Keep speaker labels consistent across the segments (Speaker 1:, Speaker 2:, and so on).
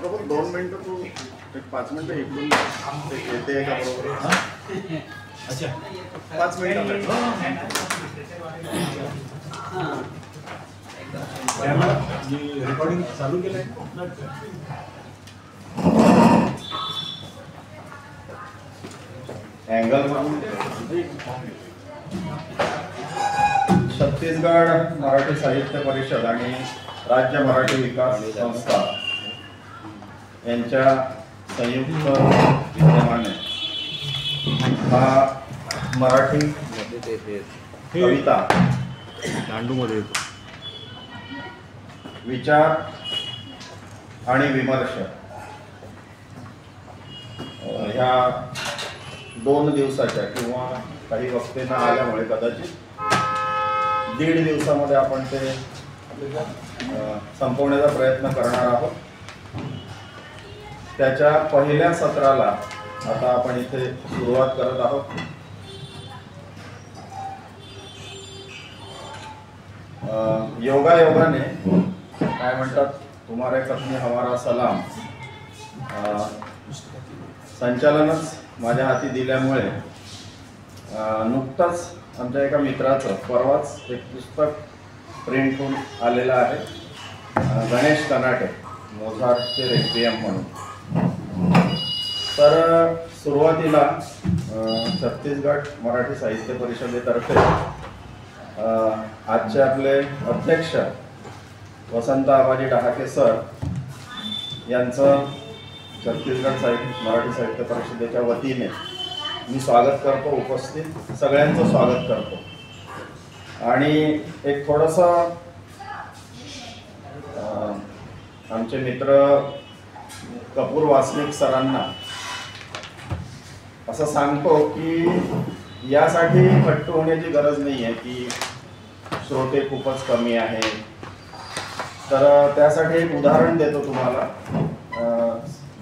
Speaker 1: बरोबर 2 मिनिटं तू 5 मिनिटं इकडून येते का बरोबर? अच्छा 5 मिनिटं रेकॉर्डिंग चालू केलंय. अँगल छत्तीसगड मराठी साहित्य परिषद आणि राज्य मराठी विकास संस्था यांच्या संयुक्त विद्यमाने हा मराठी कविता
Speaker 2: दांडूमध्ये येतो
Speaker 1: विचार आणि विमर्श ह्या 2 दिवसाच्या किंवा काही वक्ते न आल्यामुळे कदाचित 1.5 दिवसामध्ये आपण ते संपवण्याचा प्रयत्न करणार आहोत. त्याच्या पहिल्या सत्राला आता आपण इथे सुरुवात करत आहोत. योगायोगाने काय म्हणतात, तुम्हारे कथनी हमारा सलाम संचालनच माझ्या हाती दिल्यामुळे नुकताच आमच्या एका मित्राचं परवाच एक पुस्तक प्रिंट होऊन आलेलं आहे. गणेश कनाटे मोझार्टचे रेक्विएम म्हणून. तर सुरुवातीला छत्तीसगड मराठी साहित्य परिषदेतर्फे आजचे आपले अध्यक्ष वसंत आबाजी डहाके सर यांचं छत्तीसगड मराठी साहित्य परिषदेच्या वतीने मी स्वागत करतो. उपस्थित सगळ्यांचं स्वागत करतो. आणि एक थोडंसं आमचे मित्र कपूर वासनिक सरांना असं सांगतो की यासाठी खट्टू होण्याची गरज नाही आहे की श्रोते खूपच कमी आहे. तर त्यासाठी एक उदाहरण देतो तुम्हाला.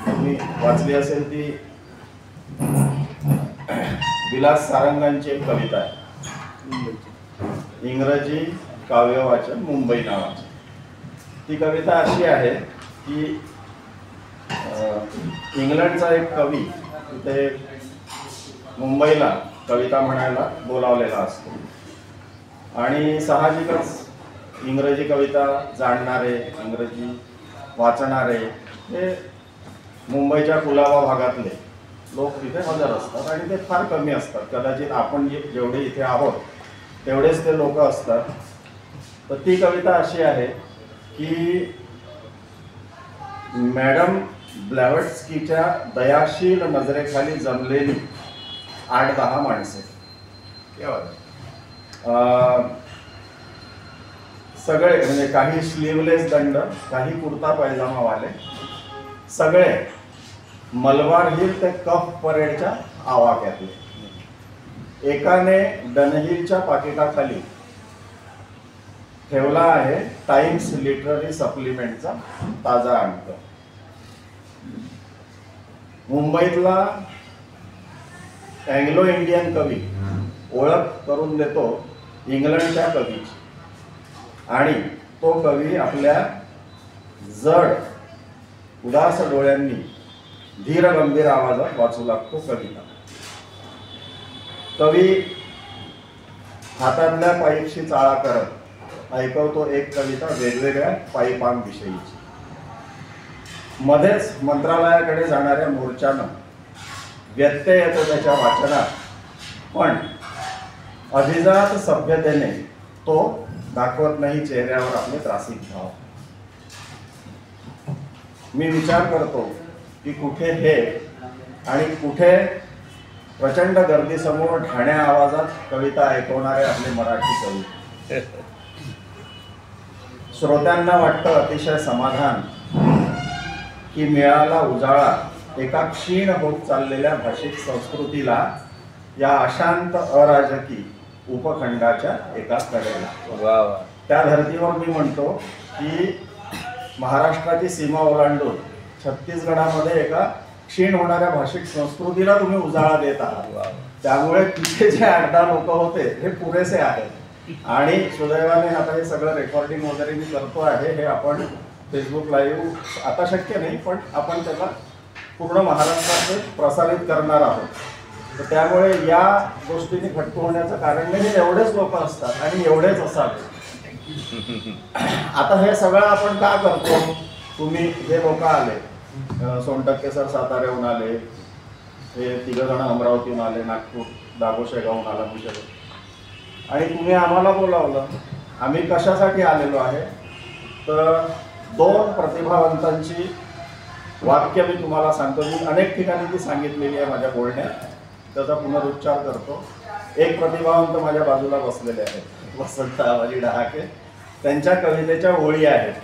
Speaker 1: तुम्ही वाचली असेल ती विलास सारंगांची एक कविता आहे, इंग्रजी काव्यवाचन मुंबई नावाची. ती कविता अशी आहे की इंग्लंडचा एक कवी तिथे मुंबईला कविता म्हणायला बोलावलेला असतो आणि साहजिकच इंग्रजी कविता जाणणारे, इंग्रजी वाचणारे हे मुंबईच्या कुलाबा भागातले लोक तिथे हजर असतात आणि ते फार कमी असतात. कदाचित आपण जेवढे इथे आहोत तेवढेच ते लोक असतात. तर ती कविता अशी आहे की मॅडम ब्लॅवट्स्कीच्या दयाशील नजरेखाली जमलेली 8-10 माणसे. सगळे म्हणजे काही स्लीवलेस दंड, काही कुर्ता पैजामावाले, सगळे मलबार हिल ते कफ परेडच्या आवाक्यातले. एकाने डनहिलच्या पाकिटाखाली ठेवला आहे टाइम्स लिटररी सप्लिमेंटचा ताजा अंक. मुंबईतला अँग्लो इंडियन कवी ओळख करून देतो इंग्लंडच्या कवीची आणि तो कवी आपल्या जड उदास डोळ्यांनी धीर गंभीर आवाजात वाचू लागतो कविता. कवी हातातल्या पाईपशी चाळा करत ऐकवतो एक कविता वेगवेगळ्या पाईपांविषयीची. मध्येच मंत्रालयाकडे जाणाऱ्या मोर्चानं व्यत्यय येतो त्याच्या वाचनात, पण अभिजात सभ्यतेने तो दाखवत नाही चेहऱ्यावर आपले त्रासिक भाव. मी विचार करतो की कुठे हे आणि कुठे प्रचंड गर्दीसमोर ठाण्या आवाजात कविता ऐकवणारे आपले मराठी कवी. श्रोत्यांना वाटतं अतिशय समाधान की मिळाला उजाळा एका क्षीण होत चाललेल्या भाषिक संस्कृतीला या अशांत अराजकी उपखंडाच्या एका कडेला. त्या धर्तीवर मी म्हणतो की महाराष्ट्राची सीमा ओलांडून छत्तीसगडामध्ये एका क्षीण होणाऱ्या भाषिक संस्कृतीला तुम्ही उजाळा देत आहात. त्यामुळे तिथे जे 8-10 लोक होते हे पुरेसे आहेत. आणि सुदैवाने आता हे सगळं रेकॉर्डिंग वगैरे मी करतो आहे, हे आपण फेसबुक लाईव्ह आता शक्य नाही, पण आपण त्याला पूर्ण महाराष्ट्रात ते प्रसारित करणार आहोत. तर त्यामुळे या गोष्टीने खटकू होण्याचं कारण नाही, हे एवढेच लोक असतात आणि एवढेच असावे. आता हे सगळं आपण का करतो? तुम्ही हे लोक आले, सोनटक्के सर साताऱ्याहून आले, हे 3 जण अमरावतीहून आले, नागपूर दागोशेगावहून आला विषय, आणि तुम्ही आम्हाला बोलावलं. आम्ही कशासाठी आलेलो आहे? तर 2 प्रतिभावंतांची वाक्य मी तुम्हाला सांगतो. मी अनेक ठिकाणी ती सांगितलेली आहे माझ्या बोलण्यात, त्याचा पुनरुच्चार करतो. एक प्रतिभावंत माझ्या बाजूला बसलेले आहेत, वसंत आवाजी डहाके. त्यांच्या कवितेच्या ओळी आहेत: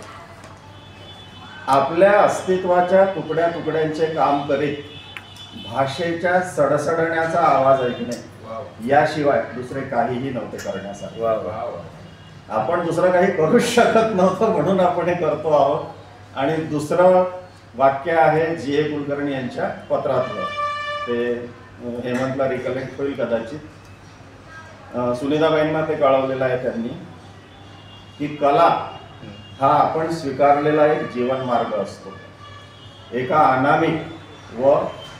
Speaker 1: आपल्या अस्तित्वाच्या तुकड्या तुकड्यांचे काम करीत भाषेच्या सडसडण्याचा आवाज ऐकणे, याशिवाय दुसरे काहीही नव्हते करण्यासाठी. आपण दुसरं काही करू शकत नव्हतं म्हणून आपण हे करतो आहोत. आणि दुसरं वाक्य आहे जी ए कुलकर्णी यांच्या पत्रातलं, ते हेमंतला रिकलेक्ट होईल कदाचित. सुनीताबाईंना ते कळवलेलं आहे त्यांनी, की कला हा आपण स्वीकारलेला एक जीवनमार्ग असतो. एका अनामिक व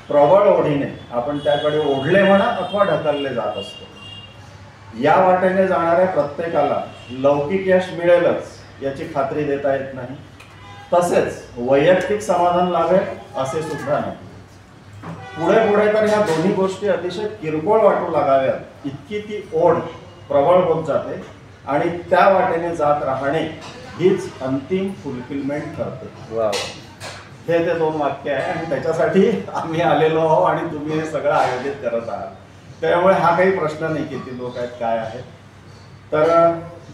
Speaker 1: प्रबळ ओढीने आपण त्याकडे ओढले म्हणा अथवा ढकलले जात असतो. या वाटेने जाणाऱ्या प्रत्येकाला लौकिक यश मिळेलच याची खात्री देता येत नाही, तसेच वैयक्तिक समाधान लाभेल असे सुद्धा नाही. पुढे पुढे तर ह्या दोन्ही गोष्टी अतिशय किरकोळ वाटू लागाव्यात इतकी ती ओढ प्रबळ होत जाते आणि त्या वाटेने जात राहणे हीच अंतिम फुलफिलमेंट करते. हे ते 2 वाक्य आहे आणि त्याच्यासाठी आम्ही आलेलो आहोत आणि तुम्ही हे सगळं आयोजित करत आहात. त्यामुळे हा काही प्रश्न नाही किती लोक आहेत काय आहेत. तर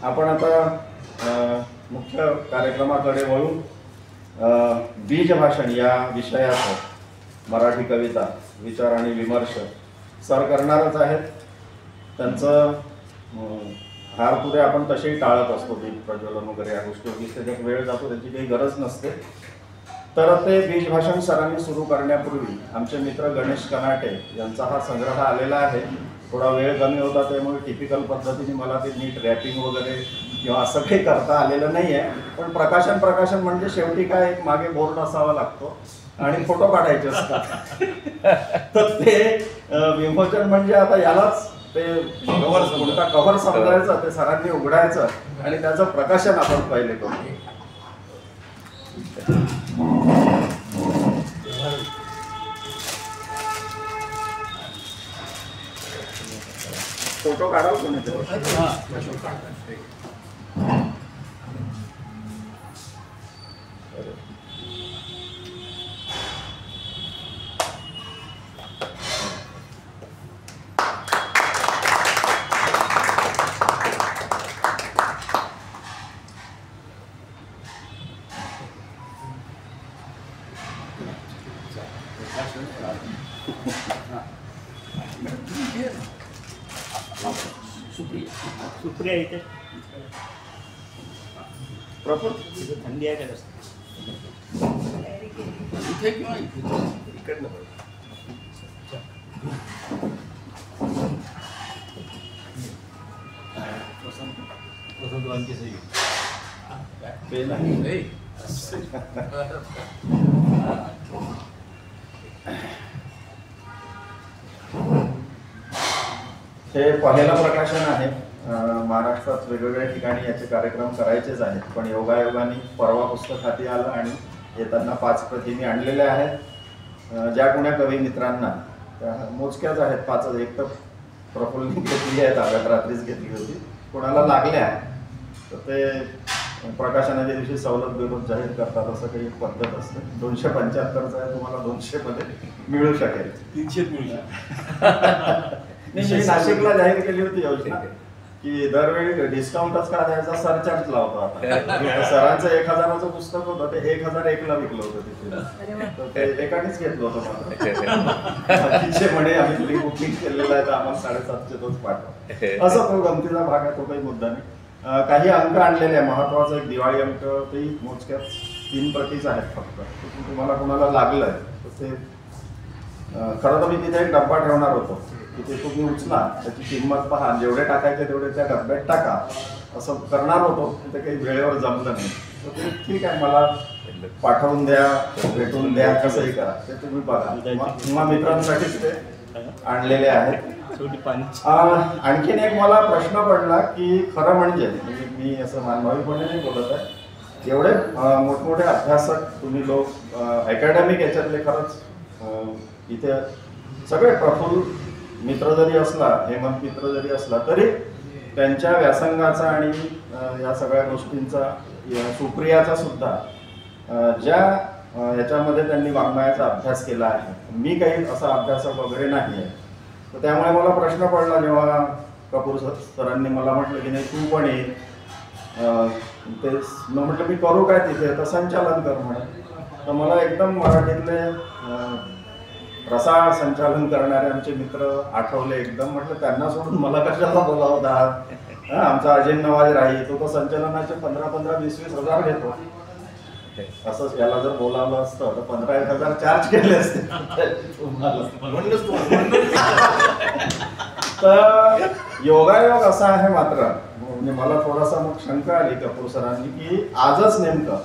Speaker 1: आपण आता मुख्य कार्यक्रमाकडे वळून बीजभाषण या विषयाचं मराठी कविता विचार आणि विमर्श सर करणारच आहेत. त्यांचं हारपुरे आपण तसेही टाळत असतो, दीप प्रज्वलन वगैरे या गोष्टी, त्याच्यात वेळ जातो, त्याची काही गरज नसते. तर ते बीजभाषण सरांनी सुरू करण्यापूर्वी आमचे मित्र गणेश कनाटे यांचा हा संग्रह आलेला आहे. थोडा वेळ कमी होता त्यामुळे टिपिकल पद्धतीने मला ते नीट रॅपिंग वगैरे किंवा असं काही करता आलेलं नाही आहे. पण प्रकाशन म्हणजे शेवटी काय, एक मागे बोर्ड असावा लागतो आणि फोटो काढायचे असतात. तर ते विमोचन म्हणजे आता यालाच ते कव्हर समजायचं, ते सरांनी उघडायचं आणि त्याचं प्रकाशन आपण पहिले करू. फोटो काढाल कोणीतरी?
Speaker 3: सुप्रिया इथे
Speaker 1: प्रफुल
Speaker 3: थंडी आहे का?
Speaker 2: इथे किंवा इकडनं वसंतवांची सही
Speaker 1: ते नाही. हे पहिलं प्रकाशन आहे. महाराष्ट्रात वेगवेगळ्या ठिकाणी याचे कार्यक्रम करायचेच आहेत, पण योगायोगाने परवा पुस्तक हाती आलं आणि येताना 5 प्रती मी आणलेल्या आहेत. ज्या कोण्या कवी मित्रांना, त्या मोजक्याच आहेत 5, एक तर प्रफुल्लनी घेतली आहे, ताब्यात रात्रीच घेतली होती. कोणाला लागल्या तर ते प्रकाशनाच्या दिवशी सवलत बिवलत जाहीर करतात, असं काही पद्धत असते. 275चा आहे, तुम्हाला 200 मध्ये मिळू शकेल.
Speaker 2: 300 मिळू शकते.
Speaker 1: मी नाशिकला जाहीर केली होती योजना की दरवेळी डिस्काउंटच का द्यायचा, सरचार्ज लावतो. आता सरांचं 1000चं पुस्तक होतं, ते 1001ला विकलं होतं तिथे, तर ते एकानेच घेतलं होतं. मात्र तिचे म्हणे आम्ही तुम्ही बुकिंग केलेलं आहे तर आम्हाला 750 तोच पाठवा. असं तो गमतीचा भाग आहे, तो काही मुद्दा नाही. काही अंक आणलेले आहे. महत्वाचा एक दिवाळी अंक, तेही मोजक्यात 3 प्रतीच आहेत फक्त. तुम्हाला कोणाला लागलं तर ते खरं तर मी तिथे एक डब्बा ठेवणार होतो की ते तुम्ही उचला, त्याची किंमत पहा, जेवढे टाकायचे तेवढे त्या डब्यात टाका असं करणार होतो. ते काही वेळेवर जमलं नाही. तर ते ठीक आहे, मला पाठवून द्या, भेटून द्या, कसंही करा, ते तुम्ही बघा. किंवा मित्रांसाठीच ते आणलेले आहेत.
Speaker 3: शेवटी पाणी
Speaker 1: आणखीन एक मला प्रश्न पडला की खरं म्हणजे मी असं मानभावीपणे नाही बोलत आहे, एवढे मोठमोठे अभ्यासक तुम्ही लोक अकॅडमिक याच्यातले खरंच इथे सगळे प्रफुल्ल मित्र जरी असला, हेमंत मित्र जरी असला, तरी त्यांच्या व्यासंगाचा आणि या सगळ्या गोष्टींचा, सुप्रियाचा सुद्धा ज्या याच्यामध्ये त्यांनी वाङ्मयाचा अभ्यास केला आहे, मी काही असा अभ्यासक वगैरे नाही आहे. तर त्यामुळे मला प्रश्न पडला जेव्हा कपूर सरांनी मला म्हटलं की नाही तू पण ये, ते म्हटलं मी करू काय तिथे, तर संचालन कर म्हणे. तर मला एकदम मराठीतले रसाळ संचालन करणारे आमचे मित्र आठवले एकदम. म्हटलं त्यांना सोडून मला कशाला बोलावत आहात? आमचा अजय नवाज राही, तो संचलनाचे 15-20 हजार घेतो. असंच याला जर बोलावलं असतं तर 15,000 चार्ज केले असते तर योगायोग असा आहे. मात्र म्हणजे मला थोडासा मग शंका आली कपूर सरांनी की आजच नेमकं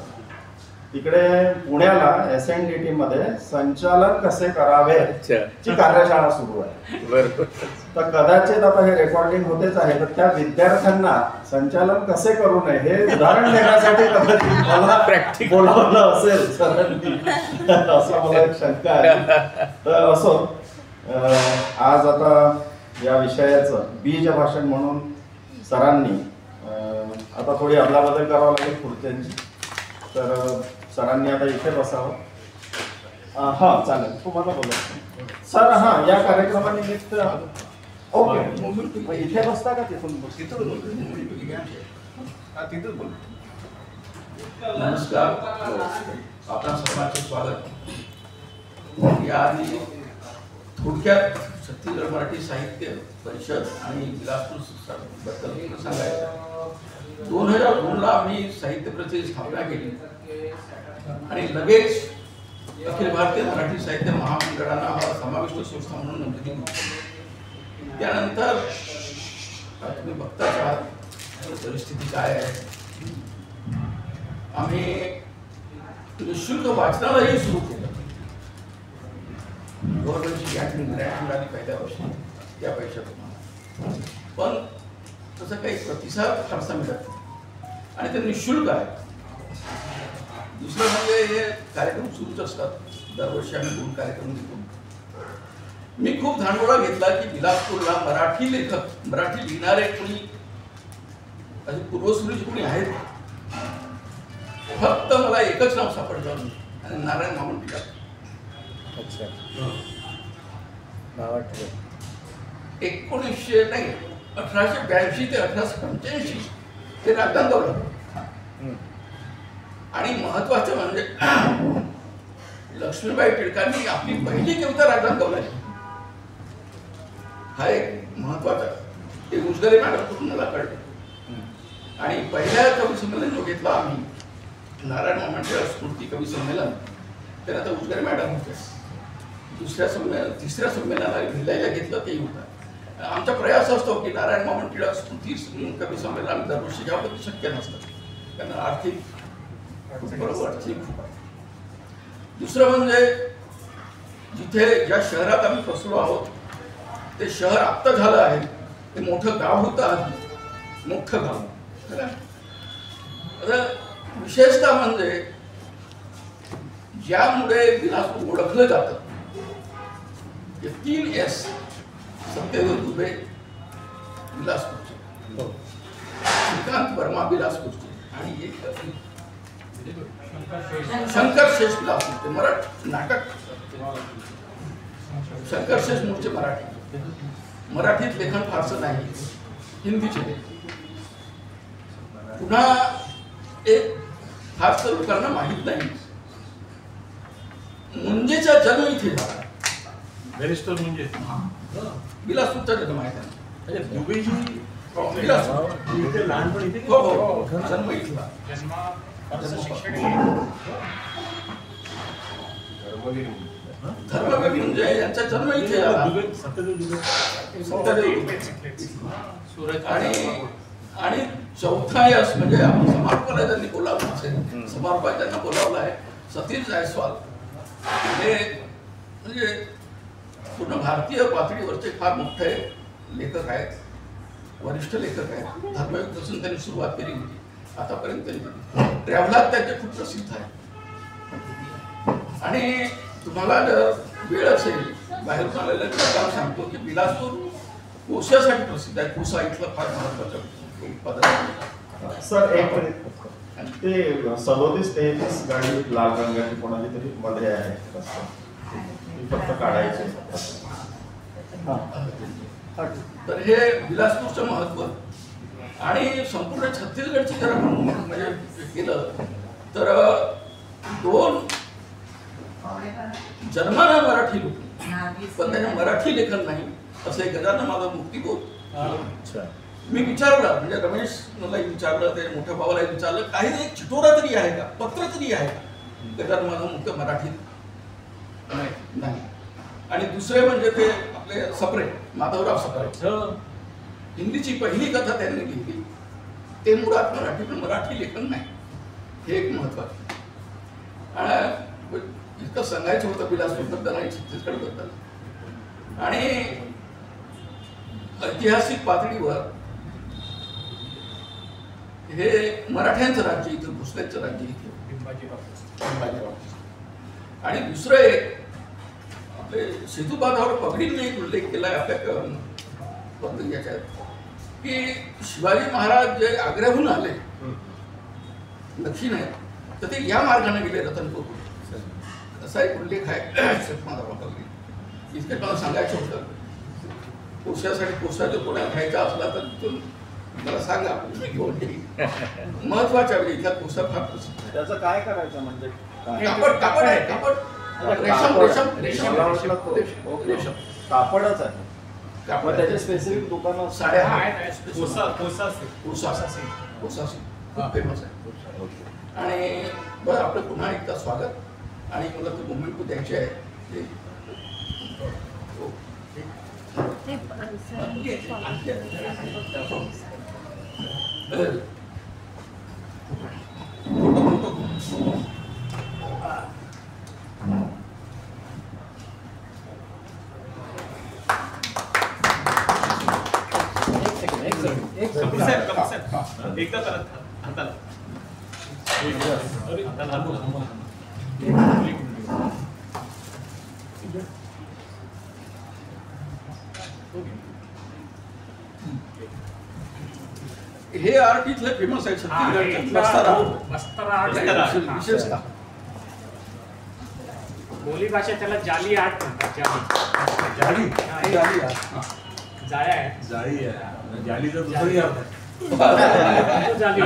Speaker 1: तिकडे पुण्याला SNDT मध्ये संचालन कसे करावे ची कार्यशाळा सुरू आहे.
Speaker 2: बरोबर.
Speaker 1: तर कदाचित आता हे रेकॉर्डिंग होतेच आहे, तर त्या विद्यार्थ्यांना संचालन कसे करू नये हे उदाहरण देण्यासाठी कदाचित मला बोलावलं असेल सरांनी, असं मला एक शंका आहे. तर असो, आज आता या विषयाचं बीज भाषण म्हणून सरांनी आता थोडी अदलाबदल करावं लागेल खुर्च्यांची. तर सरांनी आता इथे बसावं. हां चालेल, तुम्हाला बोला सर. हां, या कार्यक्रमानिमित्त ओके, मग इथे बसता का तिथून?
Speaker 4: नमस्कार, आपल्या सर्वांचे स्वागत. याआधी थोडक्यात छत्तीसगड मराठी साहित्य परिषद आणि बिलासपूर बद्दल सांगायचं. 2002ला मी साहित्य परिषदेची स्थापना केली आणि लगेच अखिल भारतीय मराठी साहित्य महामंडळाला समाविष्ट संस्था म्हणून नोंदणी केली. त्यानंतर तुम्ही बघताच आहात परिस्थिती काय आहे. आम्ही निःशुल्क वाचनालयही सुरू केलं. गव्हर्नमेंटची ग्रँट मिळाली पहिल्या वर्षी त्या पैशातून, पण तसं काही प्रतिसाद फारसा मिळत नाही आणि ते निःशुल्क आहे. दुसरं म्हणजे हे कार्यक्रम सुरूच असतात. दरवर्षी आम्ही 2 कार्यक्रम घेतो. मी खूप धांडोळा घेतला की बिलासपूरला मराठी लेखक, मराठी लिहिणारे कोणी असे पूर्वसुरीचे कोणी आहेत. फक्त मला एकच नाव सापडलं आणि नारायण मामन टिळक.
Speaker 2: अच्छा,
Speaker 4: 1882 ते 1885 ते राजधान गवलं. आणि महत्वाचं म्हणजे लक्ष्मीबाई टिळकांनी आपली पहिली कविता राजधान गवलाची. हा एक महत्वाचा, ते उजगरे मॅडम करून मला कळलं. आणि पहिल्या कवी संमेलन जो घेतला आम्ही नारायण मामन टिळक स्फूर्ती कवी संमेलन, त्याला तर उजगरे मॅडम होते. तिसऱ्या संमेलनाला भिलाईला घेतलं तेही होतं. आमचा प्रयास असतो की नारायण मामन टिळक स्फूर्ती कवी संमेलन आम्ही दरवर्षी घ्यावं, ते शक्य नसतं कारण आर्थिक बरोबर खूप आहे. दुसरं म्हणजे जिथे ज्या शहरात आम्ही फसलो आहोत ते शहर आत्ता झालं आहे. ते मोठं गाव होतं आधी, मोठं गाव. आता विशेषतः म्हणजे ज्यामुळे बिलासपूर ओळखलं जातं ते 3 S, सत्यदेव दुबे बिलासपूरचे, श्रीकांत वर्मा बिलासपूरचे आणि एक शंकरशेष बिलासपूरचे. मराठी नाटक शंकरशेष मूळचे मराठी. मराठीत लेखन फारसं नाही, हिंदीचे. पुन्हा एक फारसं लोकांना माहीत नाही, मुंजेचा जन्म इथे झाला.
Speaker 2: बॅरिस्टर म्हणजे
Speaker 4: बिलासपूरचा जन्म आहे त्यांना.
Speaker 2: दुबईची
Speaker 4: बिलासपूर.
Speaker 3: लहानपणी
Speaker 4: हो हो, जन्म इथला. धर्मवीर म्हणजे यांचा जन्म इथे झाला. आणि चौथा यश म्हणजे आपण समारोपाला ज्यांनी बोलावलं असेल, समारोपात ज्यांना बोलावलं आहे सतीश जायस्वाल, हे म्हणजे पूर्ण भारतीय पातळीवरचे फार मोठे लेखक आहेत, वरिष्ठ लेखक आहेत. धर्मयुगपासून त्यांनी सुरुवात केली होती, आतापर्यंत त्यांनी ट्रॅव्हलात त्यांचे खूप प्रसिद्ध आहे. आणि तुम्हाला जर वेळ असेल बाहेरून आलेलं काम सांगतो की बिलासपूर कोशासाठी प्रसिद्ध आहे. कोसा इथलं फार महत्वाचं उत्पादन आहे.
Speaker 1: सर एक मिनिट, ते 37-33 गाडी लाल रंगाची कोणाची तरी मध्ये आहे रस्ता. ती फक्त काढायची.
Speaker 4: तर हे बिलासपूरचं महत्व आणि संपूर्ण छत्तीसगडची जर आपण म्हणजे केलं तर 2 जन्माला मराठी लोक पण त्याने मराठी लेखन नाही असं एक गजानन माझा मुक्तिबोध. मी विचारलं म्हणजे रमेश मला विचारलं, ते मोठ्या भावाला विचारलं, काही एक चिटोरा तरी आहे का, पत्र तरी आहे का गजानन माझा मुक्त मराठीत नाही. आणि दुसरे म्हणजे ते आपले सप्रे, माधवराव सप्रे, हिंदीची पहिली कथा त्यांनी लिहिली. ते मुळात मराठी पण मराठी लेखन नाही, हे एक महत्वाचं. इतकं सांगायचं होतं बिलासपूरबद्दल आणि छत्तीसगडबद्दल. आणि ऐतिहासिक पातळीवर हे मराठ्यांचं राज्य इथं, भोसलेंचं राज्य इथं. आणि दुसरं एक आपले सेतुबाधावर पगडींनी एक उल्लेख केलाय आपल्या याच्यात की शिवाजी महाराज जे आग्र्याहून आले दक्षिण आहे तर ते या मार्गाने गेले रतनपूर, असा एक उल्लेख आहे सेतुबाधावर पगडी. इतकं मला सांगायचं होतं. कोशासाठी कोसा जर कोणाला घ्यायचा असला तर तिथून मला सांगा, घेऊन येईल. महत्वाच्या वेळी इथला कोसा फार प्रसिद्ध.
Speaker 1: त्याचं काय करायचं म्हणजे
Speaker 4: कापड आहे, कापड रेशम रेशम रेशम रेशम
Speaker 1: कापडच आहे.
Speaker 4: कापड
Speaker 1: त्याचे स्पेसिफिक दुकानं
Speaker 4: साड्या
Speaker 2: आहेत. कोसा
Speaker 4: खूप फेमस आहे. आणि बरं आपलं पुन्हा एकदा स्वागत. आणि मला ते मुवमेंट द्यायची आहे ते
Speaker 2: एकदा करत हाताला
Speaker 4: हे आर्ट इथलं फेमस आहे छत्तीसगडचं. विशेषतः
Speaker 5: बोली भाषा त्याला जाली आर्ट म्हणतात.
Speaker 2: जाळी
Speaker 5: जाळ्या आहेत.
Speaker 2: जाळी आहे, जाळीचा दुसरी अर्थ आहे.
Speaker 5: जाली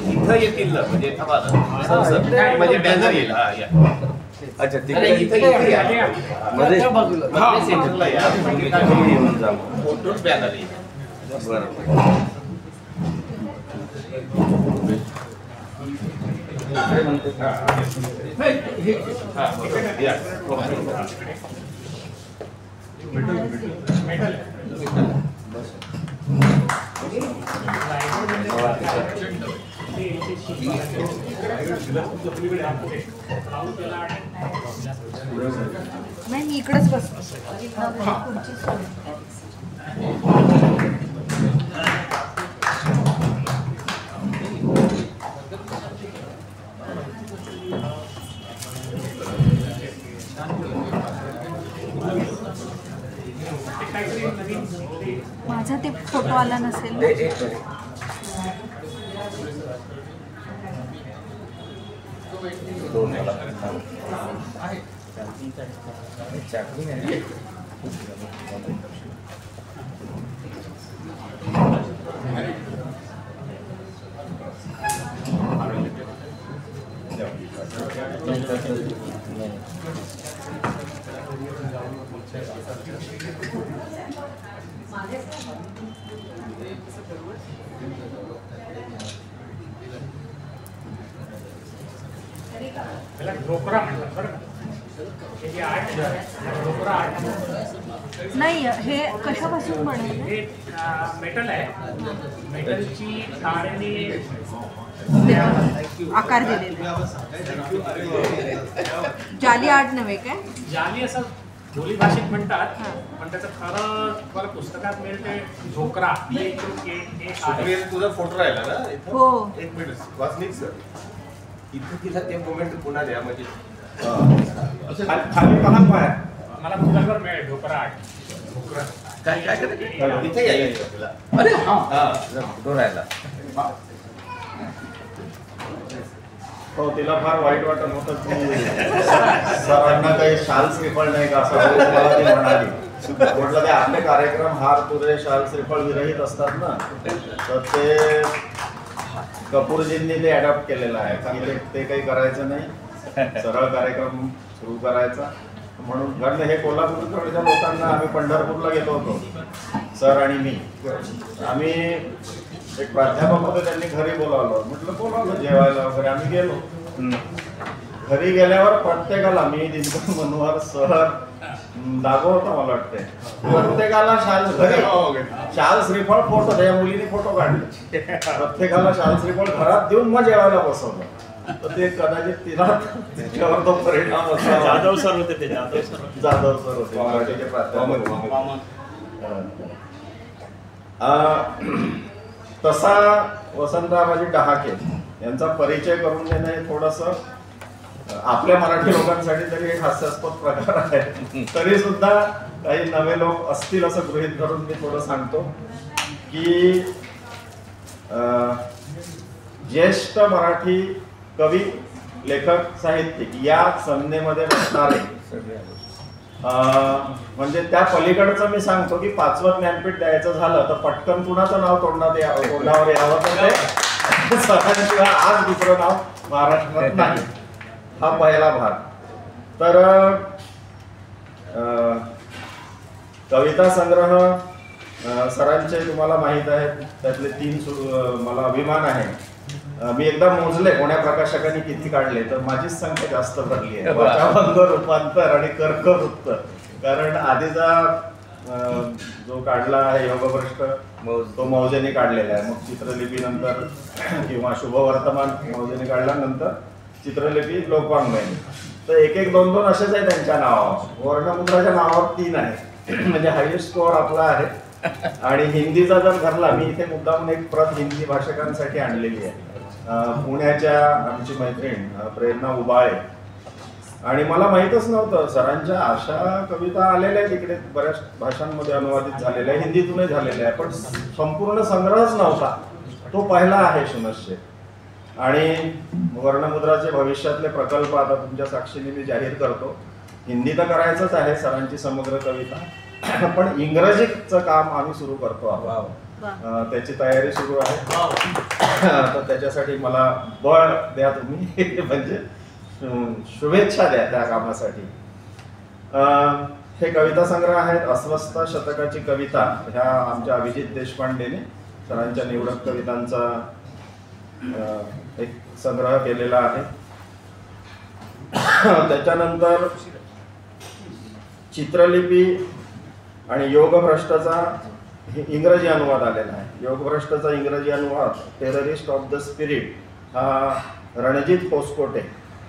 Speaker 6: इथं येतील ना म्हणजे म्हणजे बॅनर येईल. हा या अच्छा तिकडे इथे या मध्ये सेंटरला या येऊन जा फोटोच बॅनर येईल. बरं
Speaker 7: नाही मी इकडेच बसतो. खुर्ची
Speaker 5: ते काहीतरी नवीन ते
Speaker 7: माझा ते फोटो आला नसेल ना?
Speaker 6: एक मिनिट. दोन मला चाकरी नाही.
Speaker 5: त्याला ढोकरा म्हणतात बरं का. हे जे आर्ट ढोकरा आर्ट
Speaker 7: नाही, हे कशापासून बनवलं?
Speaker 5: हे मेटल आहे. मेटलची तारेने
Speaker 7: आकार दिलेला जाली आर्ट नव्हे काय?
Speaker 5: जाली असं बोली भाषेत म्हणतात, पण त्याचं खरं तुम्हाला पुस्तकात मिळते ढोकरा. हे आहे.
Speaker 6: तुझा फोटो राहिला ना इथं?
Speaker 7: हो.
Speaker 6: एक मिनिट वाचनीक सर, इथं तिला ते मोमेंट पुन्हा द्या म्हणजे
Speaker 1: खाली पहा पाय.
Speaker 5: मला गुगलवर मिळेल ढोकरा आर्ट. ढोकरा
Speaker 4: काय काय करायचं?
Speaker 6: इथे यायचं तुला.
Speaker 4: अरे हा
Speaker 6: हा फोटो राहिला.
Speaker 1: हो, तिला फार वाईट वाटत होतं की सरांना काही शाल श्रीफळ नाही का असं मला ती म्हणाली. म्हटलं ते आपले कार्यक्रम हार तुरे शाल श्रीफळ विरहित असतात ना, तर ते कपूरजींनी ते अडॉप्ट केलेलं आहे की ते काही करायचं नाही, सरळ कार्यक्रम सुरू करायचा. म्हणून कारण हे कोल्हापूरच्या लोकांना, आम्ही पंढरपूरला गेलो होतो सर आणि मी. आम्ही एक प्राध्यापक होते, त्यांनी घरी बोलावलं. म्हटलं बोलावलं जेवायला वगैरे. आम्ही गेलो. घरी गेल्यावर प्रत्येकाला, मी दिनकर मनोहर सर दागो होता मला वाटते, प्रत्येकाला शाल श्रीफळ फोटो, त्या मुलीने फोटो काढले, प्रत्येकाला शाल श्रीफळ घरात देऊन मग जेवायला बसवलं. तर ते कदाचित तिला त्याच्यावर तो परिणाम असा.
Speaker 3: जाधव सर होते ते,
Speaker 1: जाधव सर होते मराठीचे प्राध्यापक. तसा वसंतरावजी डहाके यांचा परिचय करून देणं हे थोडंसं आपल्या मराठी लोकांसाठी तरी एक हास्यास्पद प्रकार आहे. तरी सुद्धा काही नवे लोक असतील असं गृहीत धरून मी थोडं सांगतो की ज्येष्ठ मराठी कवी, लेखक, साहित्यिक या संज्ञेमध्ये बसणारे, म्हणजे त्या पलीकडचं मी सांगतो की 5वं ज्ञानपीठ द्यायचं झालं तर पटकन कुणाचं नाव तोंडावर यावं, तर ते सरांशिवाय आज दुसरं नाव महाराष्ट्रात नाही. हा पहिला भाग. तर कविता संग्रह सरांचे तुम्हाला माहीत आहे, त्यातले 3 मला अभिमान आहे. मी एकदा मोजले कोण्या प्रकाशकांनी किती काढले, तर माझीच संख्या जास्त भरली आहे. वाचाभंग, रूपांतर आणि कर्कवृत्त. कारण आधीचा जो काढला आहे योगभ्रष्ट, तो मौजेने काढलेला आहे. मग चित्रलिपी नंतर किंवा शुभवर्तमान मौजेने काढल्यानंतर चित्रलिपी लोकवाङ्मयाने. तर 1-1, 2-2 असेच आहे त्यांच्या नावावर. वर्णमुद्राच्या नावावर 3 आहे, म्हणजे हायेस्ट स्कोअर आपला आहे. आणि हिंदीचा जर धरला, मी इथे मुद्दाम एक प्रत हिंदी भाषकांसाठी आणलेली आहे. पुण्याच्या आमची मैत्रीण प्रेरणा उबाळे. आणि मला माहीतच नव्हतं, सरांच्या अशा कविता आलेल्या आहेत इकडे, बऱ्याच भाषांमध्ये अनुवादित झालेल्या आहे, हिंदीतूनही झालेल्या आहे, पण संपूर्ण संग्रहच नव्हता. तो पहिला आहे शुनश्य. आणि वर्णमुद्राचे भविष्यातले प्रकल्प आता तुमच्या साक्षीने मी जाहीर करतो. हिंदी तर करायचंच आहे सरांची समग्र कविता, पण इंग्रजीचं काम आम्ही सुरू करतो आहोत. त्याची तयारी सुरू आहे. तर त्याच्यासाठी मला बळ द्या तुम्ही, म्हणजे शुभेच्छा द्या त्या कामासाठी. हे कविता संग्रह आहेत. अस्वस्थ शतकाची कविता ह्या आमच्या अभिजित देशपांडेने सरांच्या निवडक कवितांचा एक संग्रह केलेला आहे. त्याच्यानंतर चित्रलिपी आणि योगभ्रष्टचा इंग्रजी अनुवाद आलेला आहे. योगभ्रष्टचा इंग्रजी अनुवाद टेररिस्ट ऑफ द स्पिरिट हा रणजित होसकोटे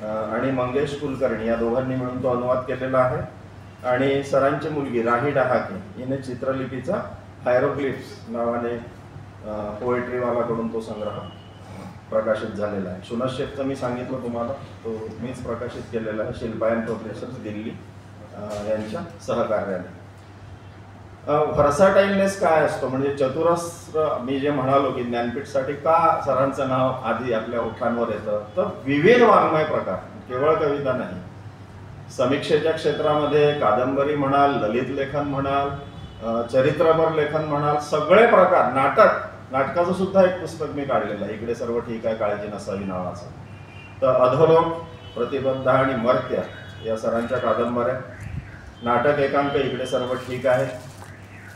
Speaker 1: आणि मंगेश कुलकर्णी या दोघांनी मिळून तो अनुवाद केलेला आहे. आणि सरांची मुलगी राही डहाके हिने चित्रलिपीचा हायरोग्लिफ्स नावाने पोएट्रीवालाकडून तो संग्रह प्रकाशित झालेला आहे. शुनशेफचं मी सांगितलं तुम्हाला, तो मीच प्रकाशित केलेला आहे शिल्पायन पब्लिशर्स दिल्ली यांच्या सहकार्याने. व्हर्साटाईलनेस काय असतो म्हणजे चतुरस्र, मी जे म्हणालो की ज्ञानपीठसाठी का सरांचं नाव आधी आपल्या ओठांवर येतं, तर विविध वाङ्मय प्रकार, केवळ कविता नाही, समीक्षेच्या क्षेत्रामध्ये कादंबरी म्हणाल, ललित लेखन म्हणाल, चरित्रपर लेखन म्हणाल, सगळे प्रकार, नाटकाचं सुद्धा एक पुस्तक मी काढलेलं आहे, इकडे सर्व ठीक आहे काळजी नसावी नावाचं. तर अधोलोक, प्रतिबद्ध आणि मर्त्य या सरांच्या कादंबऱ्या, नाटक एकांक इकडे सर्व ठीक आहे.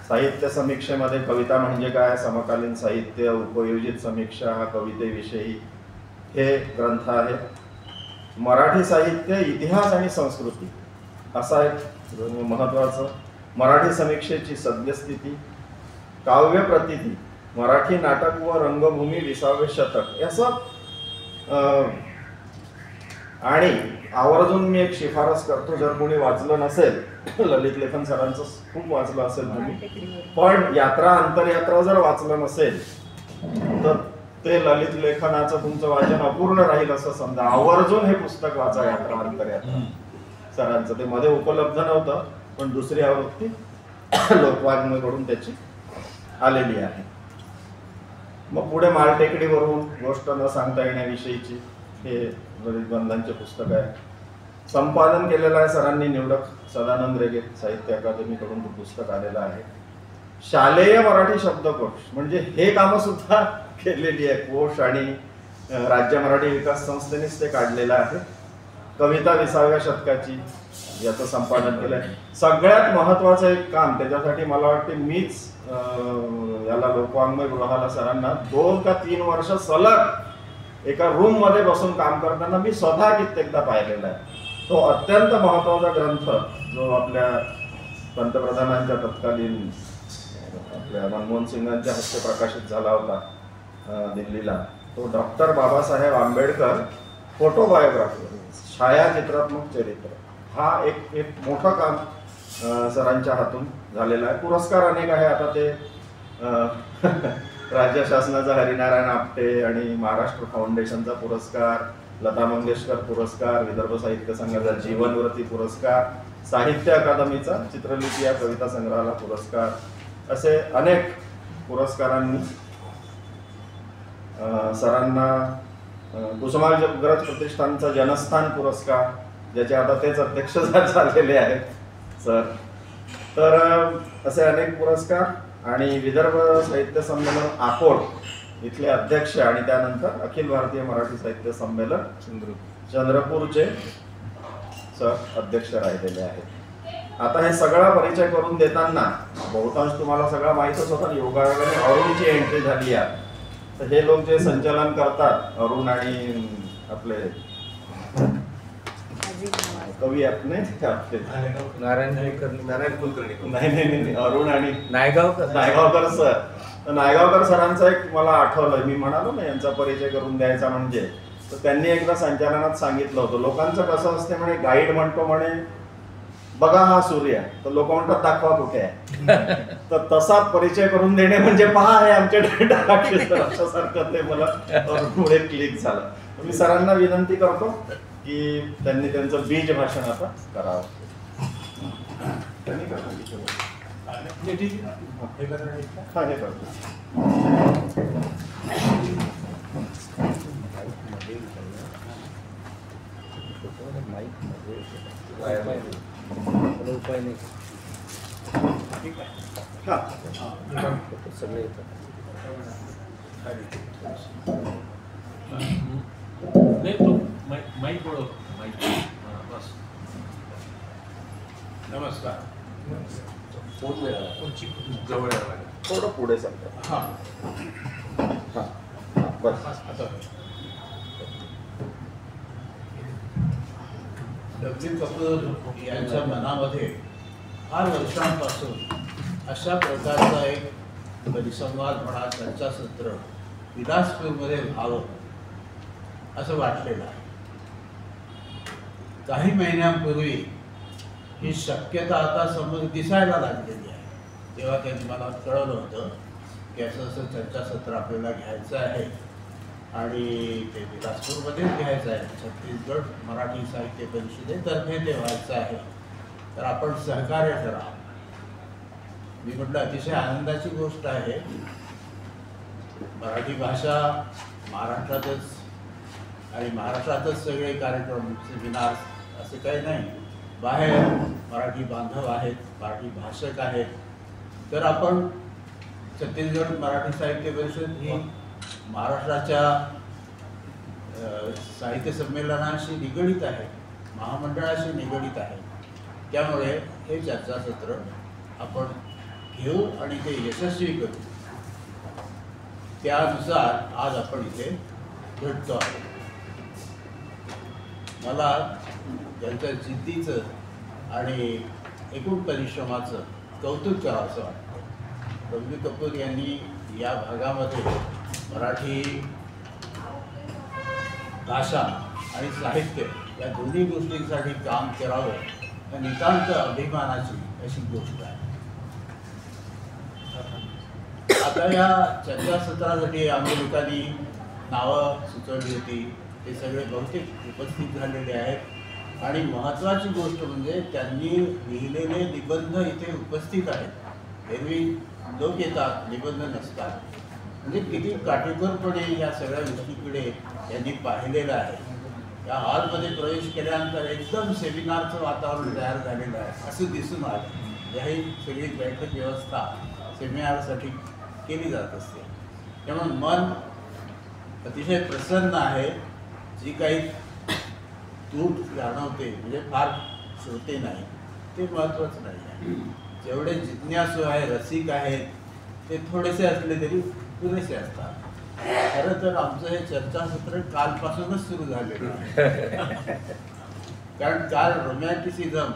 Speaker 1: साहित्य समीक्षेमध्ये कविता म्हणजे काय, समकालीन साहित्य, उपयोजित समीक्षा, हा कवितेविषयी हे ग्रंथ आहे. मराठी साहित्य, इतिहास आणि संस्कृती असा एक महत्त्वाचं, मराठी समीक्षेची सद्यस्थिती, काव्य प्रतिती, मराठी नाटक व रंगभूमी 20वे शतक असं. आणि आवर्जून मी एक शिफारस करतो, जर कोणी वाचलं नसेल, ललित लेखन सरांचं खूप वाचलं असेल तुम्ही, पण यात्रा अंतरयात्रा जर वाचलं नसेल तर ते ललित लेखनाचं तुमचं वाचन अपूर्ण राहील असं समजा. आवर्जून हे पुस्तक वाचा, यात्रा अंतरयात्रा सरांचं. ते मध्ये उपलब्ध नव्हतं, पण दुसरी आवृत्ती लोकवाङ्मयकडून त्याची आलेली आहे. मग पुढे मालटेकडीवरून गोष्ट न सांगता येण्याविषयीची हे ललित बंधांचे पुस्तक आहे. संपादन केलेलं आहे सरांनी, निवडक सदानंद रेगे साहित्य अकादमीकडून ते पुस्तक आलेलं आहे. शालेय मराठी शब्दकोश म्हणजे हे कामं सुद्धा केलेली आहे, कोश आणि राज्य मराठी विकास संस्थेनेच ते काढलेलं आहे. कविता 20व्या शतकाची याचं संपादन केलं आहे. सगळ्यात महत्त्वाचं एक काम, त्याच्यासाठी मला वाटते मीच याला लोकवाङ्मय गृहाला सरांना 2 का 3 वर्ष सलग एका रूम मध्ये बसून काम करताना मी स्वतः कित्येकदा पाहिलेला आहे. तो अत्यंत महत्त्वाचा ग्रंथ जो आपल्या पंतप्रधानांच्या तत्कालीन आपल्या मनमोहन सिंगांच्या हस्ते प्रकाशित झाला होता दिल्लीला, तो डॉक्टर बाबासाहेब आंबेडकर फोटोबायोग्राफी, छायाचित्रात्मक चरित्र, हा एक मोठं काम सरांच्या हातून झालेलं आहे. पुरस्कार अनेक आहे, आता ते राज्य शासनाचा हरिनारायण आपटे आणि महाराष्ट्र फाउंडेशनचा पुरस्कार, लता मंगेशकर पुरस्कार, विदर्भ साहित्य संघाचा जीवनव्रती पुरस्कार, साहित्य अकादमीचा चित्रलिपी या कविता संग्रहाला पुरस्कार, असे अनेक पुरस्कारांनी सरांना, कुसुमाग्रज प्रतिष्ठानचा जनस्थान पुरस्कार, ज्याचे आता तेच अध्यक्ष झालेले आहेत सर, तर असे अनेक पुरस्कार. आणि विदर्भ साहित्य संमेलन अकोट इथले अध्यक्ष आणि त्यानंतर अखिल भारतीय मराठी साहित्य संमेलन चंद्रपूरचे सर अध्यक्ष राहिलेले आहेत. आता हे सगळा परिचय करून देताना बहुतांश तुम्हाला सगळा माहीतच होता, योगायोगाने अरुणची एंट्री झाली आहे. तर हे लोक जे संचालन करतात, अरुण आणि आपले कवी आपले
Speaker 6: नारायण कुलकर्णी,
Speaker 1: नाही, अरुण आणि
Speaker 6: नायगावकर
Speaker 1: सर. तर नायगावकर सरांचं एक मला आठवलं, मी म्हणालो ना यांचा परिचय करून द्यायचा म्हणजे, तर त्यांनी एकदा संचालनात सांगितलं होतं, लोकांचं कसं असते म्हणे, गाईड म्हणतो म्हणे बघा हा सूर्य, तर लोक म्हणतात दाखवा कुठे आहे. तर तसा परिचय करून देणे म्हणजे पहा हे आमच्या अशासारखं ते मला पुढे क्लिक झालं. मी सरांना विनंती करतो की त्यांनी त्यांचं बीज भाषण आता करावं. त्यांनी हा हे करतो.
Speaker 6: उपाय नाही, सगळे
Speaker 2: नाही तो माईक बोलव, माईक बस. नमस्कार. जवळ यावं लागेल,
Speaker 1: थोडं पुढे सांगतो.
Speaker 2: हां
Speaker 1: बस.
Speaker 8: जगदीप कपूर यांच्या मनामध्ये फार वर्षांपासून अशा प्रकारचा एक परिसंवाद म्हणा, चर्चासत्र विलासपूरमध्ये व्हावं असं वाटलेलं आहे. काही महिन्यांपूर्वी ही शक्यता आता समोर दिसायला लागलेली आहे. तेव्हा त्यांनी मला कळवलं होतं की असं असं चर्चासत्र आपल्याला घ्यायचं आहे आणि ते बिलासपूरमध्येच घ्यायचं आहे. छत्तीसगड मराठी साहित्य परिषदेतर्फे ते व्हायचं आहे. तर आपण सहकार्य करा. मी म्हटलं अतिशय आनंदाची गोष्ट आहे. मराठी भाषा महाराष्ट्रातच आणि महाराष्ट्रातच सगळे कार्यक्रम सेमिनार असे काही नाही. बाहेर मराठी बांधव आहेत, मराठी भाषक आहेत. तर आपण छत्तीसगड मराठी साहित्य परिषद ही महाराष्ट्राच्या साहित्य संमेलनाशी निगडीत आहे, महामंडळाशी निगडीत आहे. त्यामुळे हे चर्चासत्र आपण घेऊ आणि ते यशस्वी करू. त्यानुसार आज आपण इथे भेटतो आहे. मला त्यांच्या जिद्दीचं आणि एकूण परिश्रमाचं कौतुक करावंसं वाटतं. रवी कपूर यांनी या भागामध्ये मराठी भाषा आणि साहित्य या दोन्ही गोष्टींसाठी काम करावं हे नितांत अभिमानाची अशी गोष्ट आहे. आता या चर्चासत्रासाठी आम्ही लोकांनी नावं सुचवली होती. ते सगळे बहुतेक उपस्थित झालेले आहेत आणि महत्त्वाची गोष्ट म्हणजे त्यांनी लिहिलेले निबंध इथे उपस्थित आहेत. एरवी लोक येतात, निबंध नसतात. म्हणजे किती काटेकोरपणे या सगळ्या गोष्टीकडे त्यांनी पाहिलेलं आहे. या हॉलमध्ये प्रवेश केल्यानंतर एकदम सेमिनारचं वातावरण तयार झालेलं आहे असं दिसून आलं. ही सगळी बैठक व्यवस्था सेमिनारसाठी केली जात असते. त्यामुळे मन अतिशय प्रसन्न आहे. जी काही तूट जाणवते म्हणजे फार श्रोते नाही, ते महत्त्वाचं नाही आहे. जेवढे जिज्ञासू आहे, रसिक आहेत, ते थोडेसे असले तरी पुरेसे असतात. खरं तर आमचं हे चर्चासत्र कालपासूनच सुरू झालेलं आहे. कारण काल रोमॅन्टिसिझम,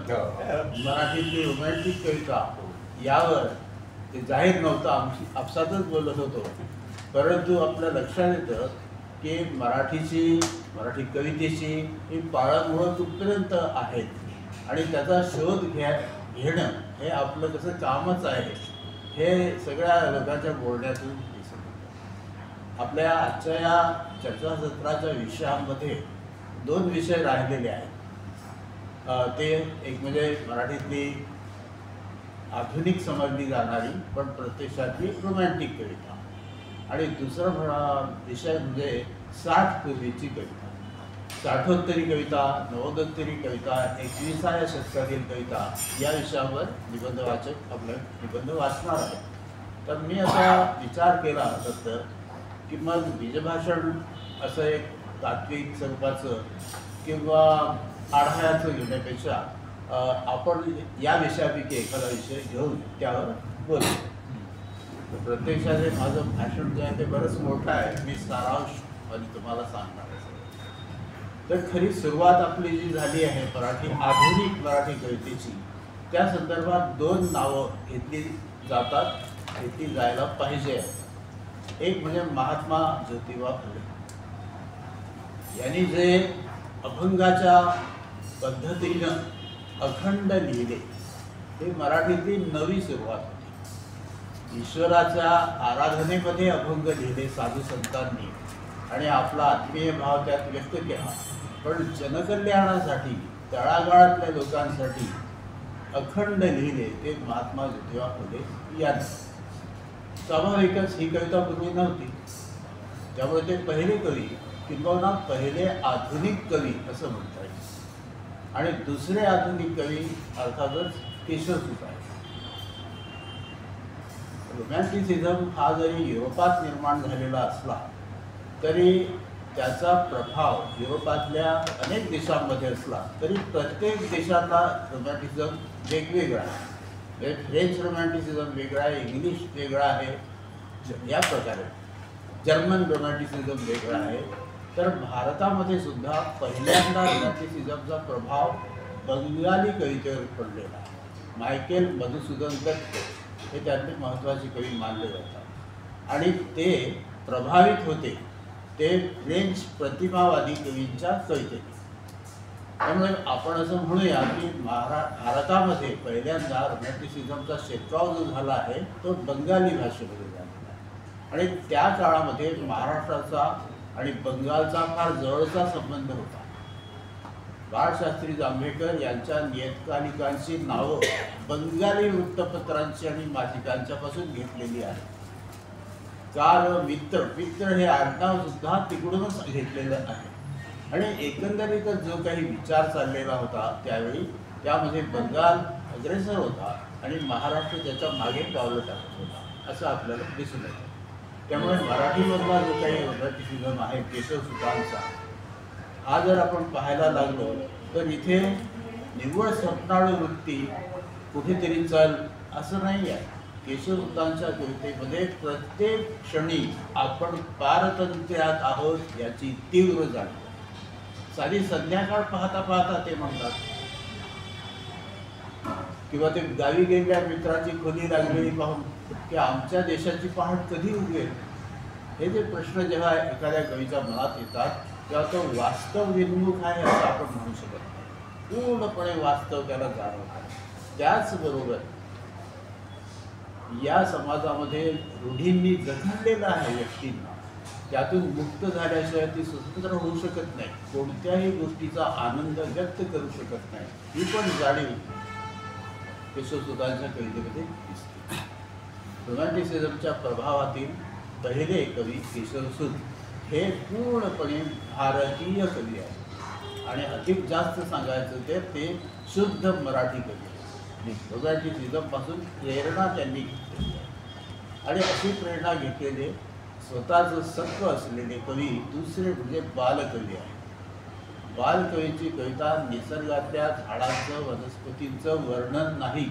Speaker 8: मराठीतली रोमॅन्टिक कविता यावर ते जाहीर नव्हतं, आमची आपसातच बोलत होतो. परंतु आपल्या लक्षात येतं की मराठी कवितेची ही पाळंमुळं कुठपर्यंत आहेत आणि त्याचा शोध घेणं हे आपलं कसं कामच आहे हे सगळ्या लोकांच्या बोलण्यातून दिसून येतं. आपल्या आजच्या या चर्चासत्राच्या विषयामध्ये 2 विषय राहिलेले आहेत. ते एक म्हणजे मराठीतली आधुनिक समजली जाणारी पण प्रत्यक्षातली रोमॅन्टिक कविता आणि दुसरा विषय म्हणजे 60 पूर्वीची कविता, 60ओत्तरी कविता, 90ओत्तरी कविता, 21व्या शतकातील कविता या विषयावर निबंधवाचक आपलं निबंध वाचणार आहे. तर मी असा विचार केला तर की मग बीजभाषण असं एक तात्विक स्वरूपाचं किंवा आढाव्याचं घेण्यापेक्षा आपण या विषयापैकी एखादा विषय घेऊन त्यावर बोलू. प्रत्यक्षात हे माझं भाषण जे आहे ते बरंच मोठं आहे. मी सारांश आणि तुम्हाला सांगणार आहे. तर खरी सुरुवात आपली जी झाली आहे आधुनिक मराठी कवितेची, त्या संदर्भात 2 नावं घेतली जायला पाहिजे. एक म्हणजे महात्मा ज्योतिबा फुले यांनी जे अभंगाच्या पद्धतीनं अखंड लिहिले ते मराठीतली नवी सुरुवात होती. ईश्वराच्या आराधनेमध्ये अभंग लिहिले साधू संतांनी आणि आपला आत्मीय भाव त्यात व्यक्त केला. पण जनकल्याणासाठी, तळागाळातल्या लोकांसाठी अखंड लिहिले ते महात्मा ज्योतिबा फुले यांनी. स्वाभाविकच ही कविता पूर्वी नव्हती, त्यामुळे ते पहिले कवी किंबहुना पहिले आधुनिक कवी असं म्हणता येईल. आणि दुसरे आधुनिक कवी अर्थातच केशवसुत आहे. रोमॅन्टिसिझम हा जरी युरोपात निर्माण झालेला असला तरी त्याचा प्रभाव युरोपातल्या अनेक देशांमध्ये असला तरी प्रत्येक देशातला रोमॅन्टिसिझम वेगवेगळा आहे. म्हणजे फ्रेंच रोमॅन्टिसिझम वेगळा आहे, इंग्लिश वेगळा आहे, या प्रकारे जर्मन रोमॅन्टिसिझम वेगळा आहे. तर भारतामध्ये सुद्धा पहिल्यांदा रोमॅन्टिसिझमचा प्रभाव बंगाली कवितेवर पडलेला आहे. मायकेल मधुसूदन दत्त हे त्यातले महत्त्वाचे कवी मानले जातात आणि ते प्रभावित होते ते फ्रेंच प्रतिमावादी कवींच्या कवितेने. त्यामुळे आपण असं म्हणूया की भारतामध्ये पहिल्यांदा रोमॅन्टिसिझमचा शिरकाव जो झाला आहे तो बंगाली भाषेमध्ये झालेला आहे. आणि त्या काळामध्ये महाराष्ट्राचा आणि बंगालचा फार जवळचा संबंध होता. बाळशास्त्री जांभेकर यांच्या नियतकालिकांची नावं बंगाली वृत्तपत्रांची आणि मासिकांच्या पासून घेतलेली आहेत. काल मित्र हे आडनाव सुद्धा तिकडूनच घेतलेलं आहे. आणि एकंदरीतच जो काही विचार चाललेला होता त्यावेळी त्यामध्ये बंगाल अग्रेसर होता आणि महाराष्ट्र त्याच्या मागे पावलं टाकत होता असं आपल्याला दिसून येतं. त्यामुळे मराठीमधला जो काही रोमॅन्टिसिझम आहे केशवसुतांचा, हा जर आपण पाहायला लागलो तर इथे निव्वळ स्वप्नाळू वृत्ती कुठेतरी चल असं नाही आहे. केशवसुतांच्या कवितेमध्ये प्रत्येक क्षणी आपण पारतंत्र्यात आहोत याची तीव्र जाणीव. साधी संध्याकाळ पाहता पाहता ते म्हणतात, किंवा ते गावी गेलेल्या मित्राची खोली लागलेली पाहून की आमच्या देशाची पहाट कधी उगवेल, हे जे प्रश्न जेव्हा एखाद्या कवीच्या मनात येतात तेव्हा तो वास्तव विन्मुख आहे असं आपण म्हणू शकत नाही. पूर्णपणे वास्तव त्याला जाणवतं. त्याचबरोबर या समाजामध्ये रूढींनी जखडलेलं आहे व्यक्तींना, त्यातून मुक्त झाल्याशिवाय ती स्वतंत्र होऊ शकत नाही, कोणत्याही गोष्टीचा आनंद व्यक्त करू शकत नाही, ही पण जाणीव केशवसुतांच्या कवितेमध्ये दिसते. रोमॅन्टिसिझमच्या प्रभावातील पहिले कवी केशवसुत हे पूर्णपणे भारतीय कवी आहेत आणि अधिक जास्त सांगायचं तर ते शुद्ध मराठी कवी आहेत. रोमॅन्टिसिझमपासून प्रेरणा त्यांनी घेतलेली आहे आणि अशी प्रेरणा घेतलेले स्वतःचं सत्व असलेले कवी दुसरे म्हणजे बालकवी आहे. बालकवीची कविता निसर्गातल्या झाडांचं वनस्पतींचं वर्णन नाही,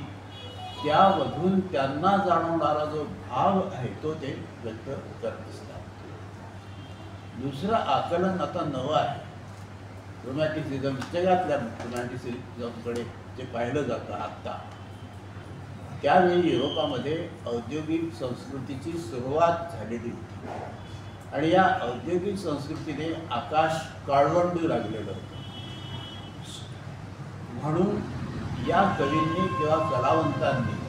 Speaker 8: त्यामधून त्यांना जाणवणारा जो भाव आहे तो ते व्यक्त करत असतात. दुसरं आकलन आता नवं आहे. रोमॅन्टिसिझम जगातल्या रोमॅन्टिसिझमकडे जे पाहिलं जातं आत्ता, त्यावेळी युरोपामध्ये औद्योगिक संस्कृतीची सुरुवात झालेली होती आणि या औद्योगिक संस्कृतीने आकाश काळवंडू लागलेलं होतं. म्हणून या कवींनी किंवा कलावंतांनी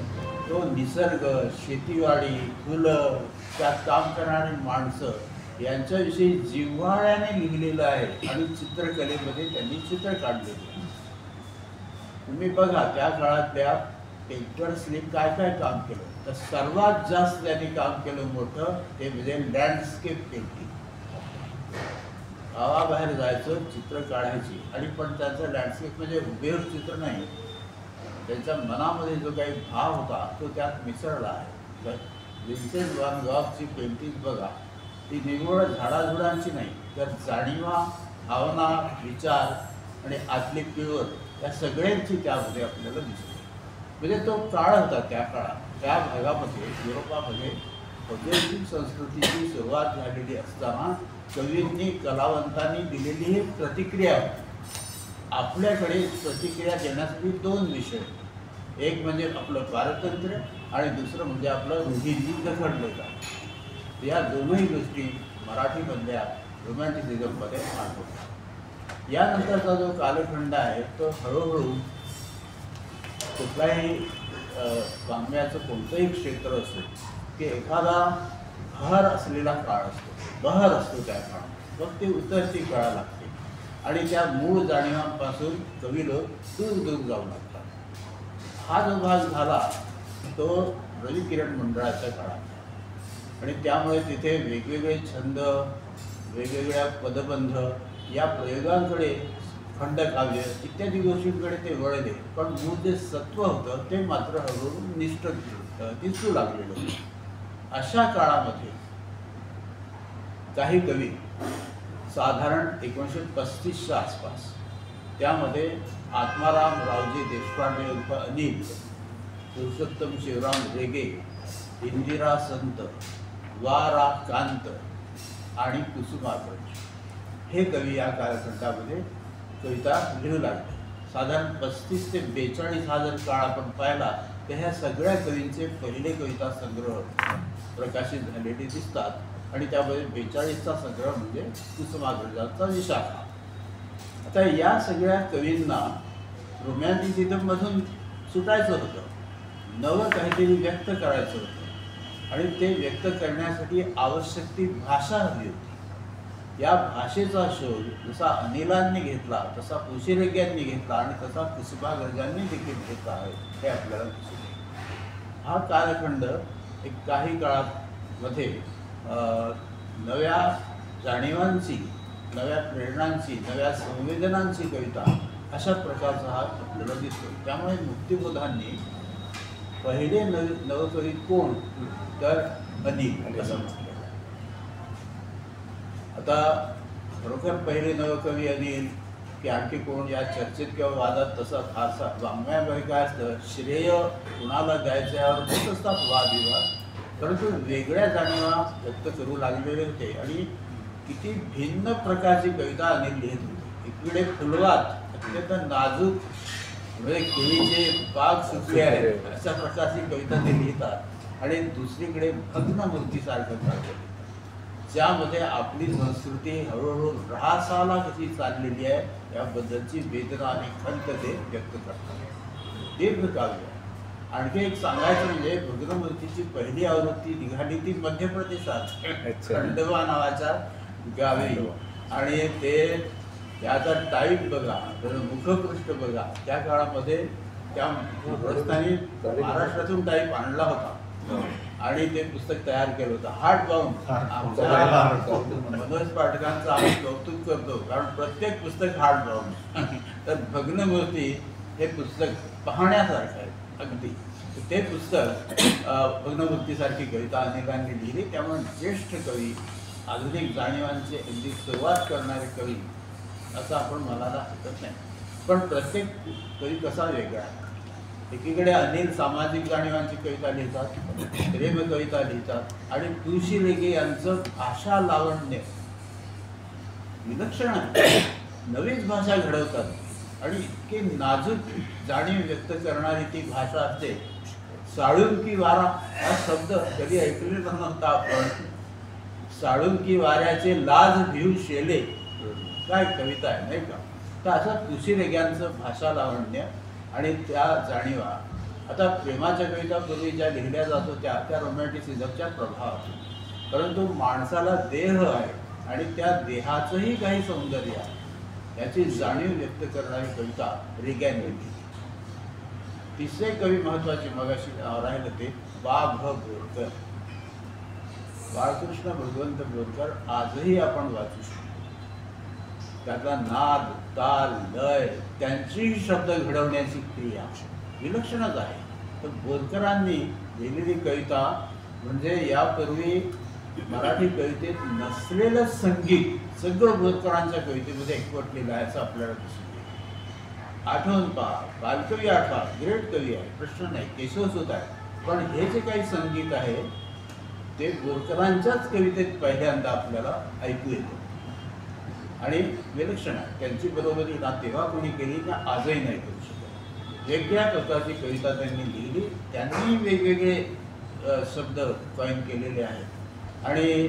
Speaker 8: तो निसर्ग, शेतीवाडी, फुलं, त्यात काम करणारी माणसं यांच्याविषयी जिव्हाळ्याने लिहिलेलं आहे आणि चित्रकलेमध्ये त्यांनी चित्र काढलेली आहे. तुम्ही बघा त्या काळातल्या पेंटर्सने काय काय काम केलं, तर सर्वात जास्त त्यांनी काम केलं मोठं ते म्हणजे लँडस्केप पेंटिंग. गावाबाहेर जायचं, चित्र काढायची आणि पण त्यांचं लँडस्केप म्हणजे हुबेहूब चित्र नाही, त्यांच्या मनामध्ये जो काही भाव होता तो त्यात मिसळला आहे. विन्सेंट व्हान गॉगची पेंटिंग बघा, ती निव्वळ झाडाझुडांची नाही तर जाणीवा, भावना, विचार आणि आतली पिळवळ या सगळ्यांची त्यामध्ये आपल्याला दिसते. म्हणजे तो काळ होता त्या काळात, त्या भागामध्ये युरोपामध्ये औद्योगिक संस्कृतीची सुरुवात झालेली असताना कवींनी, कलावंतांनी दिलेली ही प्रतिक्रिया. आपल्याकडे प्रतिक्रिया देण्यासाठी दोन विषय, एक म्हणजे आपलं पारतंत्र्य आणि दुसरं म्हणजे आपलं रूढींनी जखडलेलं. या दोनही गोष्टी मराठीमधल्या रोमॅन्टिसिझममध्ये आढळतात. यानंतरचा जो कालखंड आहे तो हळूहळू कुठलाही काव्याचं कोणतंही क्षेत्र असो की एखादा बहर असलेला काळ असतो, बहर असतो त्या काळात, मग ते उतरती काळा लागते आणि त्या मूळ जाणीवांपासून कवी लोक दूर दूर जाऊ लागतात. हा जो भाग झाला तो रविकिरण मंडळाच्या काळात आणि त्यामुळे तिथे वेगवेगळे छंद, वेगवेगळ्या पदबंध या प्रयोगांकडे, खंडकाव्य इत्यादी गोष्टींकडे ते वळले, पण मूळ जे सत्व होतं ते मात्र हळूहळू निष्ठ दिसू लागलेलं होतं. अशा काळामध्ये काही कवी साधारण 1935च्या आसपास, त्यामध्ये आत्माराम रावजी देशपांडे उर्फ अनिल, पुरुषोत्तम शिवराम रेगे, इंदिरा संत, वा रा कांत आणि कुसुमाग्रज हे कवी या कालखंडामध्ये कविता लिहू लागले. साधारण 35 ते 42 हा जर काळ आपण पाहिला तर ह्या सगळ्या कवींचे पहिले कविता संग्रह प्रकाशित झालेले दिसतात आणि त्यामध्ये 42चा संग्रह म्हणजे कुसुमाग्रजांचा विशाखा. आता या सगळ्या कवींना रोमॅन्टिसिझममधून सुटायचं होतं, नवं काहीतरी व्यक्त करायचं होतं आणि ते व्यक्त करण्यासाठी आवश्यक ती भाषा हवी होती. या भाषेचा शोध जसा अनिलांनी घेतला, तसा पुशिरेग्यांनी घेतला आणि तसा कुसुमाग्रजांनी देखील घेतला आहे हे आपल्याला दिसून येईल. हा कालखंड एक काही काळामध्ये नव्या जाणीवांची, नव्या प्रेरणांची, नव्या संवेदनांची कविता अशा प्रकारचा हा आपल्याला दिसतो. त्यामुळे मुक्तिबोधांनी पहिले नवकवी कोण तर अनिल असं म्हटलं. आता खरोखर पहिले नवकवी अनिल की आणखी कोण या चर्चेत किंवा वादात तसा फारसा वाङ्मयामध्ये काय असतं, श्रेय कुणाला द्यायचं यावर होत असतात वादविवाद, परंतु वेगळ्या जाणीवा व्यक्त करू लागलेले होते आणि किती भिन्न प्रकारची कविता अनिल लिहित होते. इकडे फुलवात अत्यंत नाजूक म्हणजे केळीचे बाग सुटले आहेत अशा प्रकारची कविता ते लिहितात आणि दुसरीकडे भग्न मूर्तीसारखं काढतात, ज्यामध्ये आपली संस्कृती हळूहळू ऱ्हासाला कशी चाललेली आहे याबद्दलची वेदना आणि खंत ते व्यक्त करतात. दीर्घकाव्य. आणखी एक सांगायचं म्हणजे भग्नमूर्तीची पहिली आवृत्ती निघाली ती मध्य प्रदेशात खंडवा नावाच्या गावी आणि ते त्याचा टाईप बघा, मुखपृष्ठ बघा. त्या काळामध्ये त्या प्रस्थानी महाराष्ट्रातून टाईप आणला होता आणि ते पुस्तक तयार केलं होतं हार्ड बाउंड. आमच्या मनोज पाठकांचं आम्ही कौतुक करतो कारण प्रत्येक पुस्तक हार्ड बाउंड. तर भग्नमूर्ती हे पुस्तक पाहण्यासारखं आहे अगदी. ते पुस्तक भग्नमूर्तीसारखी कविता अनेकांनी लिहिली. त्यामुळे ज्येष्ठ कवी, आधुनिक जाणीवांची अगदी सुरुवात करणारे कवी असं आपण म्हणायला हरकत नाही. पण प्रत्येक कवी कसा वेगळा. एकीकडे अनिल सामाजिक जाणीवांची कविता लिहितात, प्रेम कविता लिहितात आणि तुळशी रेगे यांचं भाषा लावण्य विलक्षण आहे. नवीच भाषा घडवतात आणि इतके नाजूक जाणीव व्यक्त करणारी ती भाषा असते. साळुंकी वारा हा शब्द कधी ऐकलेला नव्हता आपण. साळुंकी वाऱ्याचे लाज भिऊ शेले, काय कविता आहे नाही का. तर असं तुळशीरेग्यांचं भाषा लावण्य आणि त्या जाणीवा. आता प्रेमाच्या कविता पूर्वी ज्या लिहिल्या जात होत्या त्या रोमॅन्टिसिझमच्या प्रभावात, परंतु माणसाला देह आहे आणि त्या देहाचंही काही सौंदर्य आहे याची जाणीव व्यक्त करणारी कविता रेग्यांनी लिहिली. तिसरे कवी महत्वाचे मगाशी राहिले ते बा भ बोरकर. बाळकृष्ण भगवंत बोरकर आजही आपण वाचू शकतो. त्यातला नाद, ताल, लय, त्यांचीही शब्द घडवण्याची क्रिया विलक्षणच आहे. तर बोरकरांनी लिहिलेली कविता म्हणजे यापूर्वी मराठी कवितेत नसलेलं संगीत सगळं बोरकरांच्या कवितेमध्ये एकवटलेलं आहे असं आपल्याला दिसून येईल. आठवण पहा, बालकवी आठवा, ग्रेट कवी आहे, प्रश्न नाही, केशवसूत आहे. पण हे जे काही संगीत आहे ते बोरकरांच्याच कवितेत पहिल्यांदा आपल्याला ऐकू येतं आणि विलक्षण आहे. त्यांची बरोबरी ना तेव्हा कोणी केली ना आजही नाही करू शकत. वेगळ्या प्रकारची कविता त्यांनी लिहिली. त्यांनी वेगवेगळे शब्द कॉइन केलेले आहेत आणि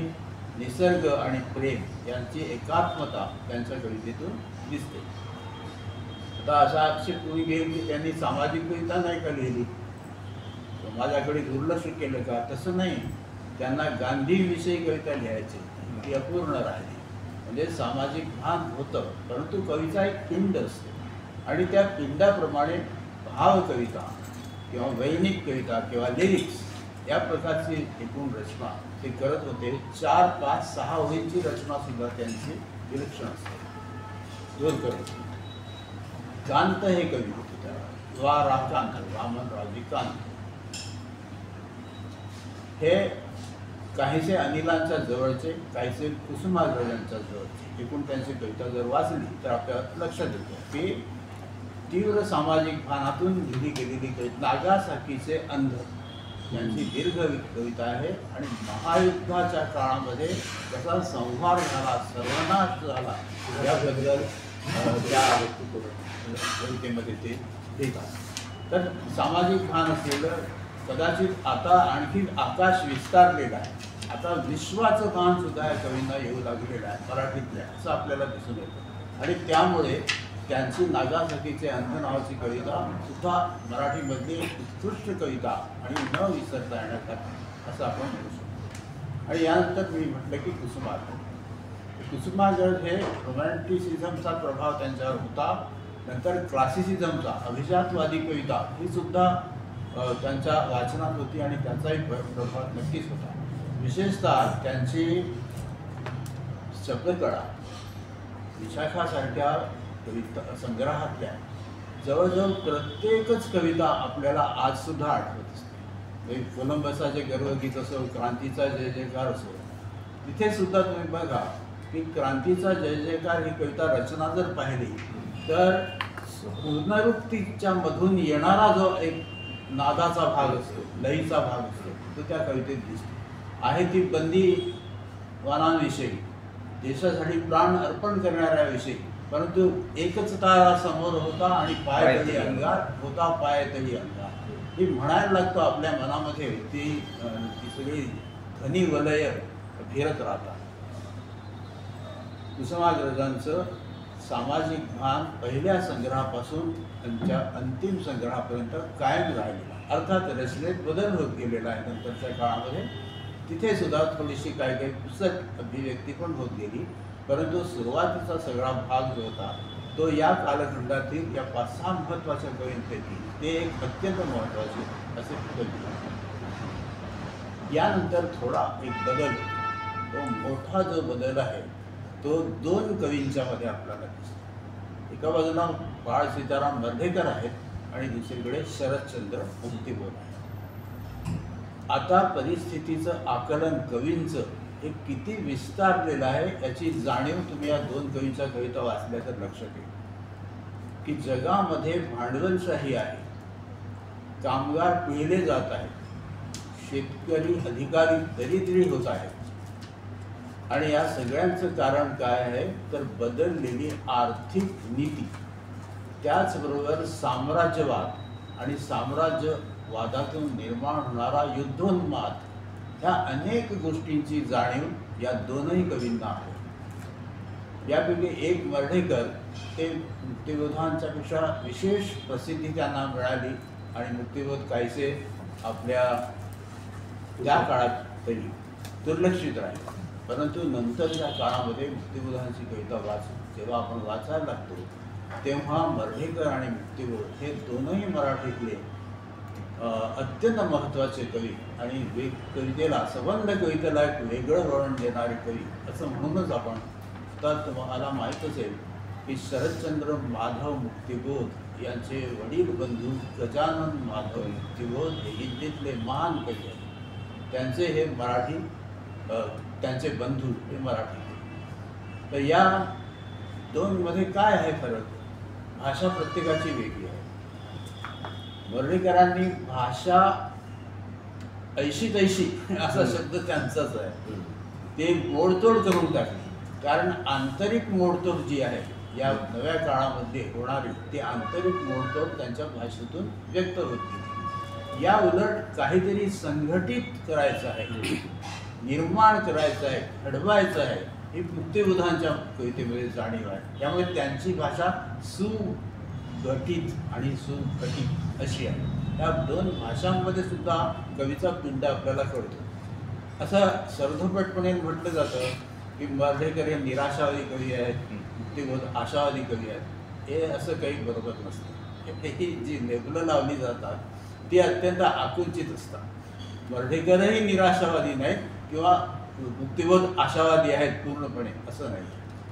Speaker 8: निसर्ग आणि प्रेम यांची एकात्मता त्यांच्या कवितेतून दिसते. आता असा आक्षेप कोणी घेईल की त्यांनी सामाजिक कविता नाही का लिहिली, समाजाकडे दुर्लक्ष केलं का. तसं नाही. त्यांना गांधीविषयी कविता लिहायची, ती अपूर्ण राहिली. म्हणजे सामाजिक भान होतं, परंतु कविता एक पिंड असते आणि त्या पिंडाप्रमाणे भाव कविता किंवा वैनिक कविता किंवा लिरिक्स या प्रकारची एकूण रचना ते करत होते. 4, 5, 6 ओळींची रचना सुद्धा त्यांची विलक्षण असते. बोरकर कांत हे कवी होते त्याला, वा रामकांत, वामनरावजी कांत. हे काहीसे अनिलांच्या जवळचे, काहीसे कुसुमाग्रजांच्या जवळचे. एकूण त्यांची कविता जर वाचली तर आपल्याला लक्षात येतं की तीव्र सामाजिक भानातून लिहिली गेलेली कविता. नागासाकीचे अंध यांची दीर्घ कविता आहे आणि महायुद्धाच्या काळामध्ये कसा संहार झाला, सर्वनाश झाला याबद्दल त्या कवितेमध्ये ते लिहितात. तर सामाजिक भान असलेलं कदाचित आता आणखी आकाश विस्तारलेलं आहे. आता विश्वाचं भान सुद्धा या कवींना येऊ लागलेलं आहे मराठीतल्या, असं आपल्याला दिसून येतं. आणि त्यामुळे त्यांची नागासाकीचे अंध नावाची कविता सुद्धा मराठीमधली उत्कृष्ट कविता आणि न विसरता येण्यासारखी असं आपण म्हणू शकतो. आणि यानंतर मी म्हटलं की कुसुमाग्रज. कुसुमाग्रज हे रोमॅन्टिसिझमचा प्रभाव त्यांच्यावर होता. नंतर क्लासिसिझमचा अभिजातवादी कविता ही सुद्धा त्यांच्या वाचनात होती आणि त्याचाही प्रभाव नक्कीच होता. विशेषतः त्यांची शब्दकळा विशाखासारख्या कविता संग्रहातल्या जवळजवळ प्रत्येकच कविता आपल्याला आज सुद्धा आठवत असते. कोलंबसाचे गर्वगीत असो, क्रांतीचा जय जयकार असो, तिथे सुद्धा तुम्ही बघा की क्रांतीचा जय जयकार ही कविता रचना जर पाहिली तर पुनरुक्तीच्या मधून येणारा जो एक नादाचा भाग असतो, लयीचा भाग असतो, तो त्या कवितेत दिसतो. आहे ती बंदीवानांविषयी, देशासाठी प्राण अर्पण करणाऱ्याविषयी, परंतु एकच तारा समोर होता आणि पाय तळी अंगार होता, पाय तळी अंगार ही म्हणायला लागतो आपल्या मनामध्ये. ती सगळी धनी वलय फिरत राहतात. कुसुमाग्रजांचं सामाजिक भान पहिल्या संग्रहापासून त्यांच्या अंतिम संग्रहापर्यंत कायम राहिलेला. अर्थात रचनेत बदल होत गेलेला आहे नंतरच्या काळामध्ये. तिथे सुद्धा थोडीशी काही पुस्तक अभिव्यक्ती पण होत गेली, परंतु सुरुवातीचा सगळा भाग जो होता तो या कालखंडातील या 5-6 महत्त्वाच्या कवींपैकी ते एक अत्यंत महत्त्वाचे असे कवी. यानंतर थोडा एक बदल, तो मोठा जो बदल आहे तो 2 कवींच्या मध्ये आपल्याला दिसतो. एका बाजूला बाळ सीताराम वर्धेकर आहेत आणि दुसरीकडे शरदचंद्र मुक्तिबोध आहेत. आता परिस्थितीचं आकलन कवींचं हे किती विस्तारलेलं आहे याची जाणीव तुम्ही या 2 कवींच्या कविता वाचल्या तर लक्षात येईल की जगामध्ये भांडवलशाही आहे, कामगार पिळले जात आहेत, शेतकरी अधिकारी दरिद्री होत आहेत आणि या सगळ्यांचं कारण काय आहे तर बदललेली आर्थिक नीती, त्याचबरोबर साम्राज्यवाद आणि साम्राज्यवादातून निर्माण होणारा युद्धोन्माद, ह्या अनेक गोष्टींची जाणीव या 2ही कवींना आहे. यापैकी एक वर्धेकर, ते मुक्तिबोधांच्या पेक्षा विशेष प्रसिद्धी त्यांना मिळाली आणि मुक्तिबोध काहीसे आपल्या त्या काळात तरी दुर्लक्षित राहिले. परंतु नंतरच्या काळामध्ये मुक्तिबोधांची कविता जेव्हा आपण वाचायला लागतो तेव्हा वर्धेकर आणि मुक्तिबोध हे 2ही मराठीतले अत्यंत महत्त्वाचे कवी आणि कवितेला, संबंध कवितेला एक वेगळं वळण देणारे कवी असं म्हणूनच आपण. तर तुम्हाला माहीत असेल की शरदचंद्र माधव मुक्तिबोध यांचे वडील बंधू गजानन माधव मुक्तिबोध हे हिंदीतले महान कवी आहेत. त्यांचे हे मराठी, त्यांचे बंधू हे मराठी. तर या 2 मध्ये काय आहे फरक? भाषा प्रत्येकाची वेगळी आहे. वर्धेकरांनी भाषा ऐशी तैशी असा शब्द त्यांचाच आहे, ते मोडतोड करून टाकली. कारण आंतरिक मोडतोड जी आहे या नव्या काळामध्ये होणारी, ती आंतरिक मोडतोड त्यांच्या भाषेतून व्यक्त होत गेली. या उलट काहीतरी संघटित करायचं आहे, निर्माण करायचं आहे, घडवायचं आहे, ही मुक्तिबोधांच्या कवितेमध्ये जाणीव आहे. त्यामुळे त्यांची भाषा सुगठित आणि सुघटित अशी आहे. या 2 भाषांमध्ये सुद्धा कवीचा पिंड आपल्याला कळतो. असं सर्वपटपणे म्हटलं जातं की वर्धेकर हे निराशावादी कवी आहेत, मुक्तिबोध आशावादी कवी आहेत. हे असं काही बरोबर नसतं. ही जी लेबलं लावली जातात ती अत्यंत आकुंचित असतात. वर्धेकरही निराशावादी नाहीत किंवा मुक्तिबोध आशावादी आहेत पूर्णपणे, असं नाही.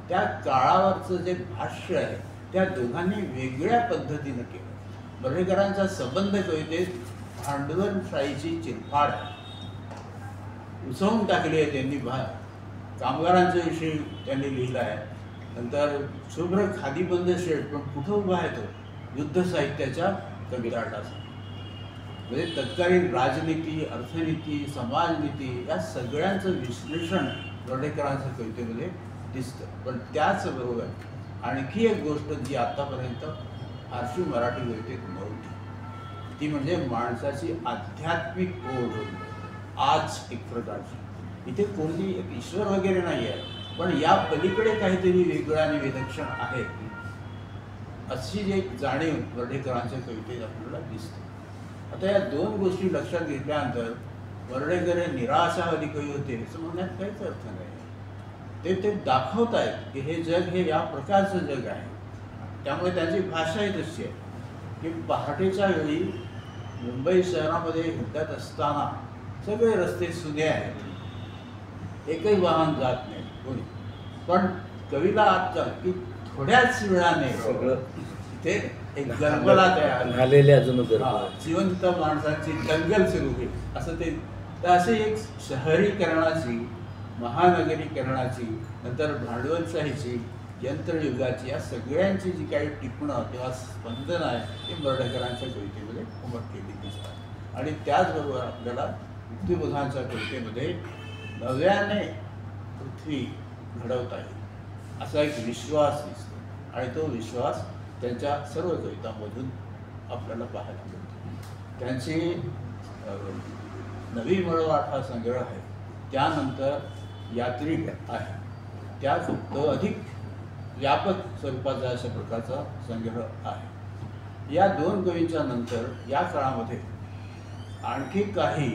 Speaker 8: त्या काळावरचं जे भाष्य आहे त्या दोघांनी वेगळ्या पद्धतीनं केलं. वर्धेकरांचा संबंध कवितेत भांडवलशाहीची चिरफाड उसवून टाकली आहे त्यांनी. कामगारांच्या विषयी त्यांनी लिहिलं आहे. नंतर शुभ्र खादीबंद शेड पण कुठं उभा आहे तो युद्ध साहित्याच्या कविताटाचा. म्हणजे तत्कालीन राजनीती, अर्थनीती, समाजनीती या सगळ्यांचं विश्लेषण वर्धेकरांच्या कवितेमध्ये दिसतं. पण त्याचबरोबर आणखी एक गोष्ट जी आत्तापर्यंत फारशी मराठी कवितेत नव्हती, ती म्हणजे माणसाची आध्यात्मिक ओढ. आज एक प्रकारची इथे कोणती एक ईश्वर वगैरे नाही आहे, पण या पलीकडे काहीतरी वेगळं आणि विलक्षण आहे अशी एक जाणीव वर्धेकरांच्या कवितेत आपल्याला दिसते. आता या 2 गोष्टी लक्षात घेतल्यानंतर वर्धेकर हे निराशावादी कवी होते असं म्हणण्यात काहीच अर्थ नाही. ते दाखवतायत की हे जग हे या प्रकारचं जग आहे. त्यामुळे त्यांची भाषाही तशी आहे की पहाटेच्या वेळी मुंबई शहरामध्ये हिंडत असताना सगळे रस्ते सुने आहेत, एकही वाहन जात नाही कोणी. पण कवीला आजकाल की थोड्याच वेळाने
Speaker 6: सगळं
Speaker 8: ते एक गलबला तयार
Speaker 6: झालेले अजून
Speaker 8: जिवंत माणसांची दंगल सुरू होईल असं ते. तर असे एक शहरीकरणाची, महानगरीकरणाची, नंतर भांडवलशाहीची, यंत्रयुगाची, या सगळ्यांची जी काही टिपणं किंवा स्पंदन आहे ती बर्डेकरांच्या कवितेमध्ये उमटलेली दिसतात. आणि त्याचबरोबर आपल्याला युक्तिबोधांच्या कवितेमध्ये नव्याने पृथ्वी घडवता येईल असा एक विश्वास दिसतो. आणि तो विश्वास त्यांच्या सर्व कवितांमधून आपल्याला पाहायला मिळतो. त्यांची नवी मळवाट हा संग्रह आहे, त्यानंतर यात्रिक आहे, त्यात तो अधिक व्यापक स्वरूपाचा अशा प्रकारचा संग्रह आहे. या दोन कवींच्या नंतर या काळामध्ये आणखी काही,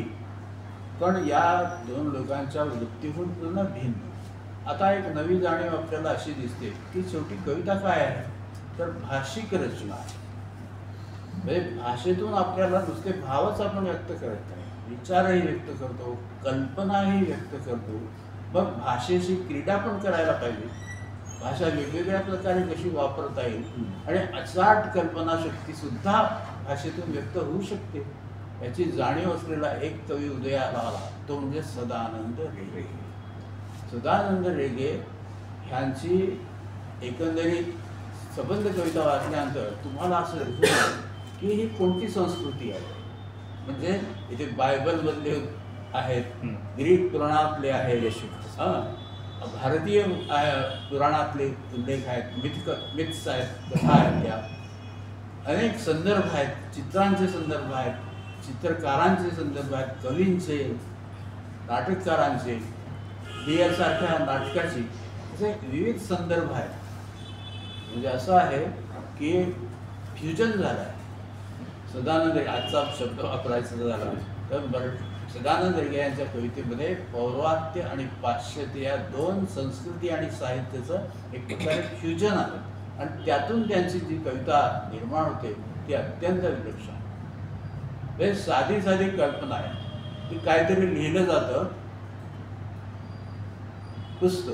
Speaker 8: पण या दोन लोकांच्या वृत्तीहून पूर्ण भिन्न. आता एक नवी जाणीव आपल्याला अशी दिसते की शेवटी कविता काय आहे तर भाषिक रचना आहे. म्हणजे भाषेतून आपल्याला नुसते भावच आपण व्यक्त करत नाही, विचारही व्यक्त करतो, कल्पनाही व्यक्त करतो. मग भाषेची क्रीडा पण करायला पाहिजे. भाषा वेगवेगळ्या प्रकारे कशी वापरता येईल आणि अचाट कल्पनाशक्तीसुद्धा भाषेतून व्यक्त होऊ शकते याची जाणीव असलेला एक कवी उदयाला आला, तो म्हणजे सदानंद रेगे. सदानंद रेगे ह्यांची एकंदरीत सबंध कविता वाचल्यानंतर तुम्हाला असं दिसेल की ही कोणती संस्कृती आहे. म्हणजे इथे बायबलमधले आहेत, ग्रीक पुराणातले आहेत, भारतीय पुराणातले उल्लेख आहेत, मिथ्स आहेत, कथा आहेत, त्या अनेक संदर्भ आहेत, चित्रांचे संदर्भ आहेत, चित्रकारांचे संदर्भ आहेत, कवींचे, नाटककारांचे, सारख्या नाटकाची, असे विविध संदर्भ आहेत. म्हणजे असं आहे की फ्युजन झालं आहे. सदानंद आजचा शब्द वापरायचा झाला तर सदानंद रेगे यांच्या कवितेमध्ये पौर्वात्य आणि पाश्चात्य या दोन संस्कृती आणि साहित्याचं एक प्रकारे फ्युजन आहे आणि त्यातून त्यांची जी कविता निर्माण होते ती अत्यंत विलक्षण. म्हणजे साधी साधी कल्पना आहे की काहीतरी लिहिलं जातं, पुसतं,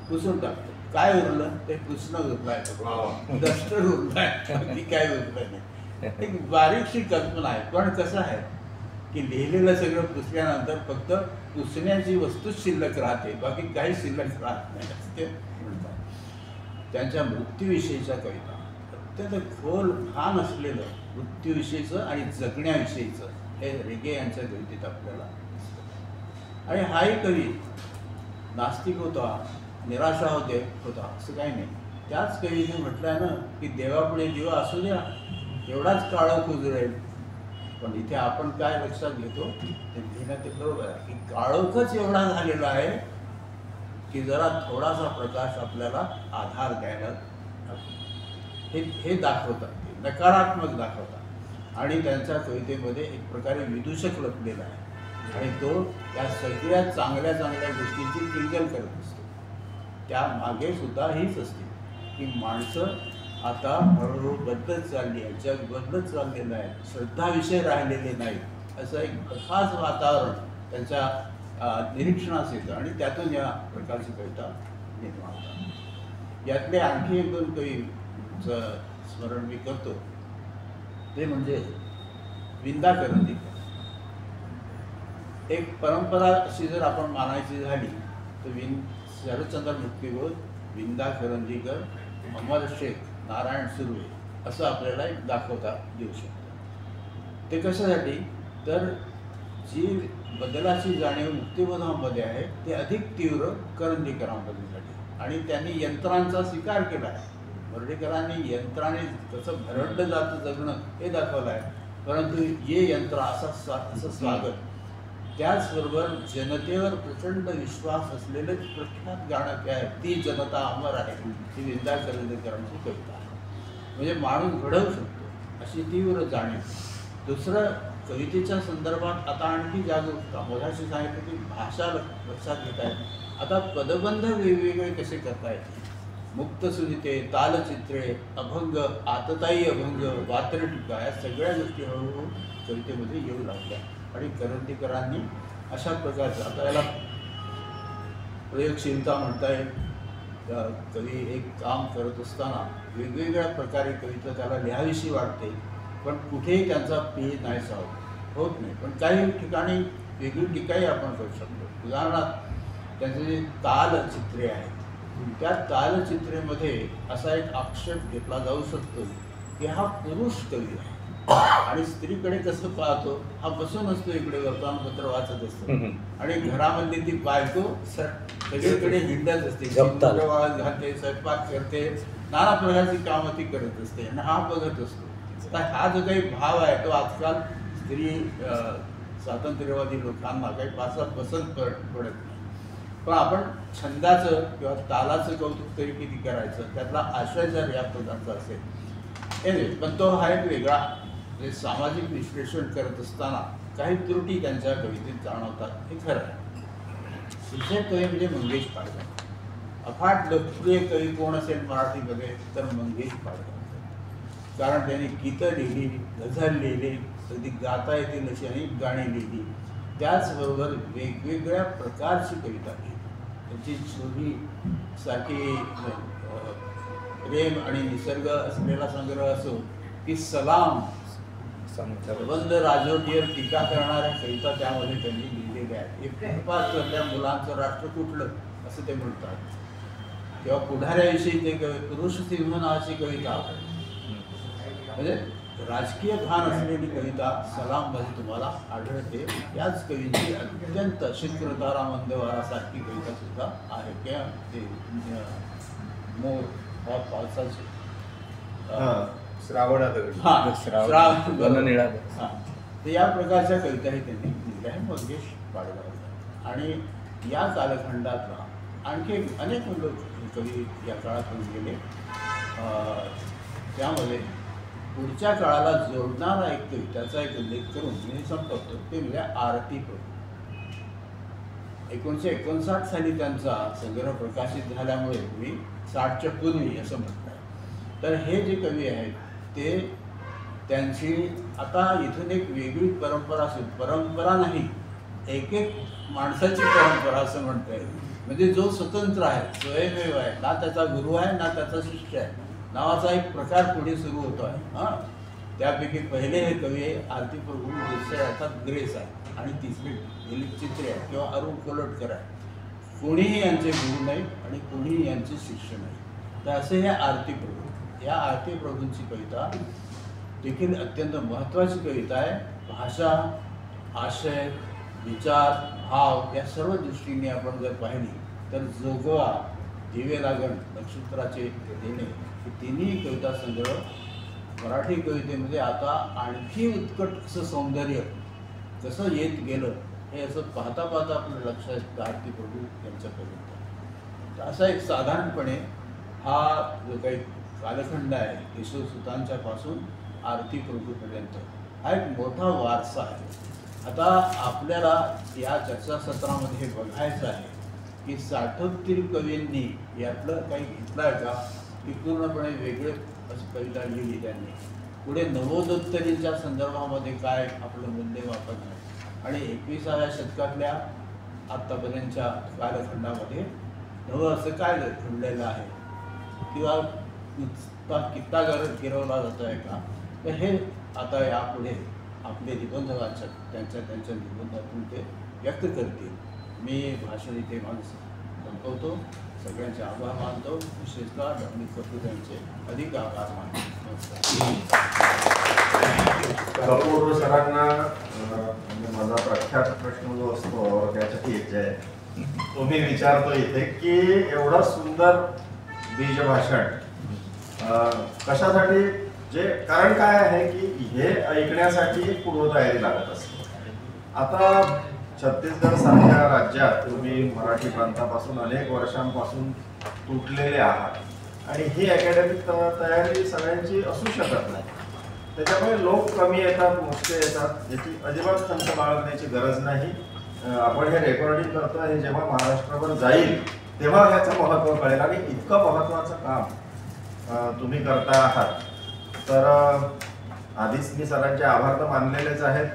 Speaker 8: पुसून टाकतं, काय उरलं ते कृष्ण उरलाय, डस्टर उरलाय, काय उरलं नाही. एक बारीकशी कल्पना आहे. पण कसं आहे की लिहिलेलं सगळं पुसल्यानंतर फक्त पुसण्याची वस्तूच शिल्लक राहते, बाकी काही शिल्लक राहत नाही असं ते म्हणतात. त्यांच्या मृत्यूविषयीच्या कविता अत्यंत खोल भान असलेलं मृत्यूविषयीचं आणि जगण्याविषयीचं हे रेगे यांच्या कवितेत आपल्याला दिसतं. आणि हाही कवी नास्तिक होता, निराशा होता असं काही नाही. त्याच कवीने म्हटलं आहे ना की देवापुढे दिवा असू द्या, एवढाच काळोख उजळेल. पण इथे आपण काय लक्षात घेतो ते लिहिणं ते बरोबर आहे की काळोखच एवढा झालेला आहे की जरा थोडासा प्रकाश आपल्याला आधार द्यायला हे दाखवतात, ते नकारात्मक दाखवतात. आणि त्यांच्या कवितेमध्ये एक प्रकारे विदूषक लपलेला आहे आणि तो त्या सगळ्या चांगल्या चांगल्या गोष्टींची टिंगल करत असतो. त्या मागे सुद्धा हीच असते की माणसं आता हळूहळू बदलत चालली आहे, जग बदलत चाललेलं आहे, श्रद्धाविषय राहिलेले नाहीत, असं एक खास वातावरण त्यांच्या निरीक्षणास येतं आणि त्यातून या प्रकारची कविता निर्माण होतात. यातले आणखी एक दोन कवीचं स्मरण मी करतो, ते म्हणजे विंदा करंदीकर. एक परंपरा अशी जर आपण मानायची झाली तर शरदचंद्र मुक्तिबोध, विंदा करंदीकर, अमर शेख, नारायण सुर्वे असं आपल्याला एक दाखवता येऊ शकतं. ते कशासाठी तर जी बदलाची जाणीव मुक्तिबोधामध्ये आहे ते अधिक तीव्र करंदीकरांमध्ये झाली आणि त्यांनी यंत्रांचा स्वीकार केला आहे. बर्डेकरांनी यंत्राने कसं भरडलं जातं जगणं हे दाखवलं आहे, परंतु ये यंत्र असं स्वागत. त्याचबरोबर जनतेवर प्रचंड विश्वास असलेले प्रख्यात गाणं काय आहे, ती जनता अमर आहे, ही विंदा करंदीकरांची कविता आहे. म्हणजे माणूस घडवू शकतो अशी तीव्र जाणीव. दुसरं कवितेच्या संदर्भात आता आणखी जागरूकता. मगाशी सांगितलं की भाषा लक्षात घेत आहे, आता पदबंध वेगवेगळे कसे करता येतील? मुक्तसुरिते, तालचित्रे, अभंग, आततायी अभंग, वात्रटिका या सगळ्या गोष्टी हळूहळू कवितेमध्ये येऊ लागल्या. आणि करंदीकरांनी अशा प्रकारचं, आता याला प्रयोगशीलता म्हणता येईल. कवी एक काम करत असताना वेगवेगळ्या प्रकारे कविता त्याला लिहावीशी वाटते, पण कुठेही त्यांचा पेज नाही होत नाही. पण काही ठिकाणी वेगळी टीकाही आपण करू शकतो. उदाहरणार्थ त्यांचे जे तालचित्रे आहेत, त्या तालचित्रेमध्ये असा एक आक्षेप घेतला जाऊ शकतो की हा पुरुष कवी आहे आणि स्त्रीकडे कसं पाहतो, हा बसून असतो इकडे वर्तमानपत्र वाचत असतो आणि घरामधली ती बायको सगळीकडे हिंडत असते, घालते, स्वयंपाक करते, नाना प्रकारची कामं ती करत असते आणि हा बघत असतो. तर हा जो काही भाव आहे तो आजकाल स्त्री स्वातंत्र्यवादी लोकांना काही फारसा पसंत पडत नाही. पण आपण छंदाचं किंवा तालाचं कौतुक तरी किती करायचं, त्यातला आशय जर या प्रकारचा असेल. पण तो हा एक वेगळा, म्हणजे सामाजिक विश्लेषण करत असताना काही त्रुटी त्यांच्या कवितेत जाणवतात, हे खरं आहे. दुसरे कवी म्हणजे मंगेश पाडगावकर. अफाट लोकप्रिय कवी कोण असेल मराठीमध्ये तर मंगेश पाडगावकर. कारण त्यांनी गीतं लिहिली, गझल लिहिली, कधी गाता येतील अशी अनेक गाणी लिहिली, त्याचबरोबर वेगवेगळ्या प्रकारची कविता लिहिली. त्यांची छोरी सारखी प्रेम आणि निसर्ग असलेला संग्रह असो की सलाम, प्रबंध, राजवटीवर टीका करणाऱ्या कविता त्यामध्ये त्यांनी लिहिलेल्या आहेत. त्या मुलांचं राष्ट्र कुठलं असं ते म्हणतात, किंवा पुढाऱ्याविषयी ते पुरुष सिंह नावाची कविता, म्हणजे राजकीय भान असलेली कविता सलाममध्ये तुम्हाला आढळते. याच कवींची अत्यंत शुक्रतारा मंदवारासारखी कविता सुद्धा आहे, किंवा ते मोर ह्या पावसाचे
Speaker 6: श्रावणात
Speaker 8: तर या प्रकारच्या कविताही त्यांनी लिहिल्या आहे मंगेश पाडगावकर. आणि या कालखंडातला आणखी अनेक कवी या काळातून गेले. त्यामध्ये पुढच्या काळाला जोडणारा एक कवी, त्याचा एक उल्लेख करून मी संपवतो, ते म्हणजे आरती प्रभू. 1959 साली त्यांचा संग्रह प्रकाशित झाल्यामुळे मी 60च्या पूर्वी असं म्हणताय. तर हे जे कवी आहेत ते त्यांची आता इथून एक वेगळी परंपरा नाही, एक माणसाची परंपरा असं म्हणता येईल. म्हणजे जो स्वतंत्र आहे, स्वयंमेव आहे, ना त्याचा गुरु आहे ना त्याचा शिष्य आहे, नावाचा एक प्रकार पुढे सुरू होतो आहे. त्यापैकी पहिले हे कवी आरती प्रभू देसाई अर्थात ग्रेस आहे, आणि तिसरे दिलीप चित्रे आहे किंवा अरुण कोलटकर आहे. कोणीही यांचे गुरु नाही आणि कोणीही यांचे शिष्य नाही. तर असे हे आरती प्रभू. या आरती प्रभूंची कविता देखील अत्यंत महत्त्वाची कविता आहे. भाषा, आशय, विचार, भाव या सर्व दृष्टीने आपण जर पाहिली तर जोगवा, दिवे लागण, नक्षत्राचे देणे हे तिन्ही कविता संग्रह मराठी कवितेमध्ये आता आणखी उत्कट असं सौंदर्य कसं येत गेलं हे असं पाहता पाहता आपल्या लक्षात येतं आरती प्रभू यांच्या कविता. तर असा एक साधारणपणे हा जो काही कालखंड आहे केशवसुतांच्या पासून आरती प्रभूपर्यंत हा एक मोठा वारसा आहे. आता आपल्याला या चर्चासत्रामध्ये हे बघायचं आहे की साठोत्तर कवींनी यातलं काही घेतलं आहे का, की पूर्णपणे वेगळे असं कविता लिहिली त्यांनी. पुढे नवोदोत्तरींच्या संदर्भामध्ये काय आपलं मूल्यमापन आहे आणि 21व्या शतकातल्या आत्तापर्यंतच्या कालखंडामध्ये नवं असं काय घडलेलं आहे किंवा नुसता कित्ता गिरवला जातो आहे का. तर हे आता यापुढे आपले निबंध वाचक त्यांच्या निबंधातून ते व्यक्त करतील. मी भाषण इथे माझं संपवतो. सगळ्यांचे आभार मानतो. विशेषतः डॉक्टर कपूर यांचे अधिक आभार मानतो.
Speaker 1: कपूर सरांना म्हणजे माझा प्रख्यात प्रश्न जो असतो त्याच्यात जे तुम्ही विचारतो इथे की एवढं सुंदर बीज भाषण कशासाठी, जे कारण काय आहे की हे ऐकण्यासाठी पूर्वतयारी लागत असते. आता छत्तीसगड सारख्या राज्यात तुम्ही मराठी प्रांतापासून अनेक वर्षांपासून तुटलेले आहात आणि ही अकॅडमिक तयारी सगळ्यांची असू शकत नाही. त्याच्यामुळे लोक कमी येतात, मोठे येतात, याची अजिबात खंत बाळगण्याची गरज नाही. आपण हे रेकॉर्डिंग करतो हे जेव्हा महाराष्ट्रावर जाईल तेव्हा ह्याचं महत्त्व कळेल आणि इतकं महत्त्वाचं काम तुम्ही करता आहात. तर आधीच मी सरांचे आभार तर मानलेलेच आहेत,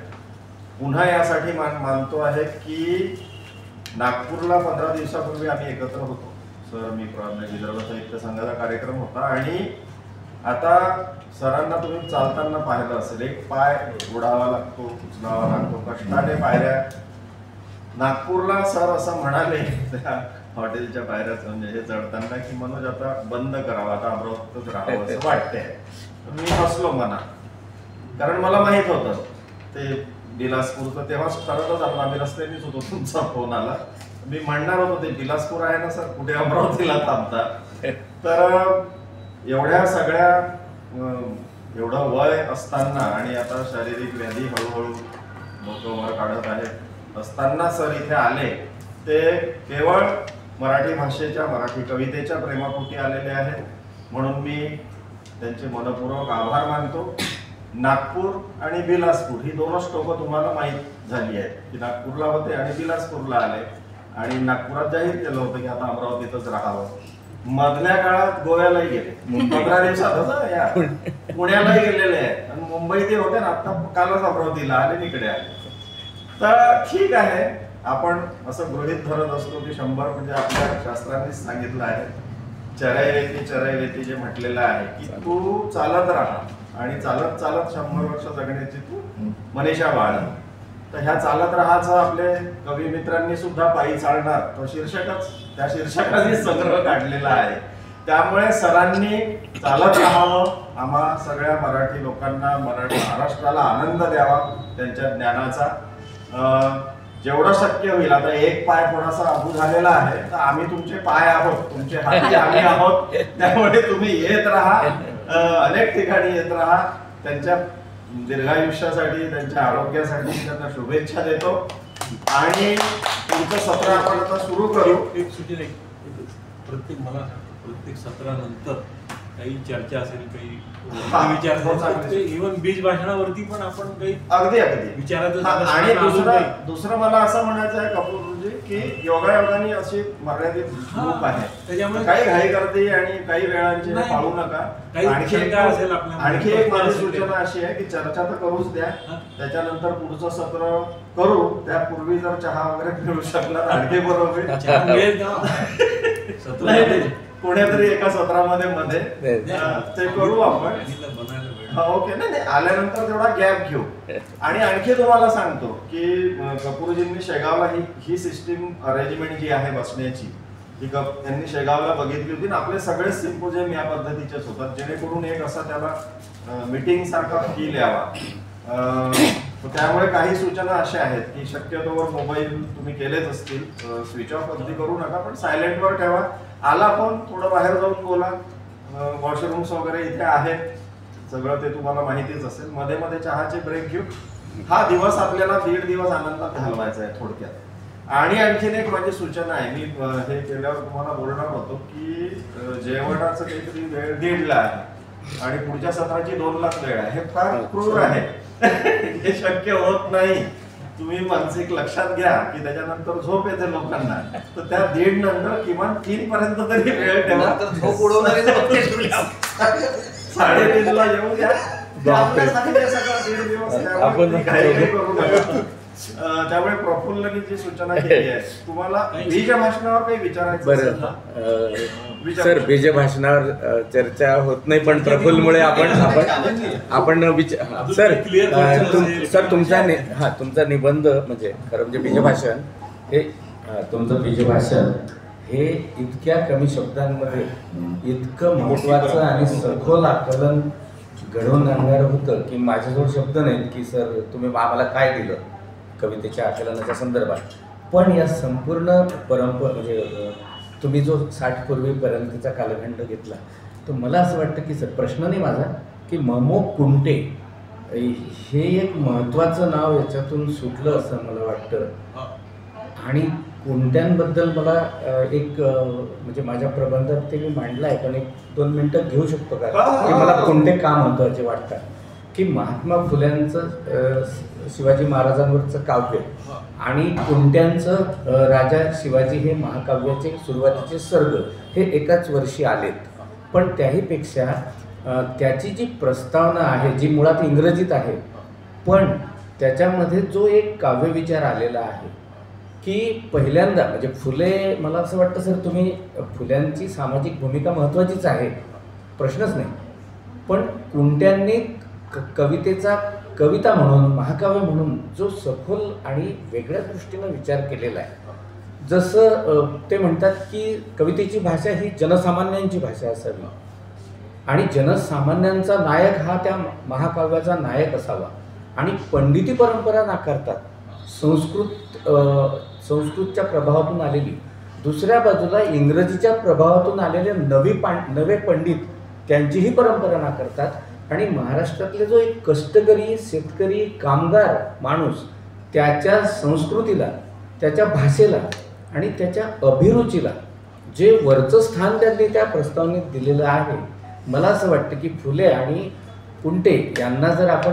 Speaker 1: पुन्हा यासाठी मानतो आहे की नागपूरला 15 दिवसापूर्वी आम्ही एकत्र होतो. सर, मी विदर्भ साहित्य संघाचा कार्यक्रम होता आणि आता सरांना तुम्ही चालताना पाहिलं असेल, एक पाय ओढावा लागतो, उचलावा लागतो, कष्टाने पायऱ्या. नागपूरला सर असं म्हणाले त्या हॉटेलच्या पायऱ्याच म्हणजे हे चढताना की मनोज आता बंद करावं, आता अमरावतीतच राहावं असं वाटतंय. मी हसलो मनात, कारण मला माहित होतं ते बिलासपूरचं तेव्हाच ठरतच आपण, आम्ही रस्त्यानेच होतो, तुमचा फोन आला. मी म्हणणार होतो ते बिलासपूर आहे ना सर, कुठे अमरावतीला थांबता. तर एवढ्या सगळ्या एवढं वय असताना आणि आता शारीरिक व्याधी हळूहळू लोक वर काढत आहेत असताना सर इथे आले, ते केवळ मराठी भाषेच्या, मराठी कवितेच्या प्रेमापोटी आलेले आहेत. म्हणून मी त्यांचे मनपूर्वक आभार मानतो. नागपूर आणि बिलासपूर ही दोनच टोकं तुम्हाला माहीत झाली आहेत की नागपूरला होते आणि बिलासपूरला आले आणि नागपुरात जाहीर केलं होतं की आता अमरावतीतच राहावं. मधल्या काळात गोव्यालाही गेले 15 दिवसातच या पुण्यालाही गेलेले आहेत आणि मुंबईत होते ना, आता कालच अमरावतीला आले, इकडे आले. तर ठीक आहे, आपण असं गृहीत धरत असतो की 100 म्हणजे आपल्या शास्त्रांनीच सांगितलं आहे, चरैवेती जे म्हटलेलं आहे की तू चालत राहा आणि चालत चालत 100 वर्ष जगण्याची तू मनीषा बाळ. तर ह्या चालत राहाचं आपले कवी मित्रांनी सुद्धा पायी चालणार तो शीर्षकच, त्या शीर्षकाने संग्रह काढलेला आहे. त्यामुळे सरांनी चालत राहावं, आम्हा सगळ्या मराठी लोकांना, महाराष्ट्राला आनंद द्यावा त्यांच्या ज्ञानाचा. जेवढं शक्य होईल, आता एक पाय थोडासा अबू झालेला आहे तर आम्ही तुमचे पाय आहोत, तुमचे हाती आम्ही आहोत. त्यामुळे तुम्ही येत राहा, अनेक ठिकाणी येत राहा. त्यांच्या दीर्घायुष्यासाठी, त्यांच्या आरोग्यासाठी त्यांना शुभेच्छा देतो आणि पुढचं सत्र आपण आता सुरू करू.
Speaker 2: एक सुटी नाही, प्रत्येक मला प्रत्येक सत्रानंतर काही चर्चा असेल, काही विचार, इव्हन बीज भाषणावरती पण आपण काही
Speaker 1: अगदी
Speaker 2: विचारायचं.
Speaker 1: आणि दुसरं मला असं म्हणायचं आहे कपूरजी की योगायोगाने अशी मर्यादित ग्रुप आहे, त्याच्यामुळे काही घाई करते आणि काही वेळांचे पाळू नका. आणखी एक माझी सूचना अशी आहे की चर्चा तर करूच द्या, त्याच्यानंतर पुढचं सत्र करू. त्यापूर्वी जर चहा वगैरे मिळू शकला तर आणखी बरोबर. कोण्यातरी एका सत्रामध्ये मध्ये ते करू आपण. ओके, नाही आल्यानंतर तेवढा गॅप घेऊ. आणि आणखी तुम्हाला सांगतो की कपूरजींनी शेगावला ही सिस्टीम अरेंजमेंट जी आहे बसण्याची, ती त्यांनी शेगावला बघितली होती. आपले सगळे सिम्पोजियम या पद्धतीचेच होतात, जेणेकरून एक असा त्याला मीटिंग सारखा फील यावा. त्यामुळे काही सूचना अशा आहेत की शक्यतोवर मोबाईल तुम्ही केलेच असतील, स्विच ऑफ अगदी करू नका, पण सायलेंटवर ठेवा. आला फोन थोडं बाहेर जाऊन बोला. वॉशरूम्स वगैरे इथे आहेत, सगळं ते तुम्हाला माहितीच असेल. मध्ये मध्ये चहाचे ब्रेक घेऊ. हा दिवस आपल्याला 1.5 दिवस आनंदात घालवायचा आहे थोडक्यात. आणि आणखीन एक माझी सूचना आहे, मी हे केल्यावर तुम्हाला बोलणार होतो की जेवणाचं काहीतरी वेळ 1:30ला आहे आणि पुढच्या सत्राची 2 लाख वेळ आहे. हे फार क्रूर आहे, हे शक्य होत नाही. तुम्ही मानसिक लक्षात घ्या की त्याच्यानंतर झोप येते लोकांना, तर त्या 1:30 नंतर किमान 3 पर्यंत तरी वेळ ठेवा.
Speaker 6: झोप उडवणारे
Speaker 1: 3:30 ला येऊ द्या. त्यामुळे प्रफुल्लनी जी सूचना केली आहे, तुम्हाला बीज भाषणावर काही विचारायचं असेल ना?
Speaker 9: सर, बीज भाषणावर चर्चा होत नाही, पण प्रफुल्लमुळे सर तुमचा निबंध म्हणजे खरं म्हणजे बीजभाषण हे तुमचं बीजभाषण हे इतक्या कमी शब्दांमध्ये इतकं महत्त्वाचं आणि सखोल आकलन घडवून आणणारं होतं की माझ्याजवळ शब्द नाहीत की सर तुम्ही आम्हाला काय दिलं कवितेच्या आकलनाच्या संदर्भात. पण या संपूर्ण म्हणजे तुम्ही जो 60 पूर्वीपर्यंतचा कालखंड घेतला, तर मला असं वाटतं की सर, प्रश्न नाही माझा, की ममो कुंटे हे एक महत्त्वाचं नाव याच्यातून सुटलं असं मला वाटतं. आणि कुंट्यांबद्दल मला एक म्हणजे माझ्या प्रबंधात ते मी मांडलं आहे, पण 1-2 मिनटं घेऊ शकतो का, की मला कुंटे का महत्त्वाचे वाटतात. की महात्मा फुल्यांचं शिवाजी महाराजांवरचं काव्य आणि कुंट्यांचं राजा शिवाजी हे महाकाव्याचे सुरुवातीचे सर्ग हे एकाच वर्षी आलेत. पण त्याहीपेक्षा त्याची जी प्रस्तावना आहे जी मुळात इंग्रजीत आहे, पण त्याच्यामध्ये जो एक काव्यविचार आलेला आहे की पहिल्यांदा म्हणजे फुले, मला असं वाटतं सर तुम्ही फुल्यांची सामाजिक भूमिका महत्त्वाचीच आहे, प्रश्नच नाही, पण कुंट्यांनी कवितेचा कविता म्हणून महाकाव्य म्हणून जो सखोल आणि वेगळ्या दृष्टीनं विचार केलेला आहे. जसं ते म्हणतात की कवितेची भाषा ही जनसामान्यांची भाषा असावी आणि जनसामान्यांचा नायक हा त्या महाकाव्याचा नायक असावा. आणि पंडिती परंपरा नाकारतात, संस्कृतच्या प्रभावातून आलेली, दुसऱ्या बाजूला इंग्रजीच्या प्रभावातून आलेले नवे पंडित त्यांचीही परंपरा नाकारतात आणि महाराष्ट्रातले जो एक कष्टकरी शेतकरी कामगार माणूस त्याच्या संस्कृतीला, त्याच्या भाषेला आणि त्याच्या अभिरुचीला जे वरचं स्थान त्यांनी त्या प्रस्तावनेत दिलेलं आहे, मला असं वाटतं की फुले आणि कुंटे यांना जर आपण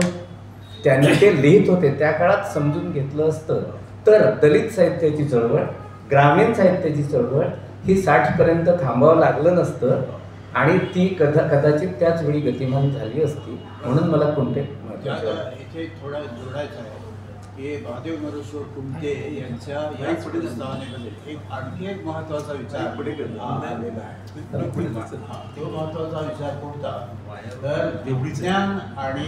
Speaker 9: त्यांनी ते लिहित होते त्या काळात समजून घेतलं असतं तर दलित साहित्याची चळवळ, ग्रामीण साहित्याची चळवळ ही 60पर्यंत थांबावं लागलं नसतं आणि ती कदाचित त्याच वेळी गतिमान झाली असती. म्हणून मला कुंटे
Speaker 8: इथे थोडं जोडायचं आहे की महादेव नरेश्वर कुंटे यांच्या या प्रस्तावनेमध्ये आणखी एक महत्त्वाचा विचार आलेला आहे. तो महत्त्वाचा विचार कोणता तर विज्ञान आणि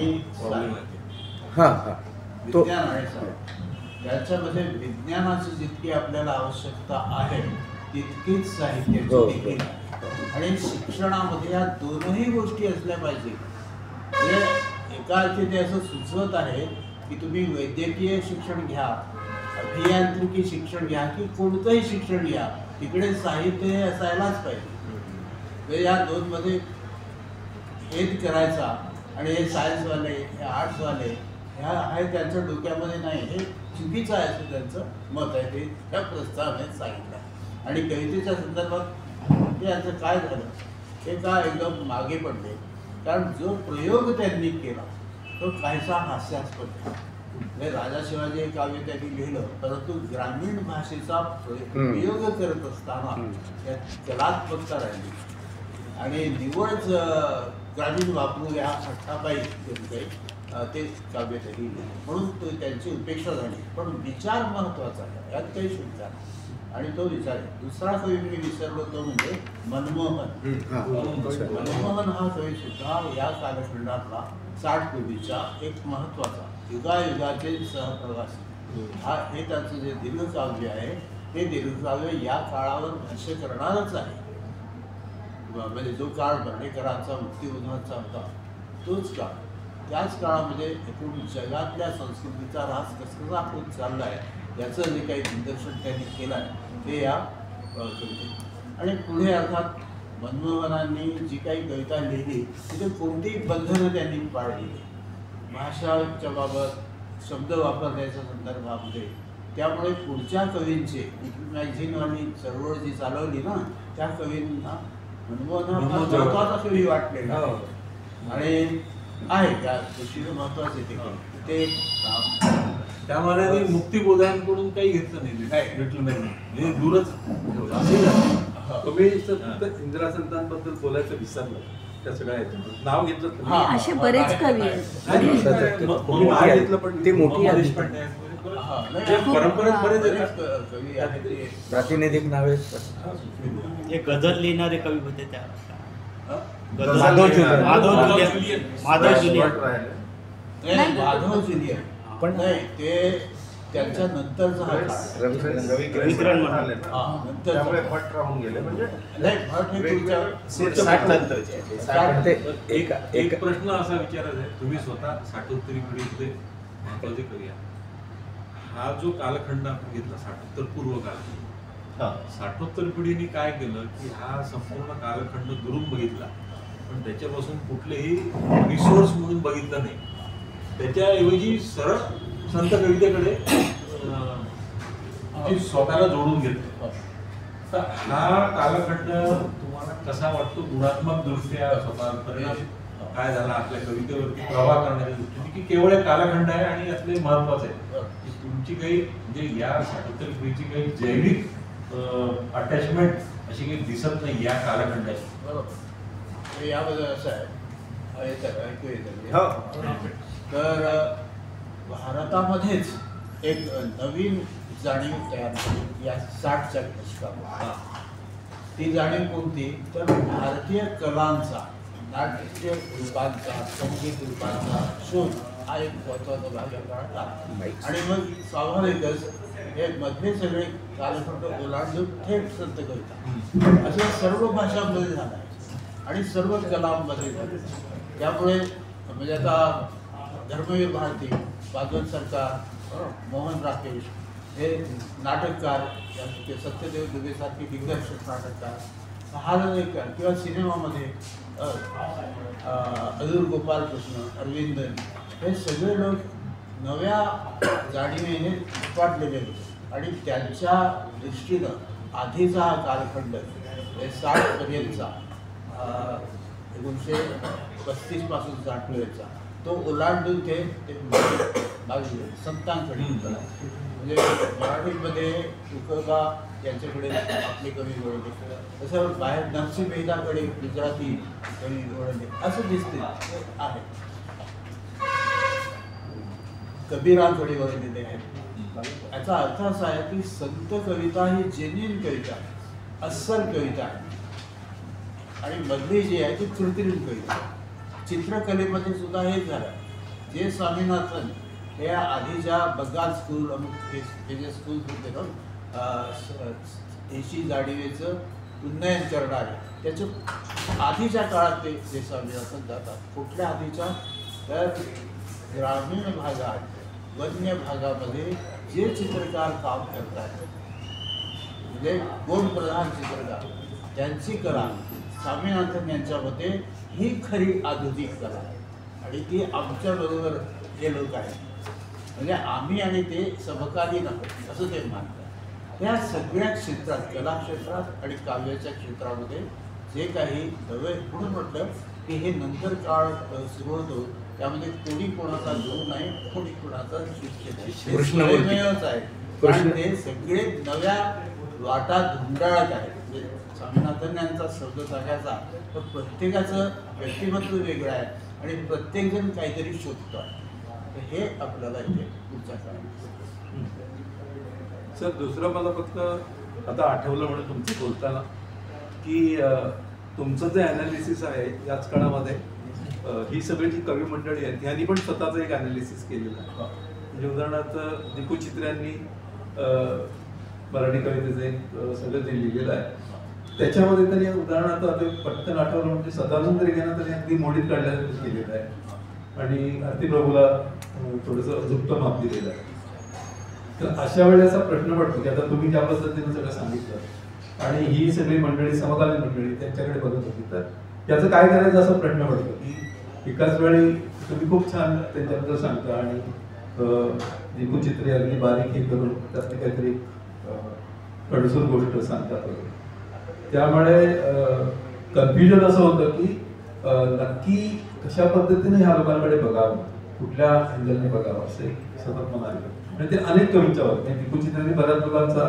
Speaker 8: विज्ञान आणि साहित्य त्याच्यामध्ये विज्ञानाची जितकी आपल्याला आवश्यकता आहे तितकीच साहित्याची देखील आणि शिक्षणामध्ये या दोनही गोष्टी असल्या पाहिजे. म्हणजे एका अर्थी ते असं सुचवत आहे की तुम्ही वैद्यकीय शिक्षण घ्या, अभियांत्रिकी शिक्षण घ्या की कोणतंही शिक्षण घ्या, तिकडे साहित्य हे असायलाच पाहिजे. या दोनमध्ये भेद करायचा आणि हे सायन्सवाले हे आर्ट्सवाले ह्या आहे त्यांच्या डोक्यामध्ये नाही, हे चुकीचं आहे असं त्यांचं मत आहे. ते त्या प्रस्तावनेत सांगितलं. आणि कवितेच्या संदर्भात यांचं काय झालं हे का एकदम मागे पडले, कारण जो प्रयोग त्यांनी केला तो काहीसा हास्यास्पद आहे. म्हणजे राजा शिवाजी हे काव्य त्यांनी लिहिलं, परंतु ग्रामीण भाषेचा प्रयोग करत असताना त्यात कलात्मकता राहिली आणि निवडच ग्रामीण वापरू या अठ्ठापायी ते काव्य त्यांनी लिहिलं, म्हणून त्यांची उपेक्षा झाली. पण विचार महत्त्वाचा आहे, यात काही शंका नाही. आणि तो विचार आहे. दुसरा कवी मी विसरलो तो म्हणजे मनमोहन. मनमोहन हा कवी सुद्धा या कालखंडातला 60 पूर्वीचा एक महत्त्वाचा युगायुगाचे सहप्रवासी हे त्यांचं जे दीर्घकाव्य आहे ते दीर्घकाव्य या काळावर भाष्य करणारच आहे. म्हणजे जो काळ बर्डेकरांचा मुक्तिबोधांचा होता तोच काळ, त्याच काळामध्ये एकूण जगातल्या संस्कृतीचा ऱ्हास कसा होत चालला आहे याचं जे काही निदर्शन त्यांनी केलं आहे ते या कवितेत. आणि पुढे अर्थात मनमोहनांनी जी काही कविता लिहिली तिथे कोणतीही बंधनं त्यांनी पाळली भाषाच्या बाबत, शब्द वापरण्याच्या संदर्भामध्ये. त्यामुळे पुढच्या कवींचे मॅगझिनवाली चळवळ जी चालवली ना त्या कवींना मनमोहन हा महत्त्वाचा कवी वाटलेला आणि आहे त्या दृष्टीने महत्त्वाचे ते
Speaker 2: त्या मानाने मुक्तिबोधांकडून काही घेतलं नाही, भेटलं नाही, हे दूरच.
Speaker 10: तुम्ही फक्त इंदिरा संतांबद्दल बोलायचं विसरलं त्या सगळ्या नाव घेतलं
Speaker 7: असे बरेच कवी
Speaker 10: घेतलं पण ते मोठी
Speaker 2: परंपरेत बरेच
Speaker 4: कवी आहेत.
Speaker 9: प्रातिनिधिक नावे
Speaker 3: जे गझल लिहिणारे कवी होते त्या
Speaker 4: माधव जुलियन पण नाही ते त्यांच्या नंतरचा हा
Speaker 10: रविकिरण म्हणाले त्यामुळे भट राहून गेले. म्हणजे
Speaker 4: नाही भट हे
Speaker 2: एक प्रश्न असा विचारायचा आहे, तुम्ही स्वतः 60 पिढीतले महत्वाचे कवी आहात. हा जो कालखंड आपण घेतला 70 पूर्व कालखंड, 70 पिढीने काय केलं की हा संपूर्ण कालखंड दुरून बघितला, पण त्याच्यापासून कुठलेही रिसोर्स म्हणून बघितलं नाही. त्याच्याऐवजी सरळ संत कवितेकडे स्वतःला जोडून घेतलं. तर हा कालखंड तुम्हाला कसा वाटतो गुणात्मक दृष्ट्या स्वतः परिणाम काय झाला आपल्या कवितेवरती प्रवाह करण्याच्या दृष्टीने की केवळ एक कालखंड आहे आणि यातले महत्वाचे आहे की तुमची काही म्हणजे या साठोत्तर क्रियेची काही जैविक अटॅचमेंट अशी काही दिसत नाही या कालखंडाची.
Speaker 8: बरोबर. याबद्दल असं आहे ऐकू येतं
Speaker 1: हो.
Speaker 8: तर भारतामध्येच एक नवीन जाणीव तयार झाली या 60च्या दशकामध्ये. ती जाणीव कोणती तर भारतीय कलांचा, नाट्य रूपांचा, संगीत रूपांचा शोध हा एक महत्वाचा भाग या काळात आला. आणि मग स्वाभाविकच हे मधले सगळे कालखंड ओलांडून थेट संत कविता असं सर्व भाषांमध्ये झालं आहे आणि सर्व कलांमध्ये झालं. त्यामुळे म्हणजे आता धर्मवीर भारती, बाजवन सरकार, मोहन राकेश हे नाटककार, सत्यदेव दुबेसारखे दिग्दर्शक नाटककार, हाललेकर किंवा सिनेमामध्ये अदूर गोपाल कृष्ण, अरविंद हे सगळे लोक नव्या जाणीवेने वाटलेले होते आणि त्यांच्या दृष्टीनं आधीचा हा कालखंड 60पर्यंतचा 1935 पासून 60पर्यंतचा तो ओलांडून ते लागले संतांकडे. म्हणजे मराठीमध्ये तुकोबा यांच्याकडे आपले कवी वळले, तसं बाहेर नरसिंह मेहताकडे गुजराती कवी वळले असं दिसते आहे. कबीरांकडे वळलेले आहेत. याचा अर्थ असा आहे की संत कविता ही जेन्युइन कविता, अस्सल कविता आहे आणि मधली जी आहे ती कृत्रिम कविता. चित्रकलेमध्ये सुद्धा हेच झालं. जे स्वामीनाथन हे आधीच्या बंगाल स्कूल हे जे स्कूल होते ना देशी जाणीवेचं उन्नयन करणारे, त्याच्या आधीच्या काळात ते स्वामीनाथन जातात. कुठल्या आधीच्या तर ग्रामीण भागात, वन्य भागामध्ये जे चित्रकार काम करतात म्हणजे गुण प्रधान चित्रकार, त्यांची कला स्वामीनाथन यांच्या मते ही खरी आधुनिक कला आहे आणि ती आमच्याबरोबर जे लोक आहेत म्हणजे आम्ही आणि ते समकालीन आहोत असं ते मानतात. त्या सगळ्या क्षेत्रात, कला क्षेत्रात आणि काव्याच्या क्षेत्रामध्ये जे काही नवे म्हणून म्हटलं की हे नंतर काळ सुरू होतो त्यामध्ये कोणी कोणाचा गुरु नाही, कोणी कोणाचा शिष्य आहे. कारण ते सगळे नव्या वाटा धुंडाळत आहेत. म्हणजे स्वामीनाथन यांचा शब्द सांगायचा तर प्रत्येकाचं व्यक्तिमत्व वेगळं आहे आणि प्रत्येकजण काहीतरी शोधतो आहे. तर हे आपल्याला इथे पुढच्या काळात.
Speaker 10: सर दुसरं मला फक्त आता आठवलं म्हणून तुमचं बोलताना की तुमचं जे ॲनालिसिस आहे याच काळामध्ये ही सगळी जी कवी मंडळी आहेत ह्यांनी पण स्वतःचं एक ॲनालिसिस केलेलं आहे. म्हणजे उदाहरणार्थ दीपू चित्र्यांनी मराठी कवितेचं एक सगळं जे लिहिलेलं आहे त्याच्यामध्ये त्यांनी उदाहरणार्थ आता पटकन आठवलं म्हणजे सदानंद रेगांना त्यांनी अगदी मोडीत काढल्याचं केलेलं आहे आणि आरतीप्रभूला थोडंसं अजूक्त माप दिलेलं आहे. तर अशा वेळेला असा प्रश्न पडतो की आता तुम्ही ज्या पद्धतीनं सगळं सांगितलं आणि ही सगळी मंडळी समकालीन मंडळी त्यांच्याकडे बघत होती तर त्याचं काय करायचं असा प्रश्न पडतो की एकाच वेळी तुम्ही खूप छान त्यांच्याबद्दल सांगता आणि दीपू चित्रे अगदी बारीक हे करून त्यातली काहीतरी कडसूर गोष्ट सांगतात वगैरे. त्यामुळे कन्फ्युजन असं होतं की नक्की कशा पद्धतीने ह्या लोकांकडे बघावं, कुठल्या अँगलने बघावं असे सतत मनात आलं. आणि ते अनेक कवींच्यावर दीपू चित्रेंनी बऱ्याच लोकांचा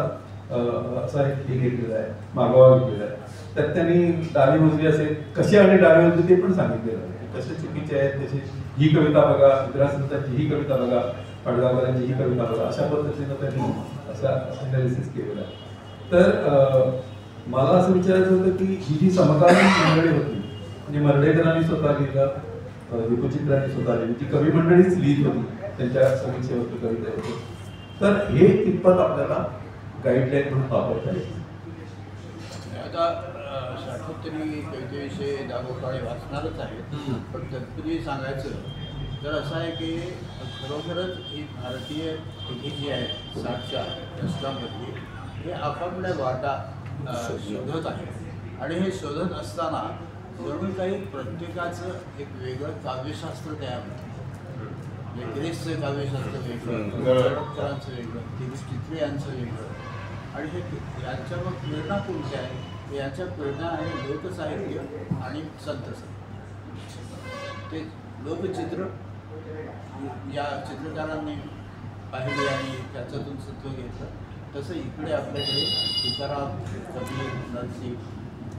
Speaker 10: असा एक हे घेतलेला आहे, मागोवा घेतलेला आहे. त्यात त्यांनी डावी उजवी असे कसे आणि डावी उजवी ते पण सांगितलेलं आहे. कसे चुकीचे आहेत तसे ही कविता बघा, विद्यासंतांची ही कविता बघा, पाडगावकरांची ही कविता बघा, अशा पद्धतीनं त्यांनी असा अनालिसिस केलेला आहे. तर मला असं विचारायचं होतं की ही जी समकालीन मंडळी होती म्हणजे मर्ढेकरांनी स्वतः लिहिलं, दीपू चित्र्यांनी स्वतः लिहिली, ती कवी मंडळीच लिहित होती त्यांच्या समीक्षेवरती कविता होती. तर हे कितपत आपल्याला गाईडलाईन म्हणून वापरता येईल?
Speaker 8: आता साठोत्तरी कवितेविषयी दागोपाळे वाचणारच आहे. पण तत्पूर्वी सांगायचं तर असं आहे की खरोखरच ही भारतीय पिढी जी आहे 60च्या दशकामधली हे आपापल्या वाटा शोधत आहे आणि हे शोधत असताना जणू काही प्रत्येकाचं एक वेगळं काव्यशास्त्र तयार होतं. गिरीशचं काव्यशास्त्र वेगळं, कडकरांचं वेगळं, दिलीप चित्रे यांचं वेगळं आणि हे यांच्या मग प्रेरणा कोणत्या आहे? याच्या प्रेरणा आहे लोकसाहित्य आणि संत साहित्य. ते लोकचित्र या चित्रकारांनी पाहिले आणि त्याच्यातून सत्व घेतलं. तसं इकडे आपल्याकडे तुकाराम, कबीर, नरसिंह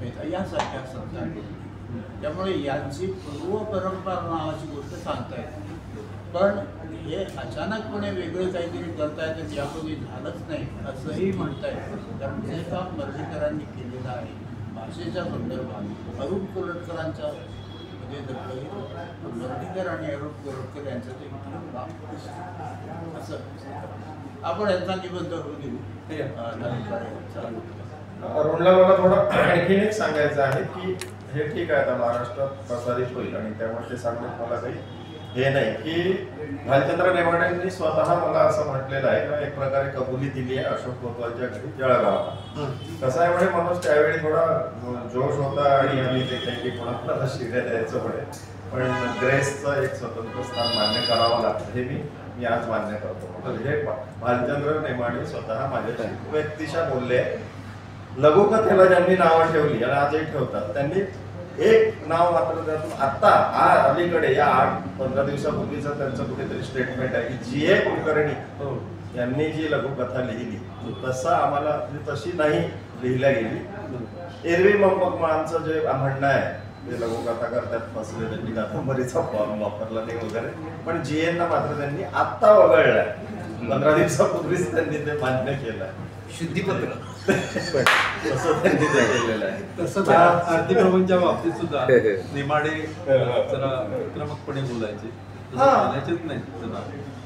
Speaker 8: मेहता यासारख्या संतांनी, त्यामुळे यांची पूर्व परंपरा नावाची गोष्ट सांगतायत. पण हे अचानकपणे वेगळं काहीतरी करतायत आणि यापूर्वी झालंच नाही असंही म्हणतायत. कारण जे काम मर्ढेकरांनी केलेलं आहे भाषेच्या संदर्भात, अरुण कोलटकरांच्या म्हणजे जर काही मर्ढेकर आणि अरुण कोलटकर यांचं ते असं आपण यांचा निबंध घेऊ.
Speaker 1: अरुणला मला थोडं आणखीन एक सांगायचं आहे की हे ठीक आहे आता महाराष्ट्रात प्रसारित होईल आणि त्यामुळे ते सांगण्यात मला काही हे नाही की भालचंद्र नेमाड्यांनी स्वतः मला असं म्हटलेलं आहे किंवा एक प्रकारे कबुली दिली आहे अशोक कोतवालच्या घरी जळगावला. कसं आहे म्हणे मनोज त्यावेळी थोडा जोश होता आणि आम्ही ते काही कोणाला शिव्या द्यायचं म्हणे, पण ग्रेसचं एक स्वतंत्र स्थान मान्य करावं लागतं हे मी आज मान्य करतो. हे भालचंद्र नेमाडे स्वतः माझ्या व्यक्तिशा बोलले. लघुकथेला ज्यांनी नावं ठेवली आणि आजही ठेवतात त्यांनी एक नाव मात्र त्यातून आता अलीकडे या 8-15 दिवसापूर्वीचं त्यांचं कुठेतरी स्टेटमेंट आहे की जी ए कुलकर्णी यांनी जी लघुकथा लिहिली तसं आम्हाला तशी नाही लिहिल्या गेली. एरवी मग आमचं जे म्हणणं आहे ते लघुकथा करतात फसले त्यांनी कादंबरीचा फॉर्म वापरला नाही वगैरे, पण जी एना मात्र त्यांनी आत्ता वगळलाय. 15 दिवसापूर्वीच त्यांनी ते मान्य केलं आहे. शुद्धीपत्र तसं त्यांनी ते केलेलं आहे.
Speaker 10: तसंच आरती प्रभूंच्या बाबतीत सुद्धा नेमाडे जरा आक्रमकपणे बोलायचे, बोलायचेच नाही जरा.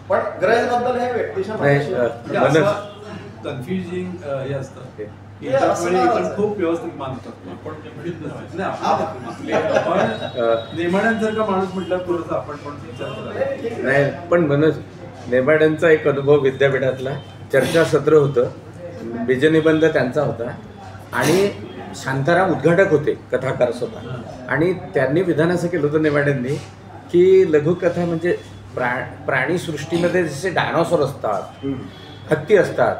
Speaker 1: पण ग्रॅज बद्दल हे व्यक्तिशः
Speaker 10: कन्फ्युजिंग हे असतं. खूप व्यवस्थित मानतात पण नेमाड्यांसारखा माणूस म्हटलं थोडस आपण पण विचार करा.
Speaker 9: नाही पण मनोज नेमाड्यांचा एक अनुभव विद्यापीठातला चर्चासत्र होतं, बीजनिबंध त्यांचा होता आणि शांताराम उद्घाटक होते, कथाकार स्वतः. आणि त्यांनी विधान असं केलं होतं नेमाड्यांनी की लघुकथा म्हणजे प्राणीसृष्टीमध्ये जसे डायनॉसॉर असतात, हत्ती असतात,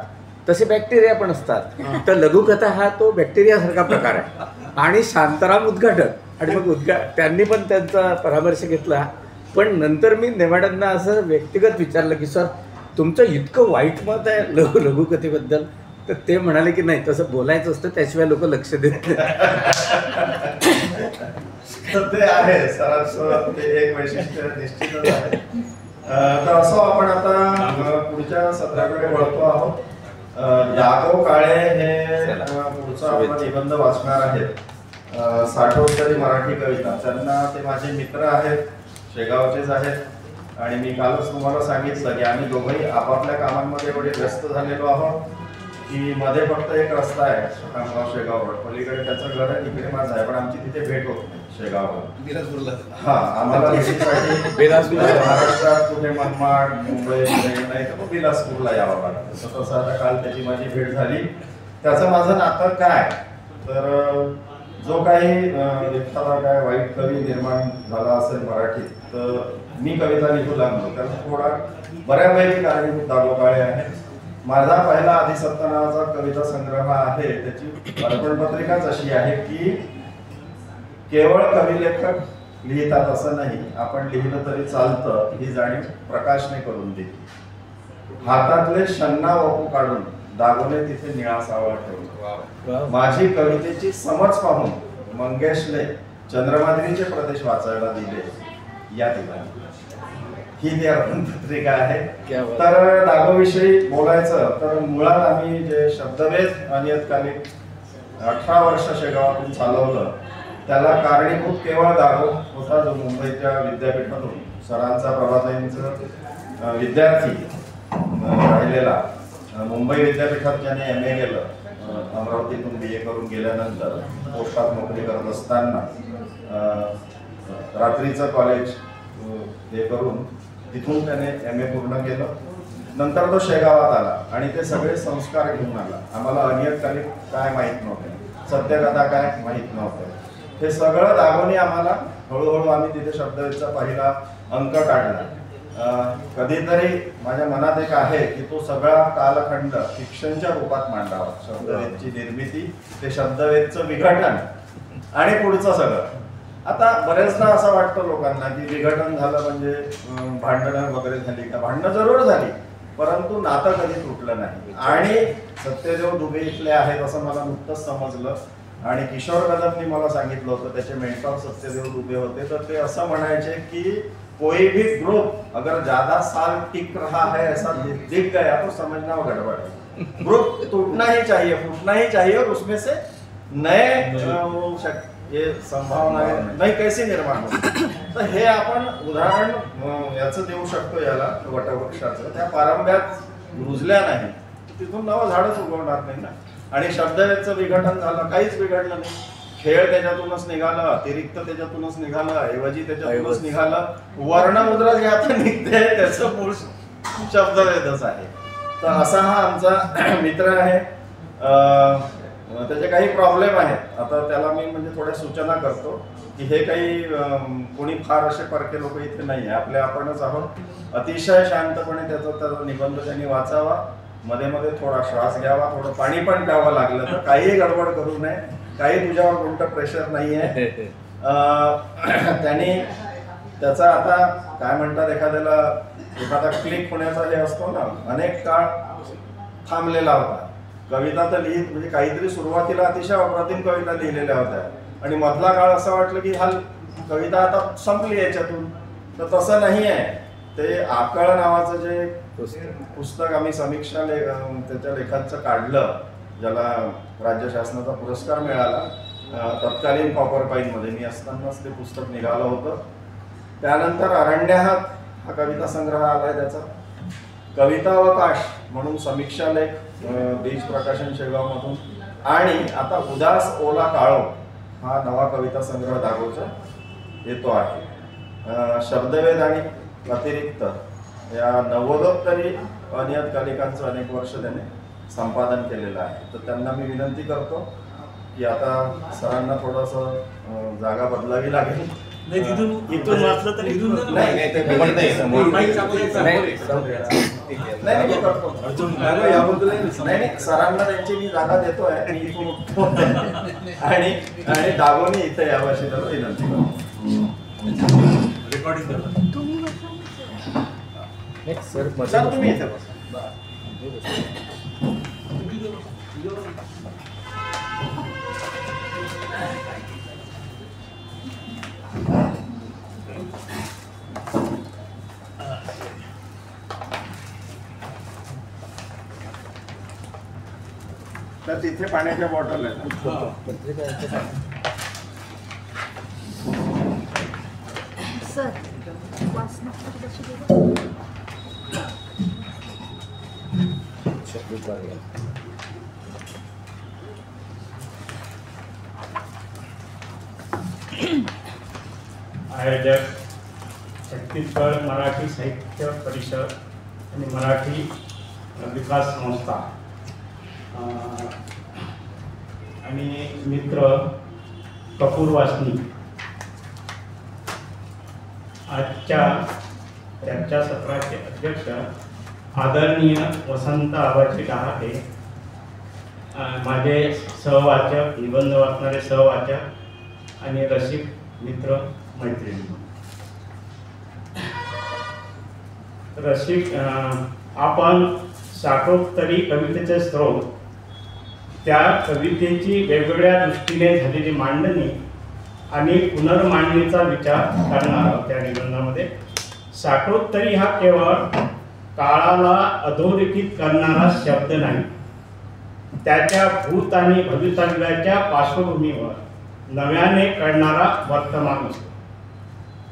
Speaker 9: तसे बॅक्टेरिया पण असतात. तर लघुकथा हा तो बॅक्टेरियासारखा प्रकार आहे. आणि शांताराम उद्घाटक आणि मग त्यांनी पण त्यांचा परामर्श घेतला. पण नंतर मी नेमाड्यांना असं व्यक्तिगत विचारलं की सर तुमचं इतकं वाईट मत आहे लघुकथेबद्दल, तर ते म्हणाले की नाही तसं बोलायचं असतं त्याशिवाय लोक लक्ष देत नाही.
Speaker 1: ते आहे सरासर ते एक वैशिष्ट्य निश्चितच आहे. तर असं आपण आता पुढच्या सत्राकडे वळतो आहोत. यादव काळे हे पुढचा आपण निबंध वाचणार आहेत. साठोत्तरी मराठी कविता. त्यांना ते माझे मित्र आहेत, शेगावचेच आहेत आणि मी कालच तुम्हाला सांगितलं की आम्ही दोघंही आपापल्या कामांमध्ये एवढे व्यस्त झालेलो आहोत की मध्ये फक्त एक रस्ता आहे शकामगाव शेगाव रोड, पलीकडे त्याचं घर आहे, इकडे माझं आहे, पण आमची तिथे भेट होत नाही शेगाववर. हा आम्हाला भेटीसाठी महाराष्ट्रात कुठे मनमाड, मुंबई नाही तर मग बिलासपूरला यावं लागतं. तसं आता काल त्याची माझी भेट झाली. त्याचं माझं नातं काय तर जो काही एखादा काय वाईट कवी निर्माण झाला असेल मराठीत तर मी कविता लिहू लागलो त्याला थोडा बऱ्यापैकी कारणीभूत दागो काळे आहे. माझा पहिला आदिसत्ता नावाचा कविता संग्रह आहे. त्याची अर्पण पत्रिकाच अशी आहे की केवळ कविलेखक लिहितात असं नाही, आपण लिहिलं तरी चालतं ही जाणीव प्रकाशने करून दिली. हातातले शन्ना वापू काढून दागोने तिथे निळा सावळा ठेवला. माझी कवितेची समज पाहून मंगेशने चंद्रमाद्रीचे प्रदेश वाचायला दिले या ठिकाणी. ही ती अर्पण पत्रिका आहे. तर दागोविषयी बोलायचं तर मुळात आम्ही जे शब्दवेध अनियतकालिक 18 वर्ष शेगावातून चालवलं त्याला कारणीभूत केवळ दागो होता, जो मुंबईच्या विद्यापीठातून सरांचा प्रभाताईंचा विद्यार्थी राहिलेला. मुंबई विद्यापीठात ज्याने MA केलं, अमरावतीतून BA करून गेल्यानंतर पोस्टात नोकरी करत असताना रात्रीचं कॉलेज हे करून तिथून त्याने MA पूर्ण केलं. नंतर तो शेगावात आला आणि ते सगळे संस्कार घेऊन आला. आम्हाला अनियतकालिक काय माहीत नव्हते, सत्यकथा काय माहीत नव्हतं. हे सगळं दागोने आम्हाला हळूहळू आम्ही तिथे शब्दवेधचा पहिला अंक काढला. कधीतरी माझ्या मनात एक आहे की तो सगळा कालखंड फिक्शनच्या रूपात मांडावा. शब्दवेधची निर्मिती, ते शब्दवेधचं विघटन आणि पुढचं सगळं आता बरेचदा असं वाटतं लोकांना की विघटन झालं म्हणजे भांडणं वगैरे झाली का? भांडणं जरूर झाली, परंतु नातं कधी तुटलं नाही. आणि सत्यदेव दुबे इथले आहेत असं मला नुकतंच समजलं, आणि किशोर कदमनी मला सांगितलं होतं, त्याचे मेंटॉर सत्यदेव दुबे होते, तर ते असं म्हणायचे की कोई भी ग्रुप अगर ज्यादा साल टिक रहा है ऐसा दिख गया तो समझना वो गड़बड़ है. ग्रुप टूटना ही चाहिए, फूटना ही चाहिए, और उसमें से नए ये संभावनाएं नई कैसे निर्माण होते. तर हे आपण उदाहरण याचं देऊ शकतो याला वटवृक्षाचं. त्या पारंब्यात रुजल्या नाही तिथून नवं झाडच उगवणार नाही ना. आणि शब्दवेदचं विघटन झालं, काहीच बिघडलं नाही. खेळ त्याच्यातूनच निघालं, अतिरिक्त त्याच्यातूनच निघालं, ऐवजी त्याच्यातूनच निघालं. वर्णमुद्रा जे आता निघते त्याचं मूळ शब्दवेदच आहे. तर असा हा आमचा मित्र आहे. त्याचे काही प्रॉब्लेम आहेत. आता त्याला मी म्हणजे थोड्या सूचना करतो की हे काही कोणी फार असे परके लोक इथे नाही आहे, आपले आपणच आहोत. अतिशय शांतपणे त्याचा निबंध त्यांनी वाचावा, मध्ये मध्ये थोडा श्वास घ्यावा, थोडं पाणी पण प्यावं लागलं तर, काही गडबड करू नये, काही तुझ्यावर कोणतं प्रेशर नाही आहे. त्यांनी त्याचा आता काय म्हणतात, एखादा क्लिक होण्याचा हे असतो ना, अनेक काळ थांबलेला होता. कविता तर लिहित म्हणजे काहीतरी सुरुवातीला अतिशय अप्रतिम कविता लिहिलेल्या होत्या, आणि मधला काळ असं वाटलं की हा कविता आता संपली याच्यातून. तर तसं नाही आहे. ते आकळ नावाचं जे पुस्तक आम्ही समीक्षा त्याच्या लेखांचं काढलं, ज्याला राज्य शासनाचा पुरस्कार मिळाला, तत्कालीन कॉपर पाईनमध्ये मी असतानाच ते पुस्तक निघालं होतं. त्यानंतर अरण्यात हा कविता संग्रह आलाय त्याचा. कवितावकाश म्हणून समीक्षा लेख बीज प्रकाशन शेगावमधून, आणि आता उदास ओला काळो हा नवा कविता संग्रह दागोचा येतो आहे. शब्दवेद आणि अतिरिक्त या नव्वदोत्तरी अनियतकालिकांचं अनेक वर्ष त्याने संपादन केलेलं आहे. तर त्यांना मी विनंती करतो की आता सरांना थोडंसं जागा बदलावी लागेल.
Speaker 3: इथून वाचलं तर
Speaker 1: नाही, सरांना त्यांची मी जागा देतोय आणि दागोनी इथे यावर्षी त्याला विनंती करतो.
Speaker 2: रेकॉर्डिंग
Speaker 1: सर तुम्ही इथे बसा. तर तिथे पाण्याच्या बॉटल आहेत.
Speaker 7: सर वाचन कशी
Speaker 5: आयोजक छत्तीसगड मराठी साहित्य परिषद आणि मराठी विकास संस्था आणि मित्र कपूर वासनी आजच्या चर्चासत्राचे अध्यक्ष आदरणीय वसंत आबाजी डहाके, माझे सहवाचक, निबंध वाचणारे सहवाचक आणि रसिक मित्र मैत्रिणी. रसिक, आपण शाकोत्तरी कवितेचे स्रोत, त्या कवितेची वेगवेगळ्या दृष्टीने झालेली मांडणी आणि पुनर्मांडणीचा विचार करणार आहोत. त्या निबंधामध्ये शाकोत्तरी हा केवळ काळाला अधोरेखित करणारा शब्द नाही, त्याच्या भूत आणि भवितव्याच्या पार्श्वभूमीवर नव्याने कळणारा वर्तमान असतो.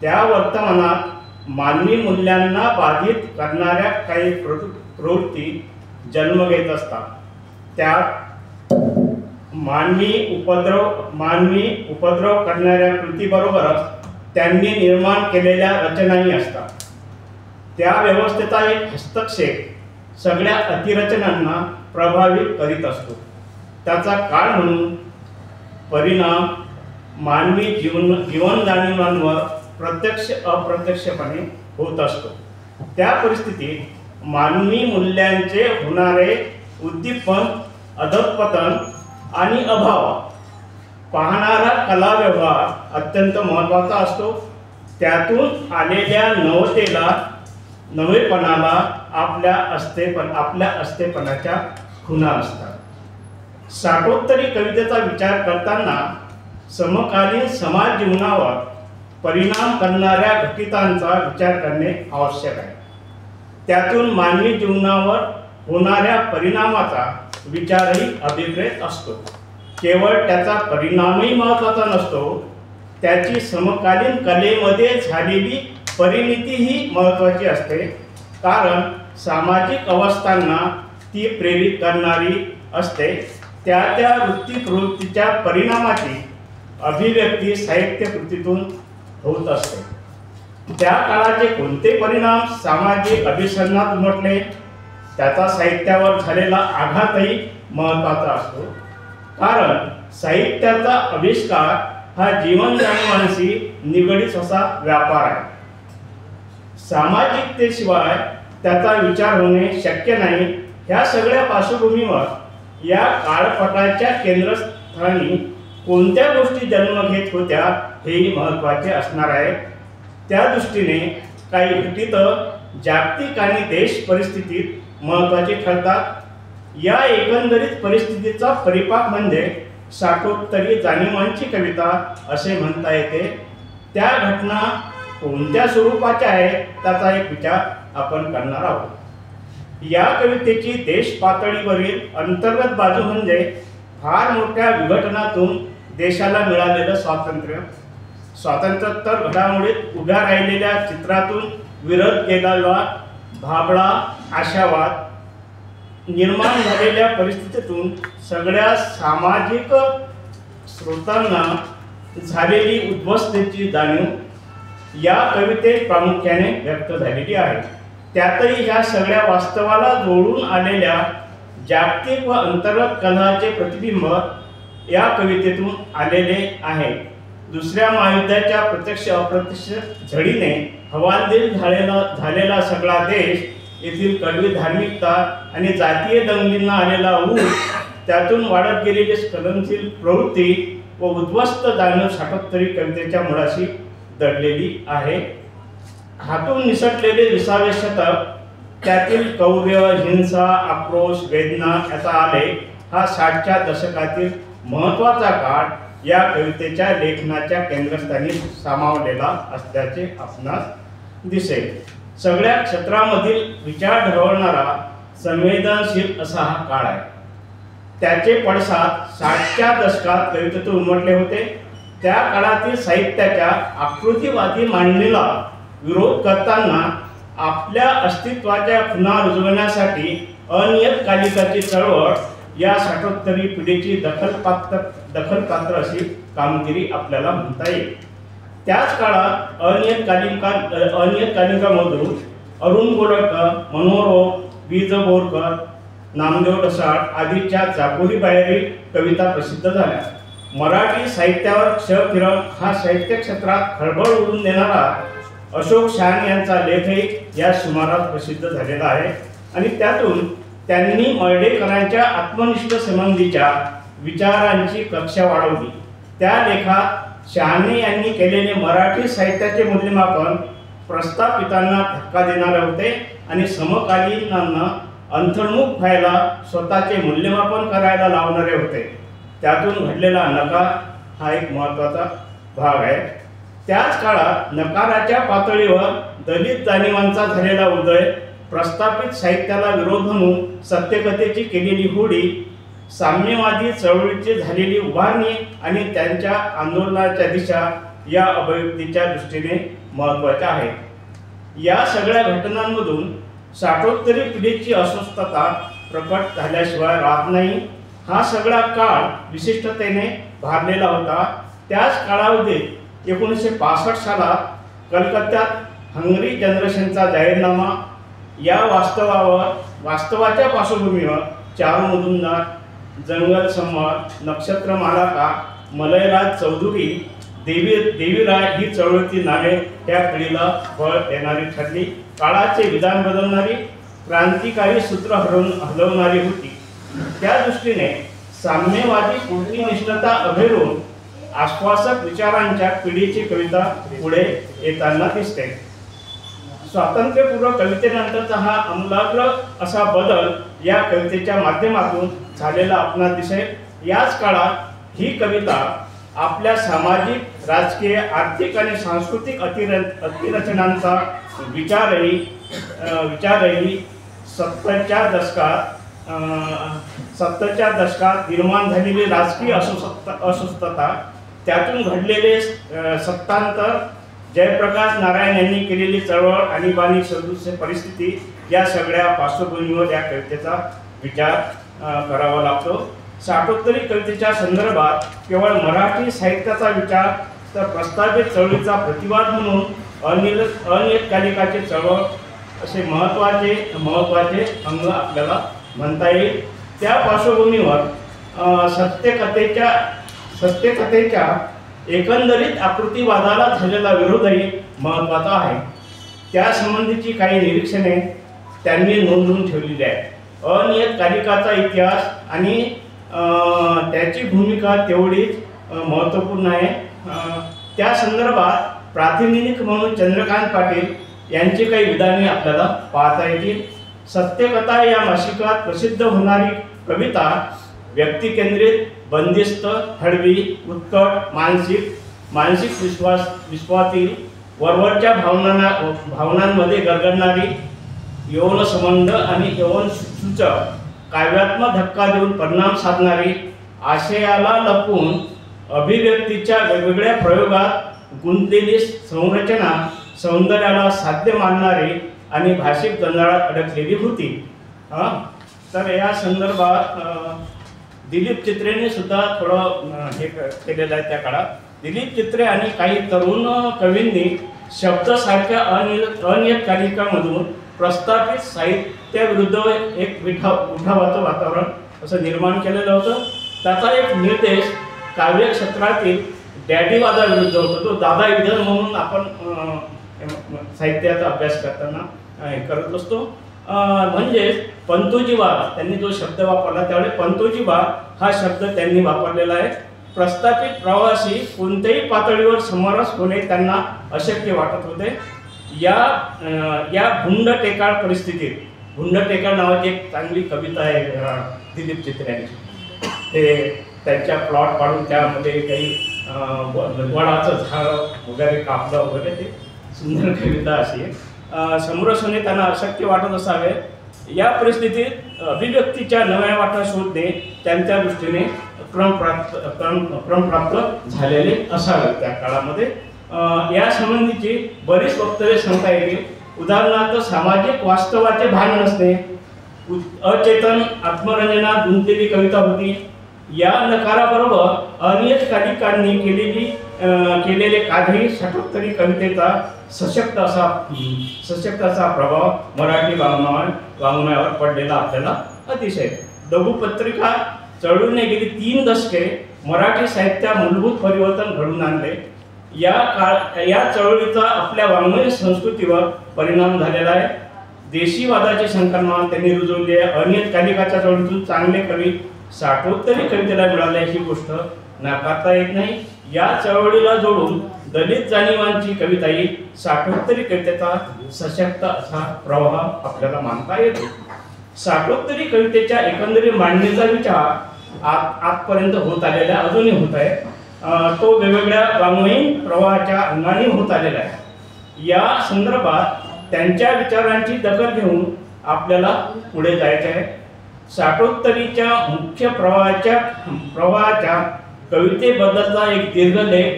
Speaker 5: त्या वर्तमानात मानवी मूल्यांना बाधित करणाऱ्या काही प्रवृत्ती जन्म घेत असतात. त्यात मानवी उपद्रव करणाऱ्या कृतीबरोबरच त्यांनी निर्माण केलेल्या रचनाही असतात. त्या व्यवस्थेचा एक हस्तक्षेप सगळ्या अतिरचनांना प्रभावित करीत असतो. त्याचा काळ म्हणून परिणाम मानवी जीवन जाणीवांवर प्रत्यक्ष अप्रत्यक्षपणे होत असतो. त्या परिस्थितीत मानवी मूल्यांचे होणारे उद्दीपन, अधःपतन आणि अभाव
Speaker 11: पाहणारा कला व्यवहार अत्यंत महत्त्वाचा असतो. त्यातून आलेल्या नवतेला, नवेपणाला आपल्या अस्तेपणाच्या खुणा असतात. साठोत्तरी कवितेचा विचार करताना समकालीन समाज जीवनावर परिणाम करणाऱ्या घटितांचा विचार करणे आवश्यक आहे. त्यातून मानवी जीवनावर होणाऱ्या परिणामाचा विचारही अभिप्रेत असतो. केवळ त्याचा परिणामही महत्त्वाचा नसतो, त्याची समकालीन कलेमध्ये झालेली परिणतीही महत्त्वाची असते. कारण सामाजिक अवस्थांना ती प्रेरित करणारी असते. त्या वृत्ती प्रवृत्तीच्या परिणामाची अभिव्यक्ती साहित्य कृतीतून होत असते. त्या काळाचे कोणते परिणाम सामाजिक अभिसरणात उमटले, त्याचा साहित्यावर झालेला आघातही महत्त्वाचा असतो. कारण साहित्याचा आविष्कार हा जीवन जाणीवांशी निगडीत असा व्यापार आहे. सामाजिकतेशिवाय त्याचा विचार होणे शक्य नाही. ह्या सगळ्या पार्श्वभूमीवर या काळपटाच्या केंद्रस्थानी कोणत्या गोष्टी जन्म घेत होत्या हेही महत्त्वाचे असणार आहे. त्या दृष्टीने काही घटित जागतिक आणि देश परिस्थितीत महत्त्वाचे ठरतात. या एकंदरीत परिस्थितीचा परिपाक म्हणजे साठोत्तरी जाणीवांची कविता असे म्हणता येते. त्या घटना कोणत्या स्वरूपाच्या आहेत त्याचा एक विचार आपण करणार आहोत. या कवितेची देश पातळीवरील अंतर्गत बाजू म्हणजे फार मोठ्या विघटनातून देशाला मिळालेलं स्वातंत्र्योत्तर घडामोडीत उभ्या राहिलेल्या चित्रातून विरत केलेला भाबडा आशावाद, निर्माण झालेल्या परिस्थितीतून सगळ्या सामाजिक स्रोतांना झालेली उद्ध्वस्तेची जाणीव या कवितेत प्रामुख्याने व्यक्त झालेली आहे. त्यातही ह्या सगळ्या वास्तवाला जोडून आलेल्या जागतिक व अंतर्गत कलाचे प्रतिबिंब या कवितेतून आलेले आहे. दुसऱ्या महायुद्धाच्या प्रत्यक्ष अप्रत्यक्ष झडीने हवालदिल झालेला सगळा देश, येथील कडवी धार्मिकता आणि जातीय दंगलींना आलेला ऊर, त्यातून वाढत गेलेली स्खलनशील प्रवृत्ती व उद्ध्वस्त जाणीव साठोत्तरी कवितेच्या मुळाशी दडलेली आहे. हातून निसटलेले 20वे शतक, त्यातील कौर्य, हिंसा, आक्रोश, वेदना याचा आलेख हा 60च्या दशकातील महत्त्वाचा काळ या कवितेच्या लेखनाच्या केंद्रस्थानी सामावलेला असल्याचे आपणास दिसेल. सगळ्या क्षेत्रामधील विचार ठरवणारा संवेदनशील असा हा काळ आहे. त्याचे पडसाद 60च्या दशकात कवितेतून उमटले होते. त्या काळातील साहित्याच्या आकृतीवादी मांडणीला विरोध करताना आपल्या अस्तित्वाच्या खुणा रुजवण्यासाठी अनियतकालिकाची चळवळ या साठोत्तरी पिढीची दखलपात्र अशी कामगिरी आपल्याला म्हणता येईल. त्याच काळात अनियतकालिकामधून अरुण गोडकर, मनोहर वि. ज. बोरकर, नामदेव ढसाळ आदींच्या चाकोरी बाहेरील कविता प्रसिद्ध झाल्या. मराठी साहित्यावर क्षकिरण हा साहित्य क्षेत्रात खळबळ उडून देणारा अशोक शहाणे यांचा लेखही या सुमारास प्रसिद्ध झालेला आहे. आणि त्यातून त्यांनी मर्ढेकरांच्या आत्मनिष्ठ संबंधीच्या विचारांची कक्षा वाढवली. त्या लेखात शहाणे यांनी केलेले मराठी साहित्याचे मूल्यमापन प्रस्थापितांना धक्का देणारे होते आणि समकालीनांना अंतर्मुख व्हायला स्वतःचे मूल्यमापन करायला लावणारे होते. त्यातून घडलेला नकार हा एक महत्त्वाचा भाग आहे. त्याच काळात नकाराच्या पातळीवर दलित जाणीवांचा झालेला उदय, प्रस्थापित साहित्याला विरोध म्हणून सत्यकथेची केलेली होडी, साम्यवादी चळवळीची झालेली उभारणी आणि त्यांच्या आंदोलनाच्या दिशा या अभिव्यक्तीच्या दृष्टीने महत्त्वाच्या आहेत. या सगळ्या घटनांमधून साठोत्तरी पिढीची अस्वस्थता प्रकट झाल्याशिवाय राहत नाही. हा सगळा काळ विशिष्टतेने भारलेला होता. त्याच कालावधीत 1965 सालात कलकत्त्यात हंगरी जनरेशनचा जाहीरनामा या वास्तवाच्या पार्श्वभूमीवर चारू मुजुमदार, जंगल संवाद, नक्षत्र मालाका, मलयराज चौधरी, देवीराय ही चळवळीची नावे त्या पिढीला बळ देणारी ठरली. काळाचे विधान बदलणारी, क्रांतिकारी सूत्र हलवणारी होती. त्या दृष्टीने साम्यवादी पूर्णनिष्ठता अभेरून आश्वासक विचारांच्या पिढीची कविता पुढे येताना दिसते. स्वातंत्र्यपूर्व कवितेनंतरचा हा आमूलाग्र असा बदल या कवितेच्या माध्यमातून झालेला आपणास दिसेल. याच काळात ही कविता आपल्या सामाजिक, राजकीय, आर्थिक आणि सांस्कृतिक अतिरचनांचा विचारही 70च्या दशकात निर्माण झालेली राजकीय अस्वस्थता, त्यातून घडलेले सत्तांतर, जयप्रकाश नारायण यांनी केलेली चळवळ, आणीबाणी सदृश परिस्थिती, या सगळ्या पार्श्वभूमीवर या कवितेचा विचार करावा लागतो. साठोत्तरी कवितेच्या संदर्भात केवळ मराठी साहित्याचा विचार तर प्रस्तावित चळवळीचा प्रतिवाद म्हणून अनियतकालिकाचे चळवळ असे महत्त्वाचे अंग आपल्याला म्हणता येईल. त्या पार्श्वभूमीवर सत्यकथेच्या एकंदरीत आकृतीवादाला झालेला विरोधही महत्त्वाचा आहे. त्यासंबंधीची काही निरीक्षणे त्यांनी नोंदवून ठेवलेली आहे. अनियतकालिकाचा इतिहास आणि त्याची भूमिका तेवढीच महत्त्वपूर्ण आहे. त्या संदर्भात प्रातिनिधिक म्हणून चंद्रकांत पाटील यांची काही विधाने आपल्याला पाहता येतील. सत्यकथा या मासिकात प्रसिद्ध होणारी कविता व्यक्तिकेंद्रित, बंदिस्त, हळवी, उत्कट, मानसिक विश्वातील, वरवरच्या भावनांमध्ये गरगडणारी, यौन संबंध आणि यौन सूचक, काव्यात्मक धक्का देऊन परिणाम साधणारी, आशयाला लपवून अभिव्यक्तीच्या वेगवेगळ्या प्रयोगात गुंतलेली संरचना, सौंदर्याला साध्य मानणारी आणि भाषिक जंजाळात अडकलेली होती. तर या संदर्भात दिलीप चित्रेने सुद्धा थोडं हे केलेलं आहे. त्या काळात दिलीप चित्रे आणि काही तरुण कवींनी शब्दसारख्या अनियतकालिकामधून प्रस्थापित साहित्याविरुद्ध एक उठावाचं वातावरण असं निर्माण केलेलं होतं. त्याचा एक निर्देश काव्य क्षेत्रातील डॅडीवादाविरुद्ध होता. तो दादा युद्ध म्हणून आपण साहित्याचा अभ्यास करताना करत असतो. म्हणजेच पंतोजीवाद, त्यांनी जो शब्द वापरला त्यावेळी पंतोजीवाद हा शब्द त्यांनी वापरलेला आहे. प्रस्थापित प्रवासी कोणत्याही पातळीवर समरस होणे त्यांना अशक्य वाटत होते. या भुंड टेकाळ परिस्थितीत, भुंड टेकाळ नावाची एक चांगली कविता आहे दिलीप चित्रे यांची. ते त्यांच्या प्लॉट पाडून त्यामध्ये काही वडाचं झाड वगैरे कापलं वगैरे, ते सुंदर कविता अशी आहे. समरस होणे त्यांना अशक्य वाटत असावे. या परिस्थितीत अभिव्यक्तीच्या नव्या वाटा शोधणे त्यांच्या दृष्टीने क्रमप्राप्त झालेले असावे त्या काळामध्ये. या संबंधीची बरीच वक्तव्ये सांगता येतील. उदाहरणार्थ, सामाजिक वास्तवाचे भान नसणे, अचेतन आत्मरंजनात गुंतलेली कविता होती. या नकाराबरोबर अनियतकालिकांनी केलेले काही साठोत्तरी कवितेचा सशक्त असा प्रभाव मराठी वाङ्मयावर पडलेला आपल्याला अतिशय. लघुपत्रिका चळवळीने गेली 3 दशके मराठी साहित्यात मूलभूत परिवर्तन घडवून आणले. या चळवळीचा आपल्या वाङ्मय संस्कृतीवर परिणाम झालेला आहे. देशीवादाचे संकल्पना त्यांनी रुजवली आहे. अनियतकालिकाच्या चळवळीतून चांगले कवी साठोत्तरी कवितेला मिळाले ही गोष्ट नाकारता येत नाही. या चळवळीला जोडून दलित जाणीवांची कविताही साठोत्तरी कवितेचा सशक्त असा प्रवाह आपल्याला मानता येतो. साठोत्तरी कवितेच्या एकंदरीत मांडणीचा विचार आजपर्यंत होत आलेला, अजूनही होत आहे. तो वेगवेगळ्या वाङ्मयीन प्रवाहाच्या अंगाने होत आलेला आहे. या संदर्भात त्यांच्या विचारांची दखल घेऊन आपल्याला पुढे जायचे आहे. साठोत्तरीच्या मुख्य प्रवाहाच्या कवितेबद्दलचा एक दीर्घलेख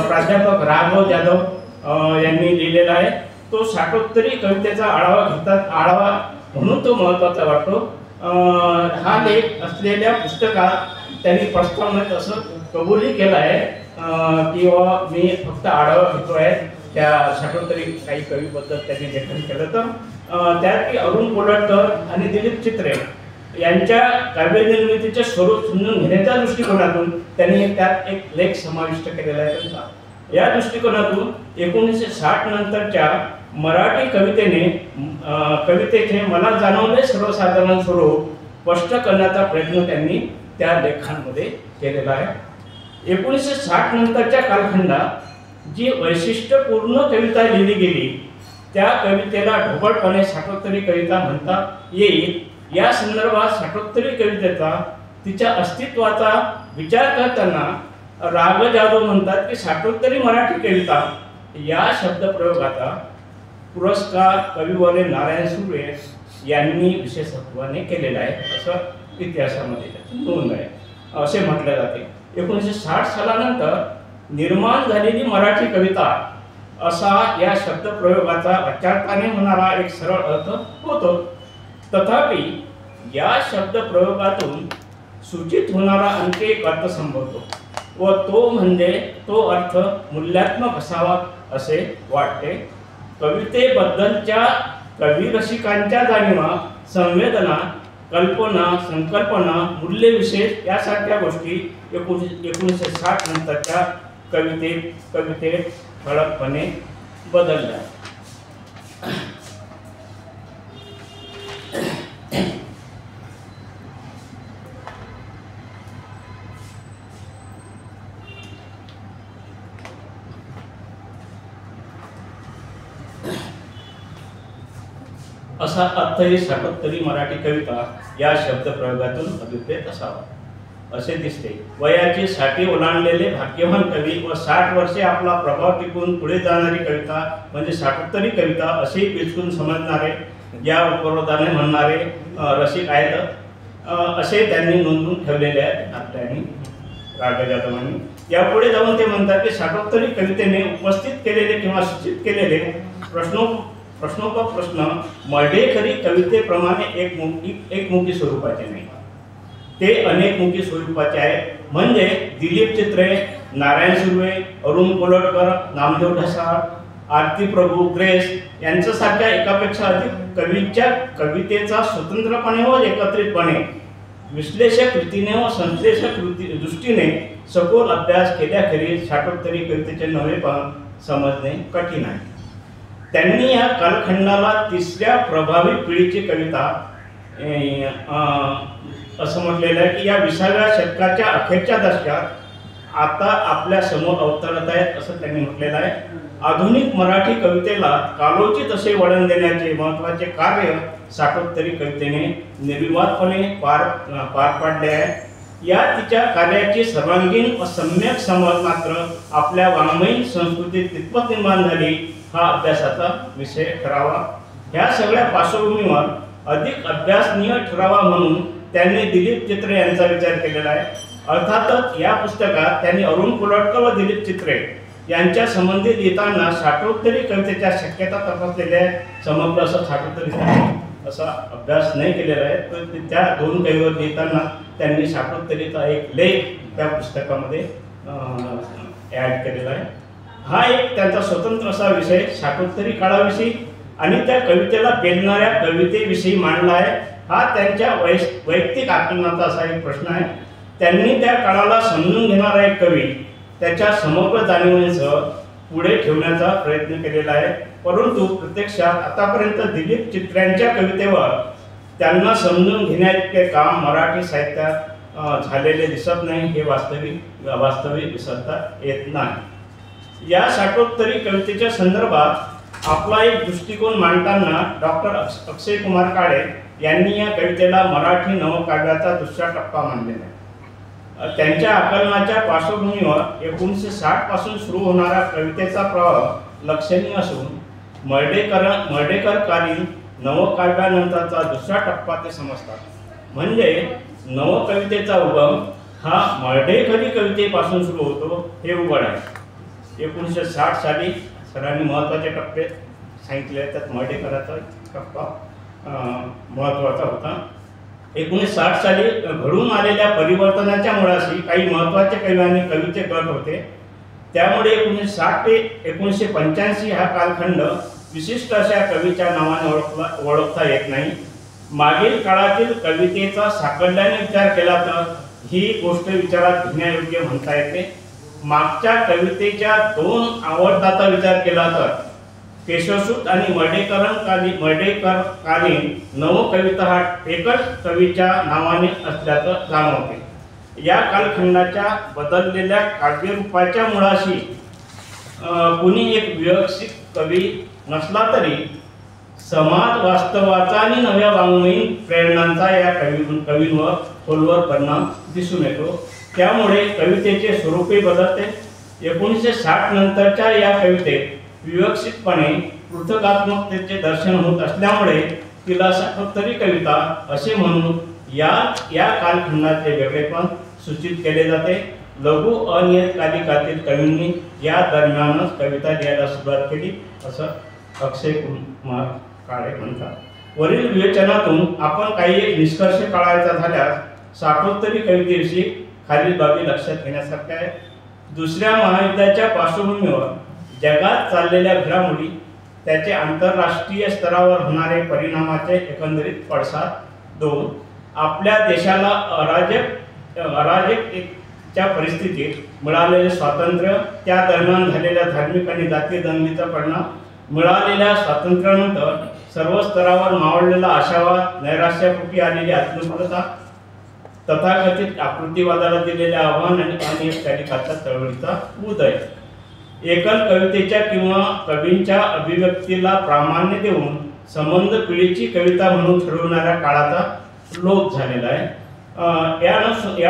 Speaker 11: प्राध्यापक राघव जाधव यांनी लिहिलेला आहे. तो साठोत्तरी कवितेचा आढावा म्हणून तो महत्त्वाचा वाटतो. हा लेख असलेल्या पुस्तकात त्यांनी प्रस्तावनेत असं कबूलही केलं आहे की मी फक्त आढावा घेतो आहे त्या साठोत्तरी काही कवीबद्दल त्यांनी लेखन केलं. तर त्यात अरुण कोल्हटकर आणि दिलीप चित्रे यांच्या काव्यनिर्मितीचे स्वरूप समजून घेण्याच्या दृष्टिकोनातून त्यांनी त्यात एक लेख समाविष्ट केलेला आहे त्यांचा. या दृष्टिकोनातून 1960 नंतरच्या मराठी कवितेचे मला जाणवले सर्वसाधारण स्वरूप स्पष्ट करण्याचा प्रयत्न त्यांनी त्या लेखांमध्ये केलेला आहे. 1960 नंतरच्या कालखंडात जी वैशिष्ट्यपूर्ण कविता लिहिली गेली त्या कवितेला ढोबळपणे साठोत्तरी कविता म्हणता येईल। या संदर्भात साठोत्तरी कवितेचा तिच्या अस्तित्वाचा विचार करताना राग जाधव म्हणतात की साठोत्तरी मराठी कविता या शब्दप्रयोगाचा पुरस्कार कविवर्य नारायण सुर्वे यांनी विशेषत्वाने केलेला आहे असं इतिहासामध्ये त्याची नोंद आहे असे म्हटले जाते। 1960 सालानंतर निर्माण झालेली मराठी कविता असा या शब्दप्रयोगाचा वाच्यार्थाने होणारा एक सरळ अर्थ होतो। तथापि या शब्दप्रयोगातून सूचित होणारा आणखी एक अर्थ संभवतो व तो म्हणजे तो अर्थ मूल्यात्मक असावा असे वाटते। कवितेबद्दलच्या कवी रसिकांच्या जाणीवा, संवेदना, कल्पना, संकल्पना, मूल्यविशेष यासारख्या गोष्टी 1960 नंतरच्या कवितेत ठळकपणे बदलल्या। असा अर्थही साठोत्तरी मराठी कविता या शब्दप्रयोगातून अभिप्रेत असावा असे दिसते। वयाची 60 ओलांडलेले भाग्यवान कवी व 60 वर्षे आपला प्रभाव टिकून पुढे जाणारी कविता म्हणजे साठोत्तरी कविता असे पिचकून समजणारे, या उपरोधाने म्हणणारे रसिक आहेत असे त्यांनी नोंदवून ठेवलेले आहेत आपल्यानी राग जाधवांनी। यापुढे जाऊन ते म्हणतात की साठोत्तरी कवितेने उपस्थित केलेले किंवा सूचित केलेले प्रश्न मर्ढेकरी कवितेप्रमाणे एकमुखी स्वरूपाचे नाही, ते अनेकमुखी स्वरूपाचे आहे। म्हणजे दिलीप चित्रे, नारायण सुर्वे, अरुण कोलटकर, नामदेव ढसाळ, आरती प्रभू, ग्रेस यांच्यासारख्या एकापेक्षा अधिक कवींच्या कवितेचा स्वतंत्रपणे व एकत्रितपणे विश्लेषक रीतीने व संश्लेषक दृष्टीने सखोल अभ्यास केल्याखेरीज साठोत्तरी कवितेचे नवेपण समजणे कठीण आहे। त्यांनी या कालखंडाला तिसऱ्या प्रभावी पिढीची कविता असं म्हटलेलं आहे की या 20व्या शतकाच्या अखेरच्या दशकात आता आपल्या समोर अवतरत आहेत असं त्यांनी म्हटलेलं आहे। आधुनिक मराठी कवितेला कालोचित असे वळण देण्याचे महत्त्वाचे कार्य साठोत्तरी कवितेने निर्विवादपणे पार पाडले आहे। या तिच्या कार्याची सर्वांगीण व सम्यक समज मात्र आपल्या वाङ्मयीन संस्कृतीत कितपत निर्माण झाली हा अभ्यासाचा विषय ठरावा। ह्या सगळ्या पार्श्वभूमीवर अधिक अभ्यासनीय ठरावा म्हणून त्यांनी दिलीप चित्रे यांचा विचार केलेला आहे। अर्थातच या पुस्तकात त्यांनी अरुण कोलटकर व दिलीप चित्रे यांच्या संबंधित लिहिताना साठोत्तरी कवितेच्या शक्यता तपासलेल्या समग्र असं साठोत्तरी असा अभ्यास नाही केलेला आहे। तर त्या दोन कवीवर लिहिताना त्यांनी साठोत्तरीचा एक लेख त्या पुस्तकामध्ये ॲड केलेला आहे। हा एक त्यांचा स्वतंत्र असा विषय साठोत्तरी काळाविषयी आणि त्या कवितेला पेलणाऱ्या कवितेविषयी मांडला आहे। हा त्यांच्या वैयक्तिक आकलनाचा असा एक प्रश्न आहे। त्यांनी त्या काळाला समजून घेणारा एक कवी त्याच्या समग्र जाणीवेसह पुढे ठेवण्याचा प्रयत्न केलेला आहे। परंतु प्रत्यक्षात आतापर्यंत दिलीप चित्र्यांच्या कवितेवर त्यांना समजून घेण्याचे काम मराठी साहित्यात झालेले दिसत नाही, हे वास्तविक विसरता येत नाही। या साठोत्तरी कवितेच्या संदर्भात आपला एक दृष्टिकोन मांडताना डॉक्टर अक्षय कुमार काळे यांनी या कवितेला मराठी नवकाव्याचा दुसरा टप्पा मानलेला आहे। त्यांच्या आकलनाच्या पार्श्वभूमीवर 1960 पासून सुरू होणारा कवितेचा प्रवाह लक्षणीय असून मर्ढेकरकालीन नवकाव्यानंतरचा दुसरा टप्पा ते समजतात। म्हणजे नवकवितेचा उगम हा मर्ढेकरी कवितेपासून सुरू होतो हे उघड आहे। 1960 साली सरांनी महत्त्वाचे टप्पे सांगितले, त्यात मर्ढेकराचा टप्पा महत्त्वाचा होता। 1960 साली घडून आलेल्या परिवर्तनाच्या मुळाशी काही महत्त्वाचे कवी कवीचे गट होते। त्यामुळे 1960 ते 1985 हा कालखंड विशिष्ट अशा कवीच्या नावाने ओळखता येत नाही। मागील काळातील कवितेचा साकल्याने विचार केला तर ही गोष्ट विचारात घेण्यायोग्य म्हणता येते। मागच्या कवितेच्या दोन आवडताचा विचार केला तर केशवसूत आणि मर्ढेकरकालीन नवकविता हा एकच कवीच्या नावाने असल्याचं जाणवते। या कालखंडाच्या बदललेल्या काव्यरूपाच्या मुळाशी कुणी एक विकसित कवी नसला तरी समाज वास्तवाचा आणि नव्या वाङ्मयीन प्रेरणांचा या कवींवर खोलवर परिणाम दिसून येतो. त्यामुळे कवितेचे स्वरूपही बदलते. 1960 नंतरच्या या कवितेत विवक्षितपणे पृथकात्मकतेचे दर्शन होत असल्यामुळे तिला साठोत्तरी कविता असे म्हणून या कालखंडाचे वेगळेपण सूचित केले जाते. लघु अनियतकालिकातील कवींनी या दरम्यानच कविता लिहायला सुरुवात केली असं अक्षय कुमार काळे म्हणतात. वरील विवेचनातून आपण काही एक निष्कर्ष काढायचा झाल्यास साठोत्तरी कवितेविषयी खालील बाबी लक्षात घेण्यासारख्या आहे. दुसऱ्या महायुद्धाच्या पार्श्वभूमीवर जगात चाललेल्या घडामोडी, त्याचे आंतरराष्ट्रीय स्तरावर होणारे परिणामाचे एकंदरीत पडसाद. 2. आपल्या देशाला अराजकतेच्या परिस्थितीत मिळालेले स्वातंत्र्य, त्या दरम्यान झालेल्या धार्मिक आणि जातीय दंगलीचा परिणाम, मिळालेल्या स्वातंत्र्यानंतर सर्व स्तरावर मावळलेला आशावाद, नैराश्यापोटी आलेली आत्मपूर्णता, तथाकथित आकृतीवादाला दिलेले आव्हान आणि अनियतकालिकाच्या चळवळीचा उदय. एकल कवितेच्या किंवा कवींच्या अभिव्यक्तीला प्रामाण्य देऊन संबंध पिढीची कविता म्हणून ठरवणाऱ्या काळाचा लोप झालेला आहे. या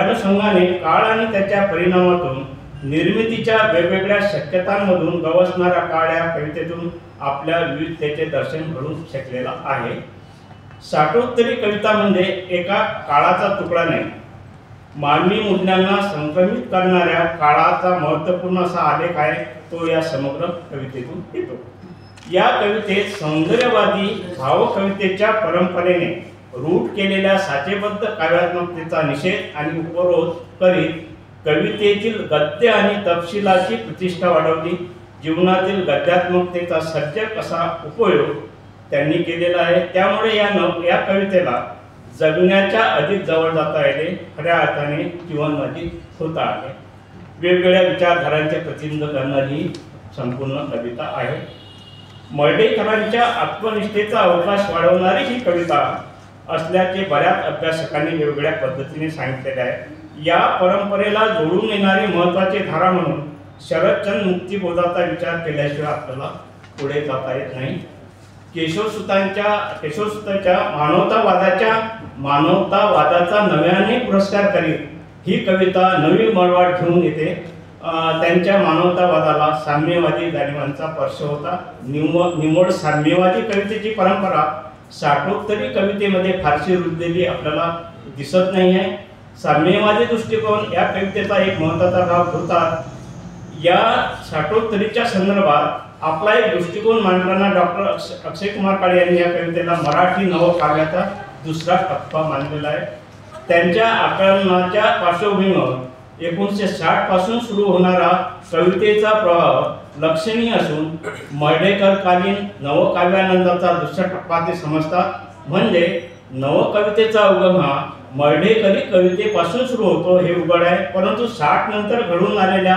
Speaker 11: अनुषंगाने काळ आणि त्याच्या परिणामातून निर्मितीच्या वेगवेगळ्या शक्यतांमधून गवसणारा काळ या कवितेतून आपल्या विविधतेचे दर्शन घडून शकलेला आहे. साठोत्तरी कविता म्हणजे एका काळाचा तुकडा नाही, मानवी मूल्यांना संक्रमित करणाऱ्या काळाचा महत्त्वपूर्ण असा आलेख आहे. तो या समग्र कवितेतून येतो. या कवितेत सौंदर्यवादी भावकवितेच्या परंपरेने रूढ केलेल्या साचेबद्ध काव्यात्मकतेचा निषेध आणि उपरोध करीत कवितेतील गद्य आणि तपशिलाची प्रतिष्ठा वाढवली. जीवनातील गद्यात्मकतेचा सर्जक असा उपयोग त्यांनी केलेला आहे. त्यामुळे या कवितेला जगण्याच्या अधिक जवळ जाता येते. खऱ्या अर्थाने जीवन अधिक होता आहे. वेगवेगळ्या विचारधारांचे प्रतिनिधित्व करणारी संपूर्ण कविता आहे. मर्ढेकरांच्या आत्मनिष्ठेचा अवकाश वाढवणारी ही कविता असल्याचे बऱ्याच अभ्यासकांनी वेगवेगळ्या पद्धतीने सांगितलेले आहे. या परंपरेला जोडून येणारी महत्त्वाची धारा म्हणून शरदचंद्र मुक्तिबोधाचा विचार केल्याशिवाय आपल्याला पुढे जाता येत नाही. केशवसुतांच्या मानवतावादाचा नव्याने पुरस्कार करीत ही कविता नवी मळवाट घेऊन येते. त्यांच्या मानवतावादाला साम्यवादी जाणीवांचा स्पर्श होता. निवड साम्यवादी कवितेची परंपरा साठोत्तरी कवितेमध्ये फारशी रुजलेली आपल्याला दिसत नाही आहे. साम्यवादी दृष्टिकोन या कवितेचा एक महत्त्वाचा भाग होता. या साठोत्तरीच्या संदर्भात आपला एक दृष्टिकोन मांडताना डॉक्टर अक्षय कुमार काळे यांनी या कवितेला मराठी नवकाव्याचा दुसरा टप्पा मानलेला आहे. त्यांच्या आकलनाच्या पार्श्वभूमीवर 1960 पासून सुरू होणारा कवितेचा प्रभाव लक्षणीय असून मर्ढेकरकालीन नवकाव्यानंतरचा दुसरा टप्पा ते समजतात. म्हणजे नवकवितेचा उगम हा मर्ढेकरी कवितेपासून सुरू होतो हे उघड आहे. परंतु 60 नंतर घडून आलेल्या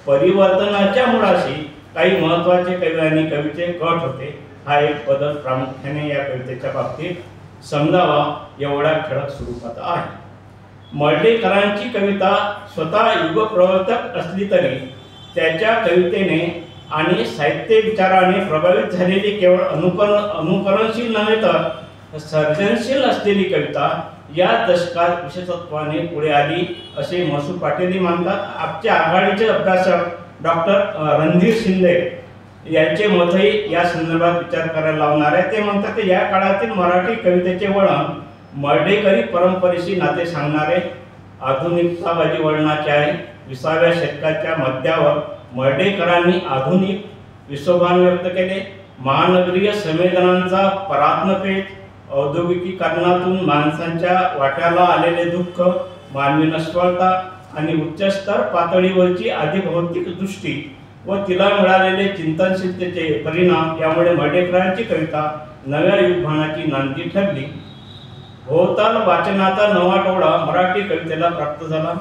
Speaker 11: परिवर्तनाच्या मुळाशी काही महत्त्वाचे कवी आणि कवीचे गट होते. हा एक बदल प्रामुख्याने या कवितेच्या बाबतीत समजावा एवढ्या ठळक स्वरूपात आहे. मर्ढेकरांची कविता स्वतः युगप्रवर्तक असली तरी त्याच्या कवितेने आणि साहित्य विचाराने प्रभावित झालेली केवळ अनुकरणशील नव्हे तर सर्जनशील असलेली कविता या दशकात विशेषत्वाने पुढे आली असे महसूल पाटील मानतात. आमचे आघाडीचे अभ्यासक डॉक्टर रणधीर शिंदे यांचे मतही या संदर्भात विचार करायला लावणार आहे. ते म्हणतात की या काळातील मराठी कवितेचे वळण मर्ढेकरी परंपरेशी नाते सांगणारे आधुनिकतावादी वळणाचे आहे. 20व्या शतकाच्या मध्यावर मर्ढेकरांनी आधुनिक विश्वभान व्यक्त केले. महानगरीय संवेदनांचा परात्मपेच, औद्योगिकीकरणातून माणसांच्या वाट्याला आलेले दुःख, मानवी नष्टता आणि उच्चस्तर पातळीवरची अधिभौतिक दृष्टी व तिला मिळालेले चिंतनशीलतेचे परिणाम यामुळे मर्ढेकरांची कविता नव्या युगभानाची नांदी ठरली. भोवताल वाचनाचा नवा टोळा मराठी कवितेला प्राप्त झाला.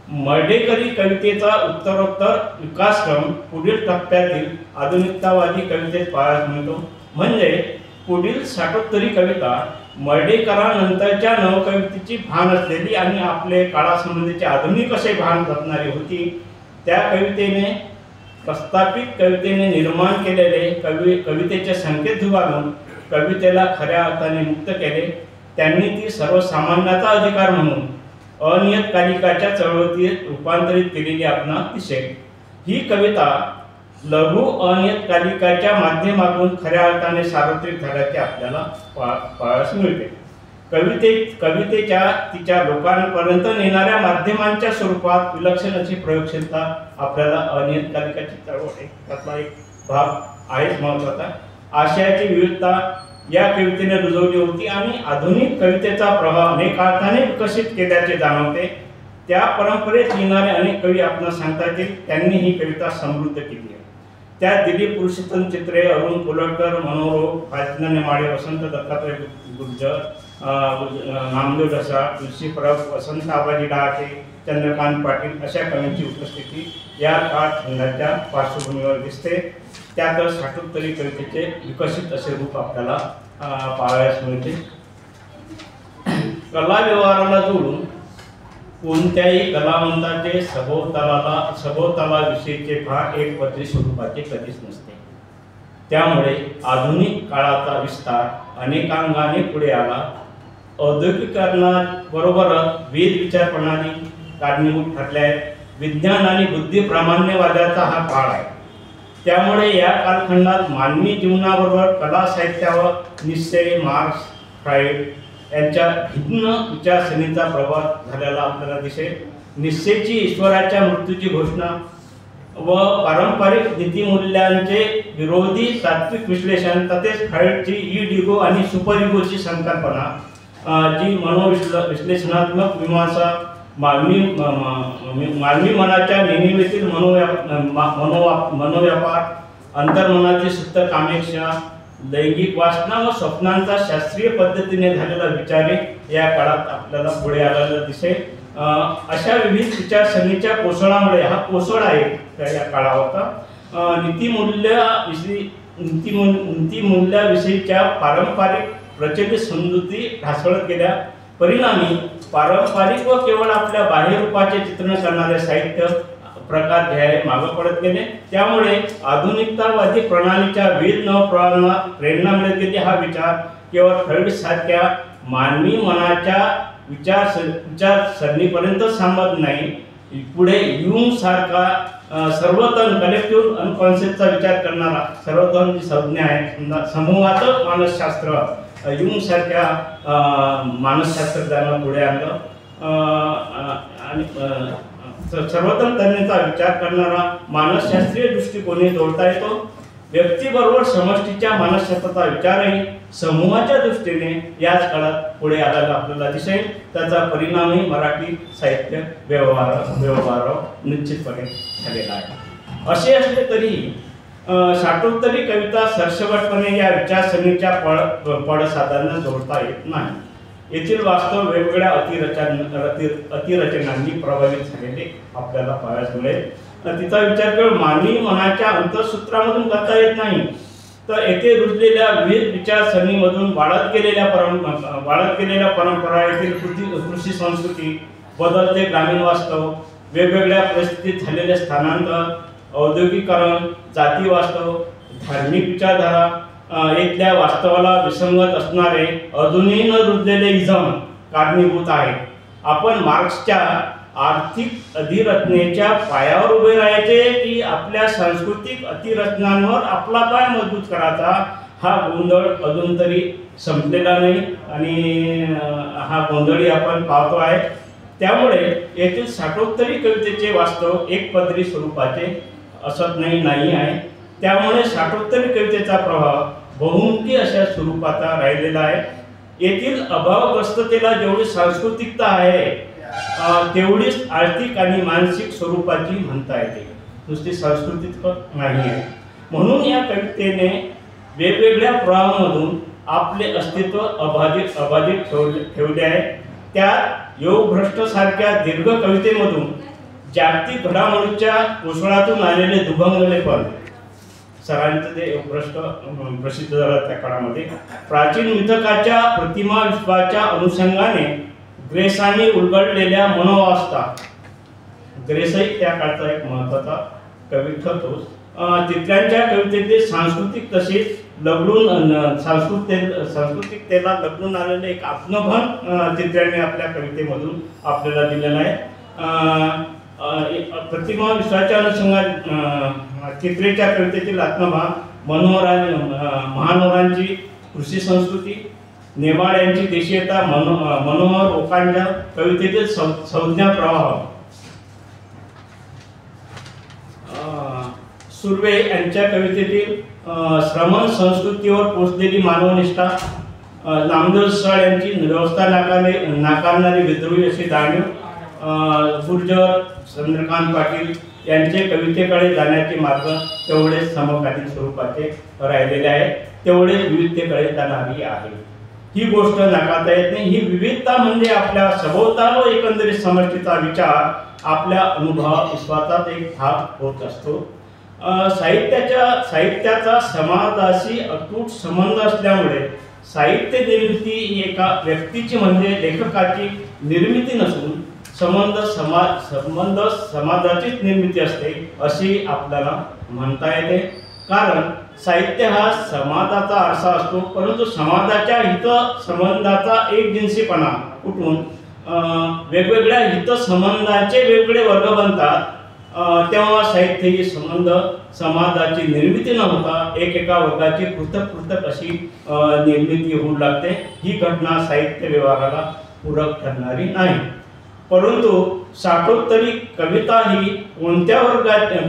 Speaker 11: मर्ढेकरी कवितेचा उत्तरोत्तर विकासक्रम पुढील टप्प्यातील आधुनिकतावादी कवितेत पाहायला मिळतो. म्हणजे पुढील साठोत्तरी कविता मर्ढेकरांनंतरच्या नवकवितेची भान असलेली आणि आपले काळासंबंधीचे आधुनिक असे भान जपणारी होती. त्या कवितेने प्रस्थापित कवितेने निर्माण केलेले कवितेचे संकेत झुगारून कवितेला खऱ्या अर्थाने मुक्त केले. त्यांनी ती सर्वसामान्याचा अधिकार म्हणून अनियतकालिकाच्या चळवळीत रूपांतरित केलेली आपणास दिसेल. ही कविता लघु अनियतकालिकाच्या माध्यमातून खऱ्या अर्थाने सार्वत्रिक झाल्याचे आपल्याला पाहायला मिळते. कवितेच्या तिच्या लोकांपर्यंत नेणाऱ्या माध्यमांच्या स्वरूपात विलक्षण अशी प्रयोगशीलता आपल्याला अनियतकालिकाची चळवळ त्यातला एक भाग आहेच महत्वाचा. आशयाची विविधता या कवितेने रुजवली होती आणि आधुनिक कवितेचा प्रभाव अनेक अर्थाने विकसित केल्याचे जाणवते. त्या परंपरेत लिहिणारे अनेक कवी आपणास सांगता येतील. त्यांनी ही कविता समृद्ध केली आहे. त्यात दिलीप पुरुषोत्तम चित्रे, अरुण कोलटकर, मनोहर भाजन नेमाडे, वसंत दत्तात्रय गुर्जर, नामदेव ढसाळ, तुलसी परब, वसंत आबाजी डहाके, चंद्रकांत पाटील अशा कवींची उपस्थिती या काळखंडाच्या पार्श्वभूमीवर दिसते. त्यातच साठोत्तरी कवितेचे विकसित असे रूप आपल्याला पाहावयास मिळते. कला व्यवहाराला जोडून कोणत्याही कलावंताचे सभोवतालाविषयीचे भान एकपत्री स्वरूपाचे कधीच नसते. त्यामुळे आधुनिक काळाचा विस्तार अनेकांगाने पुढे आला. औद्योगिकरणाबरोबरच वेद विचार प्रणाली कारणीभूत ठरल्या आहेत. विज्ञान आणि बुद्धी प्रामाण्यवादाचा हा काळ आहे. त्यामुळे या कालखंडात मानवी जीवनाबरोबर कला साहित्यावर निश्चय, मार्क्स, फ्राईड यांच्या भिन्न विचारसरणीचा प्रभाव झालेला आपल्याला दिसेल. निश्चयची ईश्वराच्या मृत्यूची घोषणा व पारंपरिक नीतिमूल्यांचे विरोधी तात्विक विश्लेषण तसेच फ्राईडची इगो आणि सुपर इगोची संकल्पना जी मनोविश्लेषणात्मक मीमांसा मानवी मनाच्या नेहमीतील मनोव्यापार, अंतर्मनाची सुप्त कामेक्षा, लैंगिक वासना व स्वप्नांचा शास्त्रीय पद्धतीने झालेला विचार या काळात आपल्याला पुढे आलेला दिसेल. अशा विविध विचारसरणीच्या कोसळामुळे हा कोसळ आहे या काळावरचा नीतिमूल्याविषयीच्या पारंपरिक प्रचलित समजुती ढासळत गेल्या. परिणामी पारंपरिक व केवळ आपल्या बाह्यरूपाचे चित्रण करणारे साहित्य प्रकार ध्येय मागे पडत गेले. त्यामुळे आधुनिकतावादी प्रणालीच्या वेद नवप्रवाहांना प्रेरणा मिळत गेली. हा विचार केवळ फ्राईड सारख्या मानवी मनाच्या विचारसरणीपर्यंत थांबत नाही. पुढे युंग सारखा सर्वतन कलेक्टिव्ह अनकॉन्शियसचा विचार करणारा सर्वतन जी संज्ञा आहे समूहाचं मानसशास्त्र युंग सारख्या मानसशास्त्रज्ञांना पुढे आणलं आणि सर्वतन तज्ञांचा विचार करणारा मानसशास्त्रीय दृष्टिकोनी जोडता येतो. व्यक्तीबरोबर समष्टीच्या मानसशास्त्राचा विचारही समूहाच्या दृष्टीने याच काळात पुढे आलेला आपल्याला दिसेल. त्याचा परिणामही मराठी साहित्य व्यवहारावर निश्चितपणे झालेला आहे. असे असले तरी साठोत्तरी कविता सरसकटपणे या विचारसरणीच्या पडसादांना जोडता येत नाही. येथील वास्तव वेगवेगळ्या अतिरचनांनी प्रभावित झालेले आपल्याला पाहायला मिळेल. तिचा विचार केवळ मानवी मनाच्या अंतःसूत्रामधून करता येत नाही, तर येथे रुजलेल्या विविध विचारसरणीमधून वाढत गेलेल्या परंपरा, येथील कृषी संस्कृती, बदलते ग्रामीण वास्तव, वेगवेगळ्या परिस्थितीत झालेले स्थानांतर, औद्योगिकरण, जाती वास्तव, धार्मिक विचारधारा, इथल्या वास्तवाला विसंगत असणारे अजूनही न रुजलेले इझम कारणीभूत आहेत. आपण मार्क्सच्या आर्थिक अधिरचनेच्या पायावर उभे राहायचे की आपल्या सांस्कृतिक अतिरचनांवर आपला पाय मजबूत करायचा, हा गोंधळ अजून तरी संपलेला नाही आणि हा गोंधळी आपण पाहतो आहे. त्यामुळे येथील साठोत्तरी कवितेचे वास्तव एकपदरी स्वरूपाचे असत नाही आहे. त्यामुळे साठोत्तरी कवितेचा प्रभाव बहुमुखी अशा स्वरूपाचा राहिलेला आहे. येथील अभावग्रस्ततेला जेवढी सांस्कृतिकता आहे तेवढीच आर्थिक आणि मानसिक स्वरूपाची म्हणता येते, नुसती सांस्कृतिक नाही आहे. म्हणून या कवितेने वेगवेगळ्या प्रवाहामधून आपले अस्तित्व अबाधित ठेवले आहे. त्यात योगभ्रष्ट सारख्या दीर्घ कवितेमधून जागतिक घडामोडीच्या कोसळातून आलेले दुभंगलेपण, सरांचं ते प्रसिद्ध झालं त्या काळामध्ये. प्राचीन मिथकाच्या प्रतिमा विश्वाच्या अनुषंगाने ग्रेसाने उलगडलेल्या मनोवस्था, ग्रेसही त्या काळचा एक महत्वाचा कवी ठरतो. चित्र्यांच्या कवितेतील सांस्कृतिक तसेच लबडून सांस्कृतिकतेला लबडून आलेले एक आत्मभान चित्र्यांनी आपल्या कवितेमधून आपल्याला दिलेलं आहे. प्रतिमा विश्वाच्या अनुषंगाने चित्रेच्या कवितेतील आत्मभान, महानोरांची कृषी संस्कृती, नेमाड्यांची देशीयता, मनोहर ओकांच्या कवितेतील संज्ञा प्रवाह, सुर्वे यांच्या कवितेतील श्रमण संस्कृतीवर पोचलेली मानवनिष्ठा, नामदेव सळ यांची व्यवस्था नाकारणारी विद्रोही अशी जाणीव, गुर्जर चंद्रकांत पाटील यांचे कवितेकडे जाण्याचे मार्ग तेवढेच समकालीन स्वरूपाचे राहिलेले आहेत, तेवढेच विविधतेकडे जाणारी आहे. ही गोष्ट नाकारता येत नाही. ही विविधता म्हणजे आपल्या सभोवताल एकंदरीत समष्टीचा विचार आपल्या अनुभव विश्वाचाच एक भाग होत असतो. साहित्याचा समाजाशी अतूट संबंध असल्यामुळे साहित्य निर्मिती ही एका व्यक्तीची म्हणजे लेखकाची निर्मिती नसून संबंध समाजाचीच निर्मिती असते अशी आपल्याला म्हणता येते. कारण साहित्य हा समाजाचा आरसा असतो, परंतु समाजाच्या हितसंबंधाचा एकजिन्सीपणा उठून वेगवेगळ्या हितसंबंधाचे वेगवेगळे वर्ग बनतात. तेव्हा साहित्य ही संबंध समाजाची निर्मिती न होता एकेका वर्गाची पृथक अशी निर्मिती होऊ लागते. ही घटना साहित्य व्यवहाराला पूरक ठरणारी नाही. परंतु साठोत्तरी कविता ही कोणत्या वर्गाची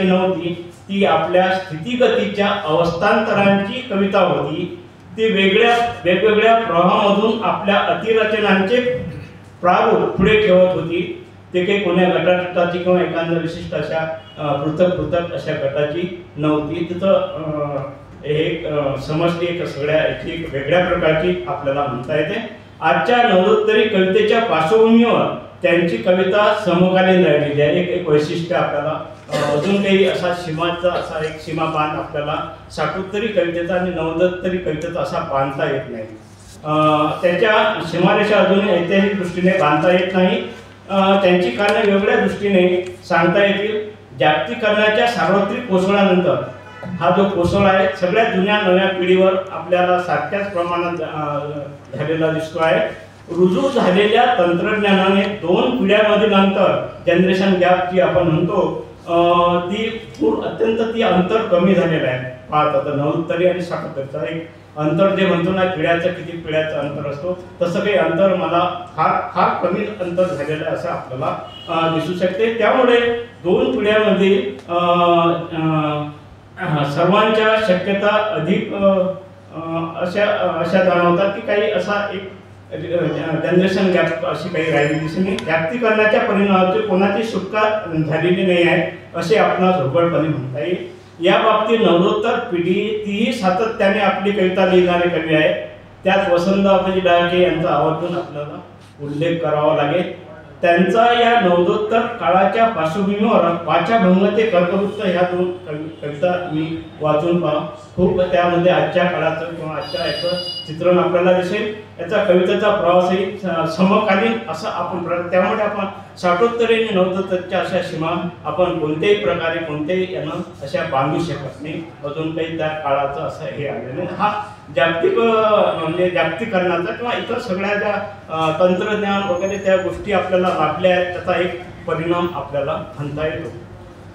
Speaker 11: नव्हती. ती आपल्या स्थितिगतीच्या अवस्थांतरांची कविता होती. ती वेगवेगळ्या प्रवाहामधून आपल्या अतिरचनांचे प्रारूप पुढे ठेवत होती. ते काही कोण्या गटाची किंवा एखाद्या विशिष्ट अशा पृथक अशा गटाची नव्हती. तिथं एक समष्टी एक सगळ्या वेगळ्या प्रकारची आपल्याला म्हणता येते. आजच्या नवोत्तरी कवितेच्या पार्श्वभूमीवर त्यांची कविता समकालीन राहिलेली आहे. एक वैशिष्ट्य आपल्याला अजून काही असा एक सीमापान आपल्याला साठोत्तरी कवितेचा आणि नवोत्तरी कवितेचा असा बांधता येत नाही. त्याच्या सीमारेषा अजूनही ऐतिहासिक दृष्टीने बांधता येत नाही. त्यांची कारणे वेगळ्या दृष्टीने सांगता येतील. जागतिकीकरणाच्या सार्वत्रिक कोसळल्यानंतर हा जो कोसळ आहे सगळ्या जुन्या नव्या पिढीवर आपल्याला सारख्याच प्रमाणात झालेला दिसतो आहे. रुजू झालेल्या तंत्रज्ञानाने 2 पिढ्यांमधील अंतर, जनरेशन गॅप जी आपण म्हणतो, अत्यंत अंतर कमी झालेलं आहे. आता नवोत्तरी आणि साठोत्तरीचा एक अंतर जे म्हणतो ना, किती पिढ्याचं अंतर असतो, तसं काही अंतर मला फार कमी अंतर झालेलं आहे असं आपल्याला दिसू शकते. त्यामुळे 2 पिढ्यांमध्ये सर्वांच्या शक्यता अधिक अशा जाणवतात की काही असा एक जनरेशन गॅप अशी काही राहिली दिसत नाही. जागतिकीकरणाच्या परिणामाची कोणाची सुटका झालेली नाही आहे असे आपणास उघडपणे म्हणता येईल. या बाबतीत नवोत्तर पिढी तीही सातत्याने आपली कविता लिहिणारे कवी आहे. त्यात वसंतरावजी डाके यांचा आवर्जून आपल्याला उल्लेख करावा लागेल. त्यांचा या नवोत्तर काळाच्या पार्श्वभूमीवर पाचाभंग ते कर्कवृत्त ह्या 2 कविता मी वाचून पहा. खूप त्यामध्ये आजच्या काळाचं किंवा आजच्या याचं चित्रण आपल्याला दिसेल. याचा कवितेचा प्रवासही समकालीन असा आपण, त्यामुळे आपण साठोत्तरी आणि नवोत्तरच्या अशा सीमा आपण कोणत्याही प्रकारे कोणत्याही यानं अशा बांधू शकत नाही. अजून काही त्या काळाचं असं हे आलेलं नाही. हा जागतिकीकरणाचा किंवा इतर सगळ्या ज्या तंत्रज्ञान वगैरे त्या गोष्टी आपल्याला लाभल्या आहेत त्याचा एक परिणाम आपल्याला म्हणता येतो.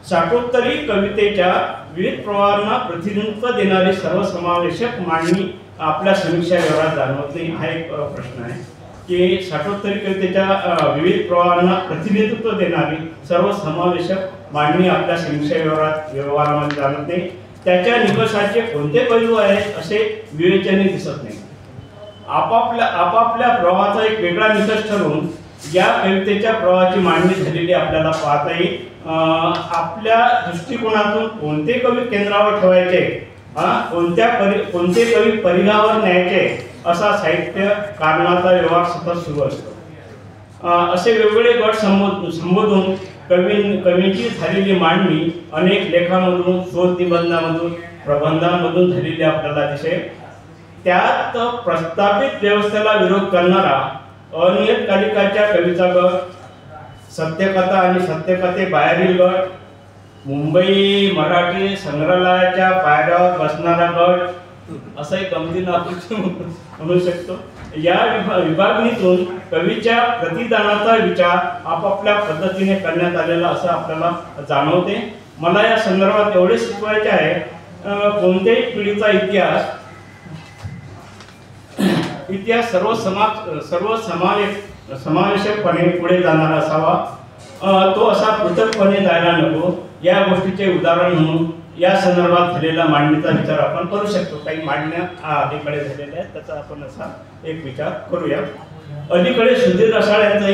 Speaker 11: साठोत्तरी कवितेच्या विविध प्रवाहांना प्रतिनिधित्व देणारी सर्वसमावेशक मांडणी आपल्या समीक्षा व्यवहारात जाणवत नाही. हा एक प्रश्न आहे की साठोत्तरी कवितेच्या विविध प्रवाहांना प्रतिनिधित्व देणारी सर्वसमावेशक मांडणी आपल्या समीक्षा व्यवहारामध्ये जाणवत नाही. त्याच्या निकषाचे कोणते पैलू आहेत असे विवेचनही दिसत नाही. आपापल्या प्रवाहाचा एक वेगळा निकष ठरवून या कवितेच्या प्रवाहाची मांडणी झालेली आपल्याला पाहता येईल. आपल्या दृष्टिकोनातून कोणते कवी केंद्रावर ठेवायचे, कोणते कवी परिघावर न्यायचे असा साहित्य कारणाचा व्यवहार सतत सुरू असतो. असे वेगवेगळे गट संबोधून कवींची झालेली मांडणी अनेक लेखामधून, शोध निबंधामधून, प्रबंधांमधून झालेली आपल्याला दिसेल. त्यात प्रस्थापित व्यवस्थेला विरोध करणारा अनियतकालिकाच्या कवीचा गट, सत्यकथा आणि सत्यकथे बाहेरील गट, मुंबई मराठी संग्रहालयाच्या पायऱ्यावर बसणारा गट, असंही गमतीनं आपण म्हणू शकतो. या विभागणीतून कवीच्या प्रतिदानाचा विचार आपापल्या पद्धतीने करण्यात आलेला असं आपल्याला जाणवते. मला या संदर्भात एवढे सुचवायचे आहे, कोणत्याही पिढीचा इतिहास सर्व समावेशकपणे पुढे जाणारा असावा. तो असा पृथकपणे जायला नको. या गोष्टीचे उदाहरण म्हणून या संदर्भात झालेला मांडणीचा विचार आपण करू शकतो. काही मांडण्या अलीकडे झालेल्या आहेत, त्याचा आपण असा एक विचार करूया. अलीकडे सुधीर रसाळ यांचा एक